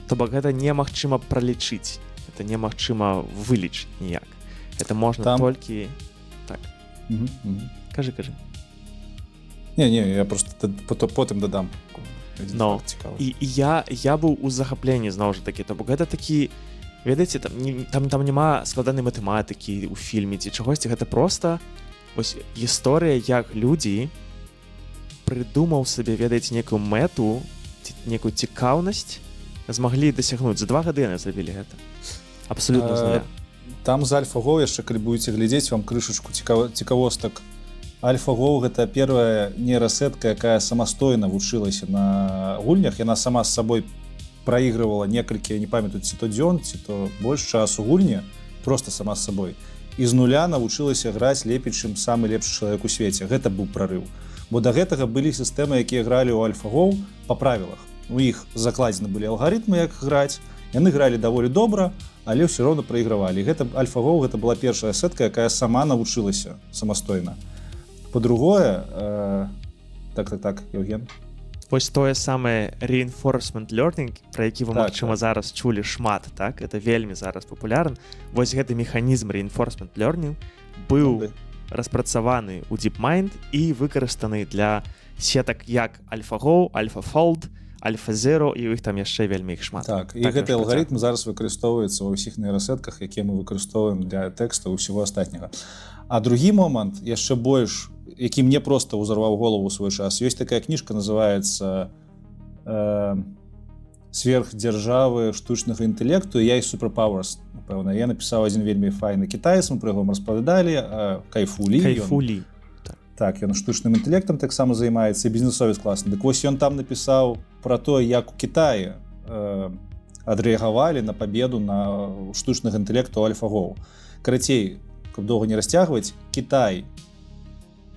То бок гэта немагчыма пралічыць, гэта немагчыма вылічыць ніяк. Гэта можна толькі так. Кажы. Не, я просто потым дадам. Но і я быў у захапленні зноў жа такі, то бок гэта такі, ведаеце, там няма складанай матэматыкі ў фільме ці чагосьці, гэта проста вось гісторыя, як людзі прыдумаў сабе, ведаеце, некую мэту, некую цікаўнасць змаглі дасягнуць. За 2 гады яны зрабілі гэта. Абсалютна з нуля. Там з AlphaGo яшчэ, калі будзеце глядзець, вам крышачку цікавостак. AlphaGo — гэта первая нейрасетка, якая самастойна вучылася на гульнях. Яна сама з сабой праігрывала некалькі, не памятаю, ці то дзён, ці то больш часу гульні, просто сама з сабой. І з нуля навучылася граць лепей, чым самы лепшы чалавек у свеце. Гэта быў прарыў. Бо да гэтага былі сістэмы, якія гралі ў AlphaGo па правілах. У іх закладзены былі алгарытмы, як граць. Яны гралі даволі добра, але ўсё роўна праігравалі. Гэта AlphaGo — гэта была першая сетка, якая сама навучылася самастойна. По-другое, так, Евген. Вось тое самае reinforcement learning, пра які вы, магчыма, зараз чулі шмат, так? Это вельмі зараз папулярна. Вось гэты механізм reinforcement learning быў распрацаваны ў DeepMind і выкарыстаны для сетак як AlphaGo, AlphaFold, AlphaZero, і іх там яшчэ вельмі іх шмат. Так, і гэты алгарытм зараз выкарыстоўваецца ва ўсіх нейрасетках, якія мы выкарыстоўваем для тэкста і ўсяго астатняга. А другі момант, яшчэ больш, які мне просто ўзарваў голову ў свой час. Ёсць такая кніжка, называецца «Сверхдзяржавы штучнага інтэлекту і AI Superpowers». Напэўна, я напісаў адзін вельмі файны кітаец, мы пра яго распавядалі, Кайфулі. Так, ён штучным інтэлектам таксама займаецца, і бізнесовец класны. Дык вось ён там напісаў пра то, як у Кітаі адрэагавалі на пабеду на штучнага інтэлекту AlphaGo. Карацей, каб доўга не расцягваць, Кітай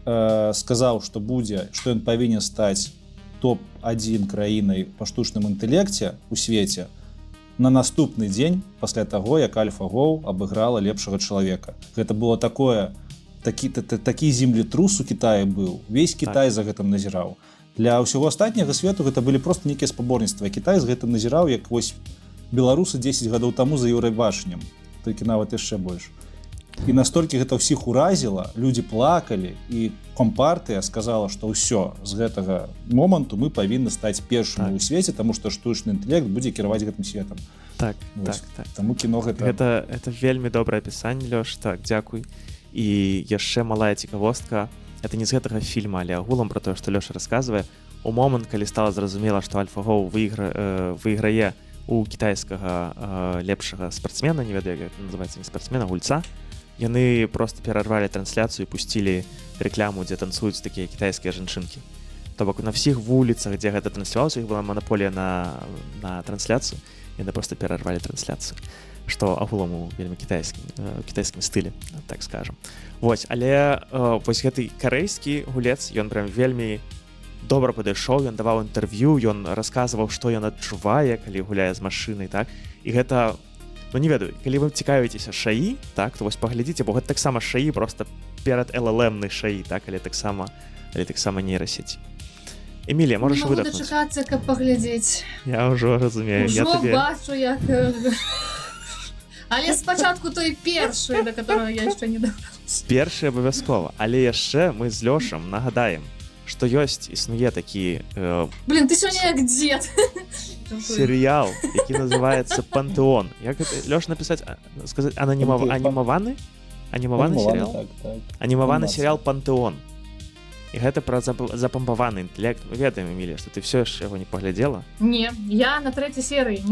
сказаў, што ён павінен стаць топ-1 краінай па штучным інтэлекце ў свеце на наступны дзень пасля таго, як AlphaGo абыграла лепшага чалавека. Гэта было такі землетрус у Кітаі быў. Весь Кітай за гэтым назіраў. Для ўсяго астатняга свету гэта былі проста нейкія спаборніцтвы. Кітай з гэтым назіраў, як вось беларусы 10 гадоў таму за Еўрабачаннем, толькі нават яшчэ больш. І настолькі гэта ўсіх уразіла, людзі плакалі, і компартыя сказала, што ўсё, з гэтага моманту мы павінны стаць першымі ў свеце, таму што штучны інтэлект будзе кіраваць гэтым светам. Так. Таму кіно гэта вельмі добрае апісанне, Лёш, так, дзякуй. І яшчэ малая цікавостка, это не з гэтага фільма, але агулам пра тое, што Лёша расказвае. У момант, калі стала зразумела, што AlphaGo выйграе у кітайскага лепшага спартсмена, не ведаю, як называецца, не спартсмена, гульца, яны просто перарвалі трансляцыю і пусцілі рэкляму, дзе танцуюць такія кітайскія жанчынкі. То бок на ўсіх вуліцах, дзе гэта транслявалася, іх была манаполія на трансляцыю, яны просто перарвалі трансляцыю, што агулам у вельмі кітайскім стылі, так скажам. Вось, але вось гэты карэйскі гулец, ён прям вельмі добра падышоў, ён даваў інтэрв'ю, ён расказваў, што ён адчувае, калі гуляе з машынай, так? І гэта, ну не ведаю, калі вы цікавіцеся шаі, так, то вось паглядзіце, бо гэта таксама шаі, просто перад LLM-най шаі, так, але таксама нейрасеці. Эмілія, можаш выдохнуць? Не магу дачакацца, каб паглядзець. Я ўжо разумею. Ужо бачу, як... Але спачатку той першы, да которого я яшчэ не дабралася. Першы абавязкова, але яшчэ мы з Лёшам нагадаем, што існуе такі... Блин, ты сёння як дзед. Серыял, які называецца «Пантэон». Як гэта, Лёш, напісаць, сказаць, анімаваны? Анімаваны серыял? Так. Анімаваны серыял «Пантэон». І гэта пра запампаваны інтэлект. Мы ведаем, Эмілія, што ты все яшчэ яго не паглядзела. Не, я на 3-й серыі.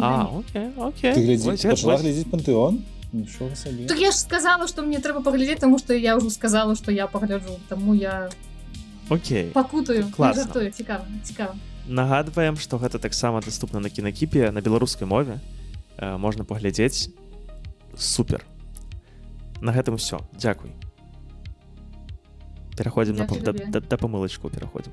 Окей. Ты пачала глядзець Пантэон? Нічога сабе. Так я ж сказала, што мне трэба паглядзець, таму што я ўжо сказала, што я пагляджу. Таму я пакутаю. Класна. Жартую, цікава. Нагадваем, што гэта таксама даступна на Кінакіпе на беларускай мове. Можна паглядзець. Супер. На гэтым усё. Дзякуй. Пераходзім да памылачку пераходзім.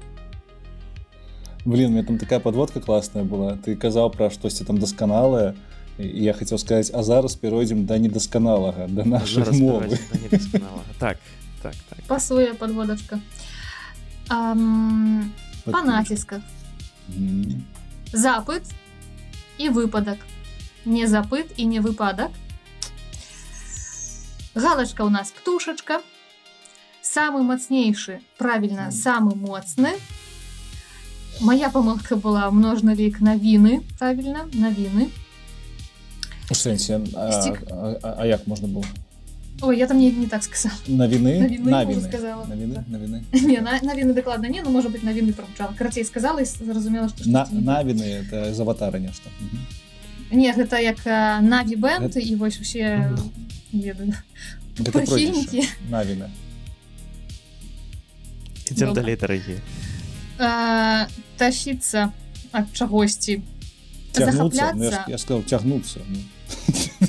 Блин, у меня там такая подводка классная была. Ты казаў пра штосьці там дасканалае, і я хацеў сказаць, а зараз перайдзем да недасканалага, да нашай мовы. Так. Пасуе подводачка. Па націсках. Запыт і выпадак. Не запыт і не выпадак. Галачка у нас птушачка. Самы мацнейшы, правільна, самы моцны. Моя памылка была множны лік навіны, правільна, навіны. У сэнсе, а як можна было? Ой, я там не так сказала. Навіны? Навіны сказала. Навіны? Не, навіны дакладна не, но, можа быць, навіны прамчала. Карацей сказала і зразумела, што... Навіны, это з аватара нешта. Не, гэта як Наві Бэнд, і вось усе, не ведаю, прыхільнікі. Навіны. Ідзем далей, дарагія. Тащіцца ад чагосьці. Цягнуцца? Я сказаў цягнуцца.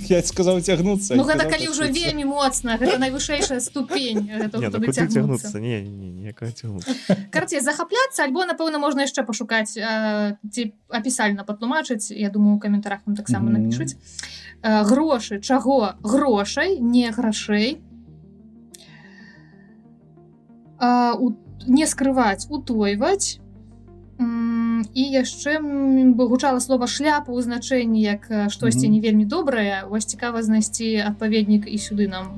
Я сказаў цягнуцца. Ну гэта калі ўжо вельмі моцна, гэта найвышэйшая ступень. Не, ну куды цягнуцца? Не, ніякага цягнуцца. Карацей, захапляцца, альбо, напэўна, можна яшчэ пашукаць, ці апісальна патлумачыць, я думаю, у каментарах нам таксама напішуць. Грошы, чаго? Грошай, не грашэй. Не скрываць, утойваць. І яшчэ гучала слова шляпа ў значэнні як штосьці не вельмі добрае. Вось цікава знайсці адпаведнік і сюды нам.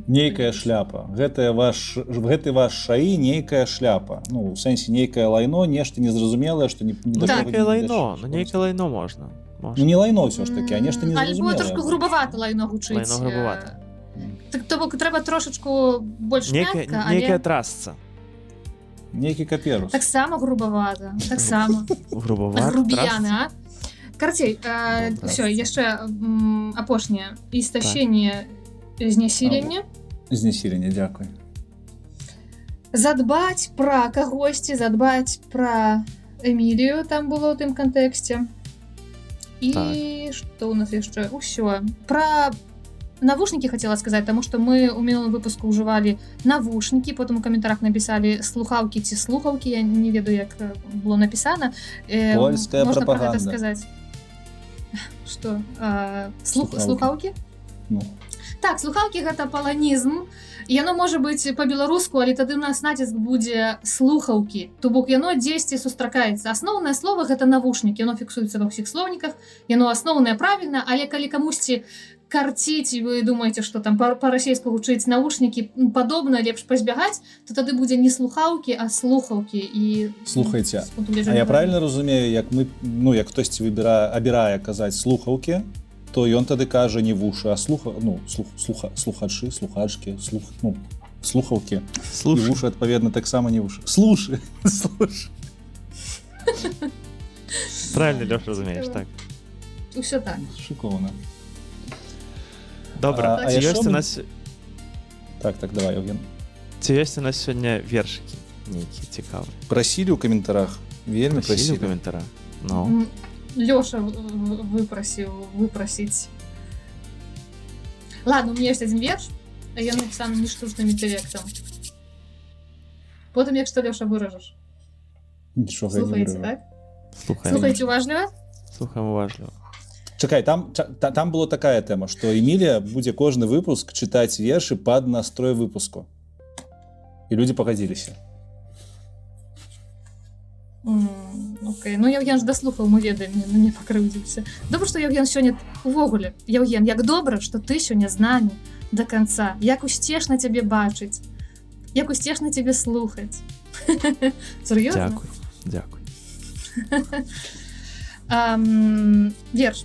Нейкая шляпа. Гэты ваш шаі нейкая шляпа. Ну, у сэнсе нейкае лайно, нешта незразумелае, што не нейкае лайно, ну нейкае лайно можна. Ну не лайно ўсё ж такі, а нешта незразумелае. Альбо трошку грубавата лайно гучыць. Лайно грубавата. То бок трэба трошачку больш мякка, але... Нейкая трасца. Нейкі каперус. Таксама грубавата. Таксама. Грубавата. Грубіяны, а? Карацей, ўсё, яшчэ апошняе. Істащенне знесілення. Знесілення, дзякуй. Задбаць пра кагосьці, задбаць пра Эмілію, там было ў тым кантэксце. І што ў нас яшчэ? Усё. Пра навушники хотела сказать, потому что мы у минулого выпуску уживали навушники, потом в комментариях написали слухавки ці слухавки, я не ведаю, как было написано. Польская можно пропаганда. Можно про это сказать? Что? Слухавки? Ну. Так, слухавки гэта паланізм. Яно можа быць па-беларуску, але тады у нас націск будзе слухаўкі. То бок яно дзесьці сустракаецца. Асноўнае слова гэта навушнік. Яно фіксуецца ва ўсіх слоўніках. Яно асноўнае правільна, але калі камусьці карціць, і вы думаеце, што там па-расейску гучыць навушнікі падобна, лепш пазбягаць, то тады будзе не слухаўкі, а слухаўкі. І слухайце, а я правильно разумею, як мы, ну, як хтосьці абірае казаць слухаўкі, то ён тады кажа не вушы, а слухачы, слухачкі, слухаўкі. І вушы, адпаведна, таксама не вушы. Слушы! Правильно, Лёш, разумееш, так. Усё так. Шыкоўна. Добра, ці ёсць у нас... Так, давай, Евген. Ці ёсць у нас сёння вершыкі нейкія цікавыя? Прасілі ў каментарах. Вельмі прасілі ў каментарах. Ну. Лёша выпрасіць. Ладно, у меня есть один верш, а я написана не штучным интеллектом. Потом як что, Лёша, выражешь? Нічога не выражу. Слухаете, так? Слухаете уважливо? Слухаем уважливо. Чакай, там была такая тэма, што Эмілія будзе кожны выпуск чытаць вершы пад настрой выпуску. І людзі пагадзіліся. Окей, ну Евген ж дослухаў, мы ведаем, не пакрыўдзіўся. Добра, што Евген сёння увогуле. Евген, як добра, што ты сёння з намі да канца. Як усцешна цябе бачыць. Як усцешна цябе слухаць. Сур'ёзна? Дзякуй. Верш.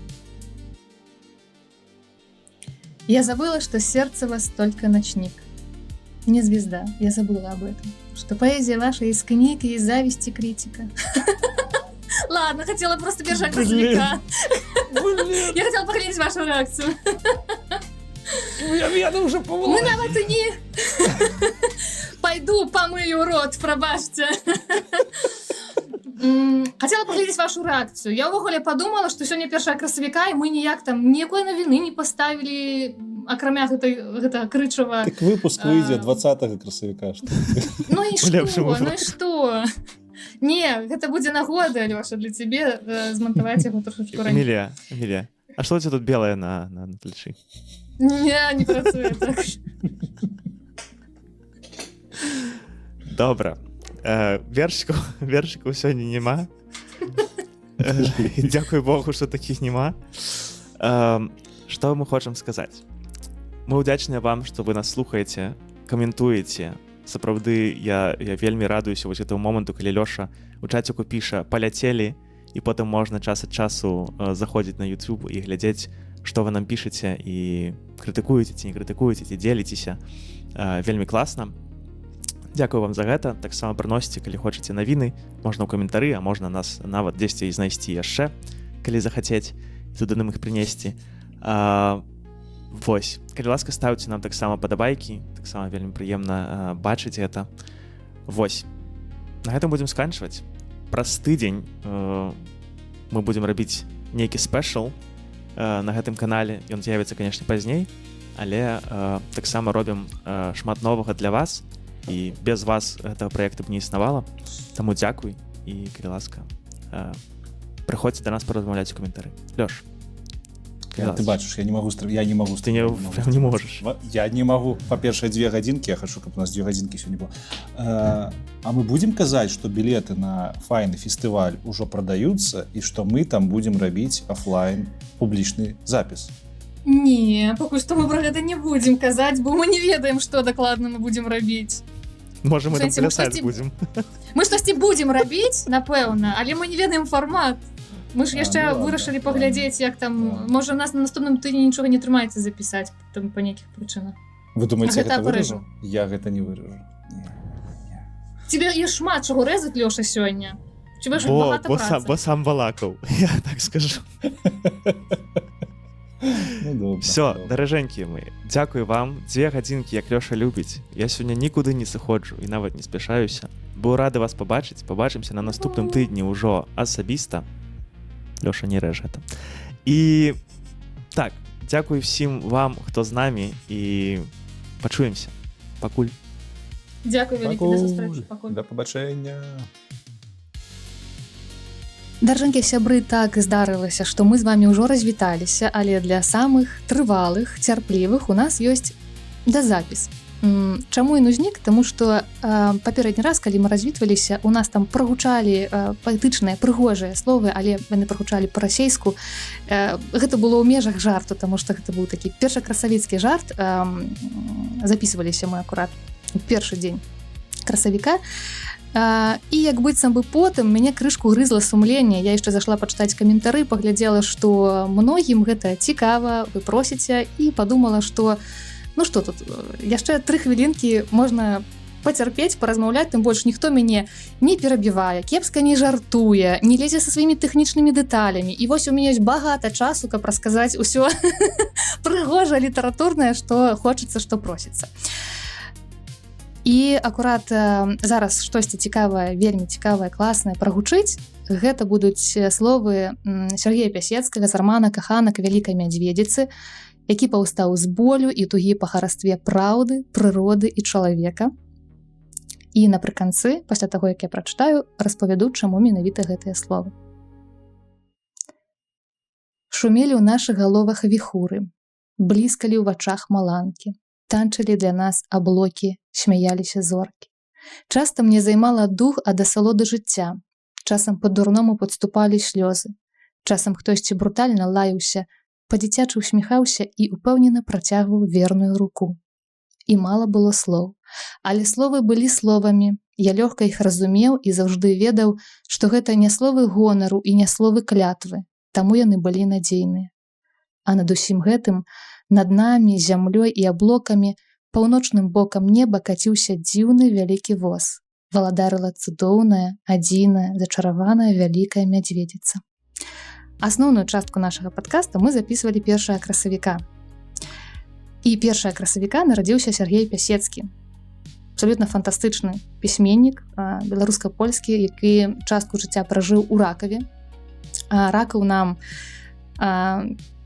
Я забыла, что сердце вас только ночник. Не звезда, я забыла об этом. Что поэзия ваша из книг и из зависти критика. Ладно, хотела просто держать красавика. Я хотела поглядеть вашу реакцию. Я уже помогла. Мы нават и не... Пойду помыю рот, пробачьте. Хотела поглядеть вашу реакцию. Я ўвогуле подумала, что сегодня 1 красавіка, и мы ніяк там ніякой навіны не поставили, акрамя гэта крычава. Так выпуск выйдзе 20 красавіка. Ну и что? Не, гэта будзе нагода, Лёша, для тебе змонтаваць яго трошечку раней. Эмілія, а што у тебя тут белае на тлячы? Не працуе так. Добра. Вершикаў сёння няма. Дзякуй Богу, што такіх няма. Што мы хочам сказаць? Мы ўдзячныя вам, што вы нас слухаеце, каментуеце. Сапраўды, я вельмі радуюся вось гэтаму моманту, калі Лёша у чаціку піша «паляцелі», і потым можна час ад часу заходзіць на YouTube і глядзець, што вы нам пішаце, і крытыкуеце ці не крытыкуеце, ці дзеліцеся. Вельмі класна. Дзякую вам за гэта. Таксама прыносіце, калі хочаце навіны, можна ў каментары, а можна нас нават дзесьці і знайсці яшчэ, калі захацець, і туды нам іх прынесці. Вось, калі ласка, ставце нам таксама падабайкі, таксама вельмі прыемна бачыць гэта. Вось, на гэтым будзем сканчваць. Праз тыдзень мы будзем рабіць нейкі спешл на гэтым канале. Ён з'явіцца, канешне, пазней, але таксама робім шмат новага для вас, і без вас гэтага праекта б не існавала. Таму дзякуй, і, калі ласка, прыходзьце да нас паразмаўляць у каментары. Лёш, ты бачыш, я не могу ты не можаш. Я не могу. Па-першае, 2 гадзінкі, я хочу, каб у нас 2 гадзінкі сёння было. А мы будем казаць, што білеты на файны фестываль ужо прадаюцца і што мы там будем рабіць офлайн публічны запіс? Не, пакуль што мы пра гэта не будзем казаць, бо мы не ведаем, што дакладна мы будзем рабіць. Можа, мы там плясаць будзем. Мы штосьці будзем рабіць, напэўна, але мы не ведаем фармат. Мы ж яшчэ вырашылі паглядзець, як там, можа, нас на наступным тыдні нічога не атрымаецца запісаць там па нейкіх прычынах. Вы думаеце, гэта выражу? Я гэта не выражу. Тебе є шмат чого резать, Лёша, сёння. Тебе ж багато праці. Бо сам балакаў, я так скажу. Все, даражэнькія мы, дзякуй вам. 2 гадзінкі, як Лёша любіць. Я сёння нікуды не сыходжу і нават не спяшаюся. Быў рады вас пабачыць. Пабачымся на наступным тыдні ўжо асабіста. Лёша не рэж гэта. І так, дзякуй всім вам, хто з намі, і пачуемся. Пакуль. Дзякуй вялікі, да сустрэчы. Пакуль. Да пабачэння. Даражэнькія сябры, так здарылася, што мы з вамі ўжо развіталіся, але для самых трывалых, цярплівых у нас ёсць дазапіс. Чаму ён узнік? Таму што папярэдні раз, калі мы развітваліся, у нас там прагучалі паэтычныя, прыгожыя словы, але яны прагучалі па-расейску. Гэта было ў межах жарту, таму што гэта быў такі першакрасавіцкі жарт. Запісваліся мы акурат у першы дзень красавіка. І як быццам бы потым мяне крышку грызла сумленне. Я яшчэ зашла пачытаць каментары, паглядзела, што многім гэта цікава, вы просіце, і падумала, што ну што тут, яшчэ 3 хвілінкі можна пацярпець, паразмаўляць, тым больш ніхто мяне не перабівае, кепска не жартуе, не лезе са сваімі тэхнічнымі дэталямі. І вось у мяне ёсць багата часу, каб расказаць усё прыгожа літаратурнае, што хочацца, што просіцца. І акурат зараз штосьці цікавае, вельмі цікавае, класнае прагучыць. Гэта будуць словы Сергея Пясецкага з рамана «Каханак вялікай мядзведзіцы», які паўстаў з болю і тугі па харастве праўды, прыроды і чалавека. І напрыканцы, пасля таго, як я прачытаю, распавяду, чаму менавіта гэтыя словы. Шумелі ў нашых галовах віхуры, бліскалі ў вачах маланкі, танчылі для нас аблокі, смяяліся зоркі. Часта мне займала дух ад асалоды жыцця, часам па-дурному падступалі слёзы, часам хтосьці брутальна лаяўся, па-дзіцячы усміхаўся і упэўнена працягваў верную руку. І мала было слоў, але словы былі словамі. Я лёгка іх разумеў і заўжды ведаў, што гэта не словы гонару і не словы клятвы, таму яны былі надзейныя. А над усім гэтым, над намі, зямлёй і аблокамі Паўночным бокам неба каціўся дзіўны вялікі воз. Валадарыла цудоўная, адзіная, зачараваная вялікая мядзведзіца. Асноўную частку нашага падкаста мы запісвалі 1 красавіка. І 1 красавіка нарадзіўся Сергей Пясецкі. Абсолютна фантастычны пісьменнік, беларуска-польскі, які частку жыцця пражыў у Ракаве. Ракаў нам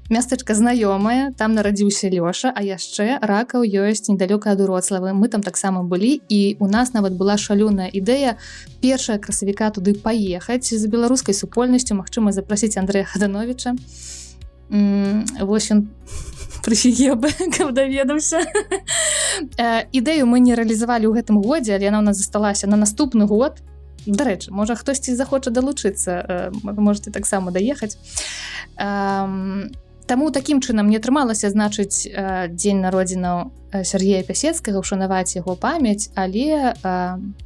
мястэчка знаёмае, там нарадзіўся Лёша, а яшчэ Ракаў ёсць недалёка ад Уроцлавы. Мы там таксама былі, і у нас нават была шалёная ідэя 1 красавіка туды паехаць з беларускай супольнасцю, магчыма, запрасіць Андрэя Хадановіча. Вось ён прыфігеў бы, каб даведаўся. Ідэю мы не рэалізавалі ў гэтым годзе, але яна ў нас засталася на наступны год. Дарэчы, можа, хтосьці захоча далучыцца, можете таксама даехаць. Таму такім чынам не атрымалася, значыць, дзень народзінаў Сергея Пясецкага, ушанаваць яго памяць, але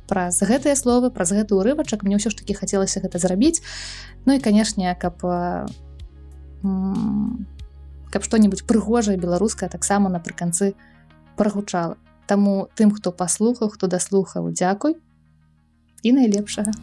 праз гэтыя словы, праз гэты ўрывачак мне ўсё ж такі хацелася гэта зрабіць. Ну і, канешне, каб што-небудзь прыгожае беларускае таксама напрыканцы прагучала. Таму тым, хто паслухаў, хто даслухаў, дзякуй і найлепшага.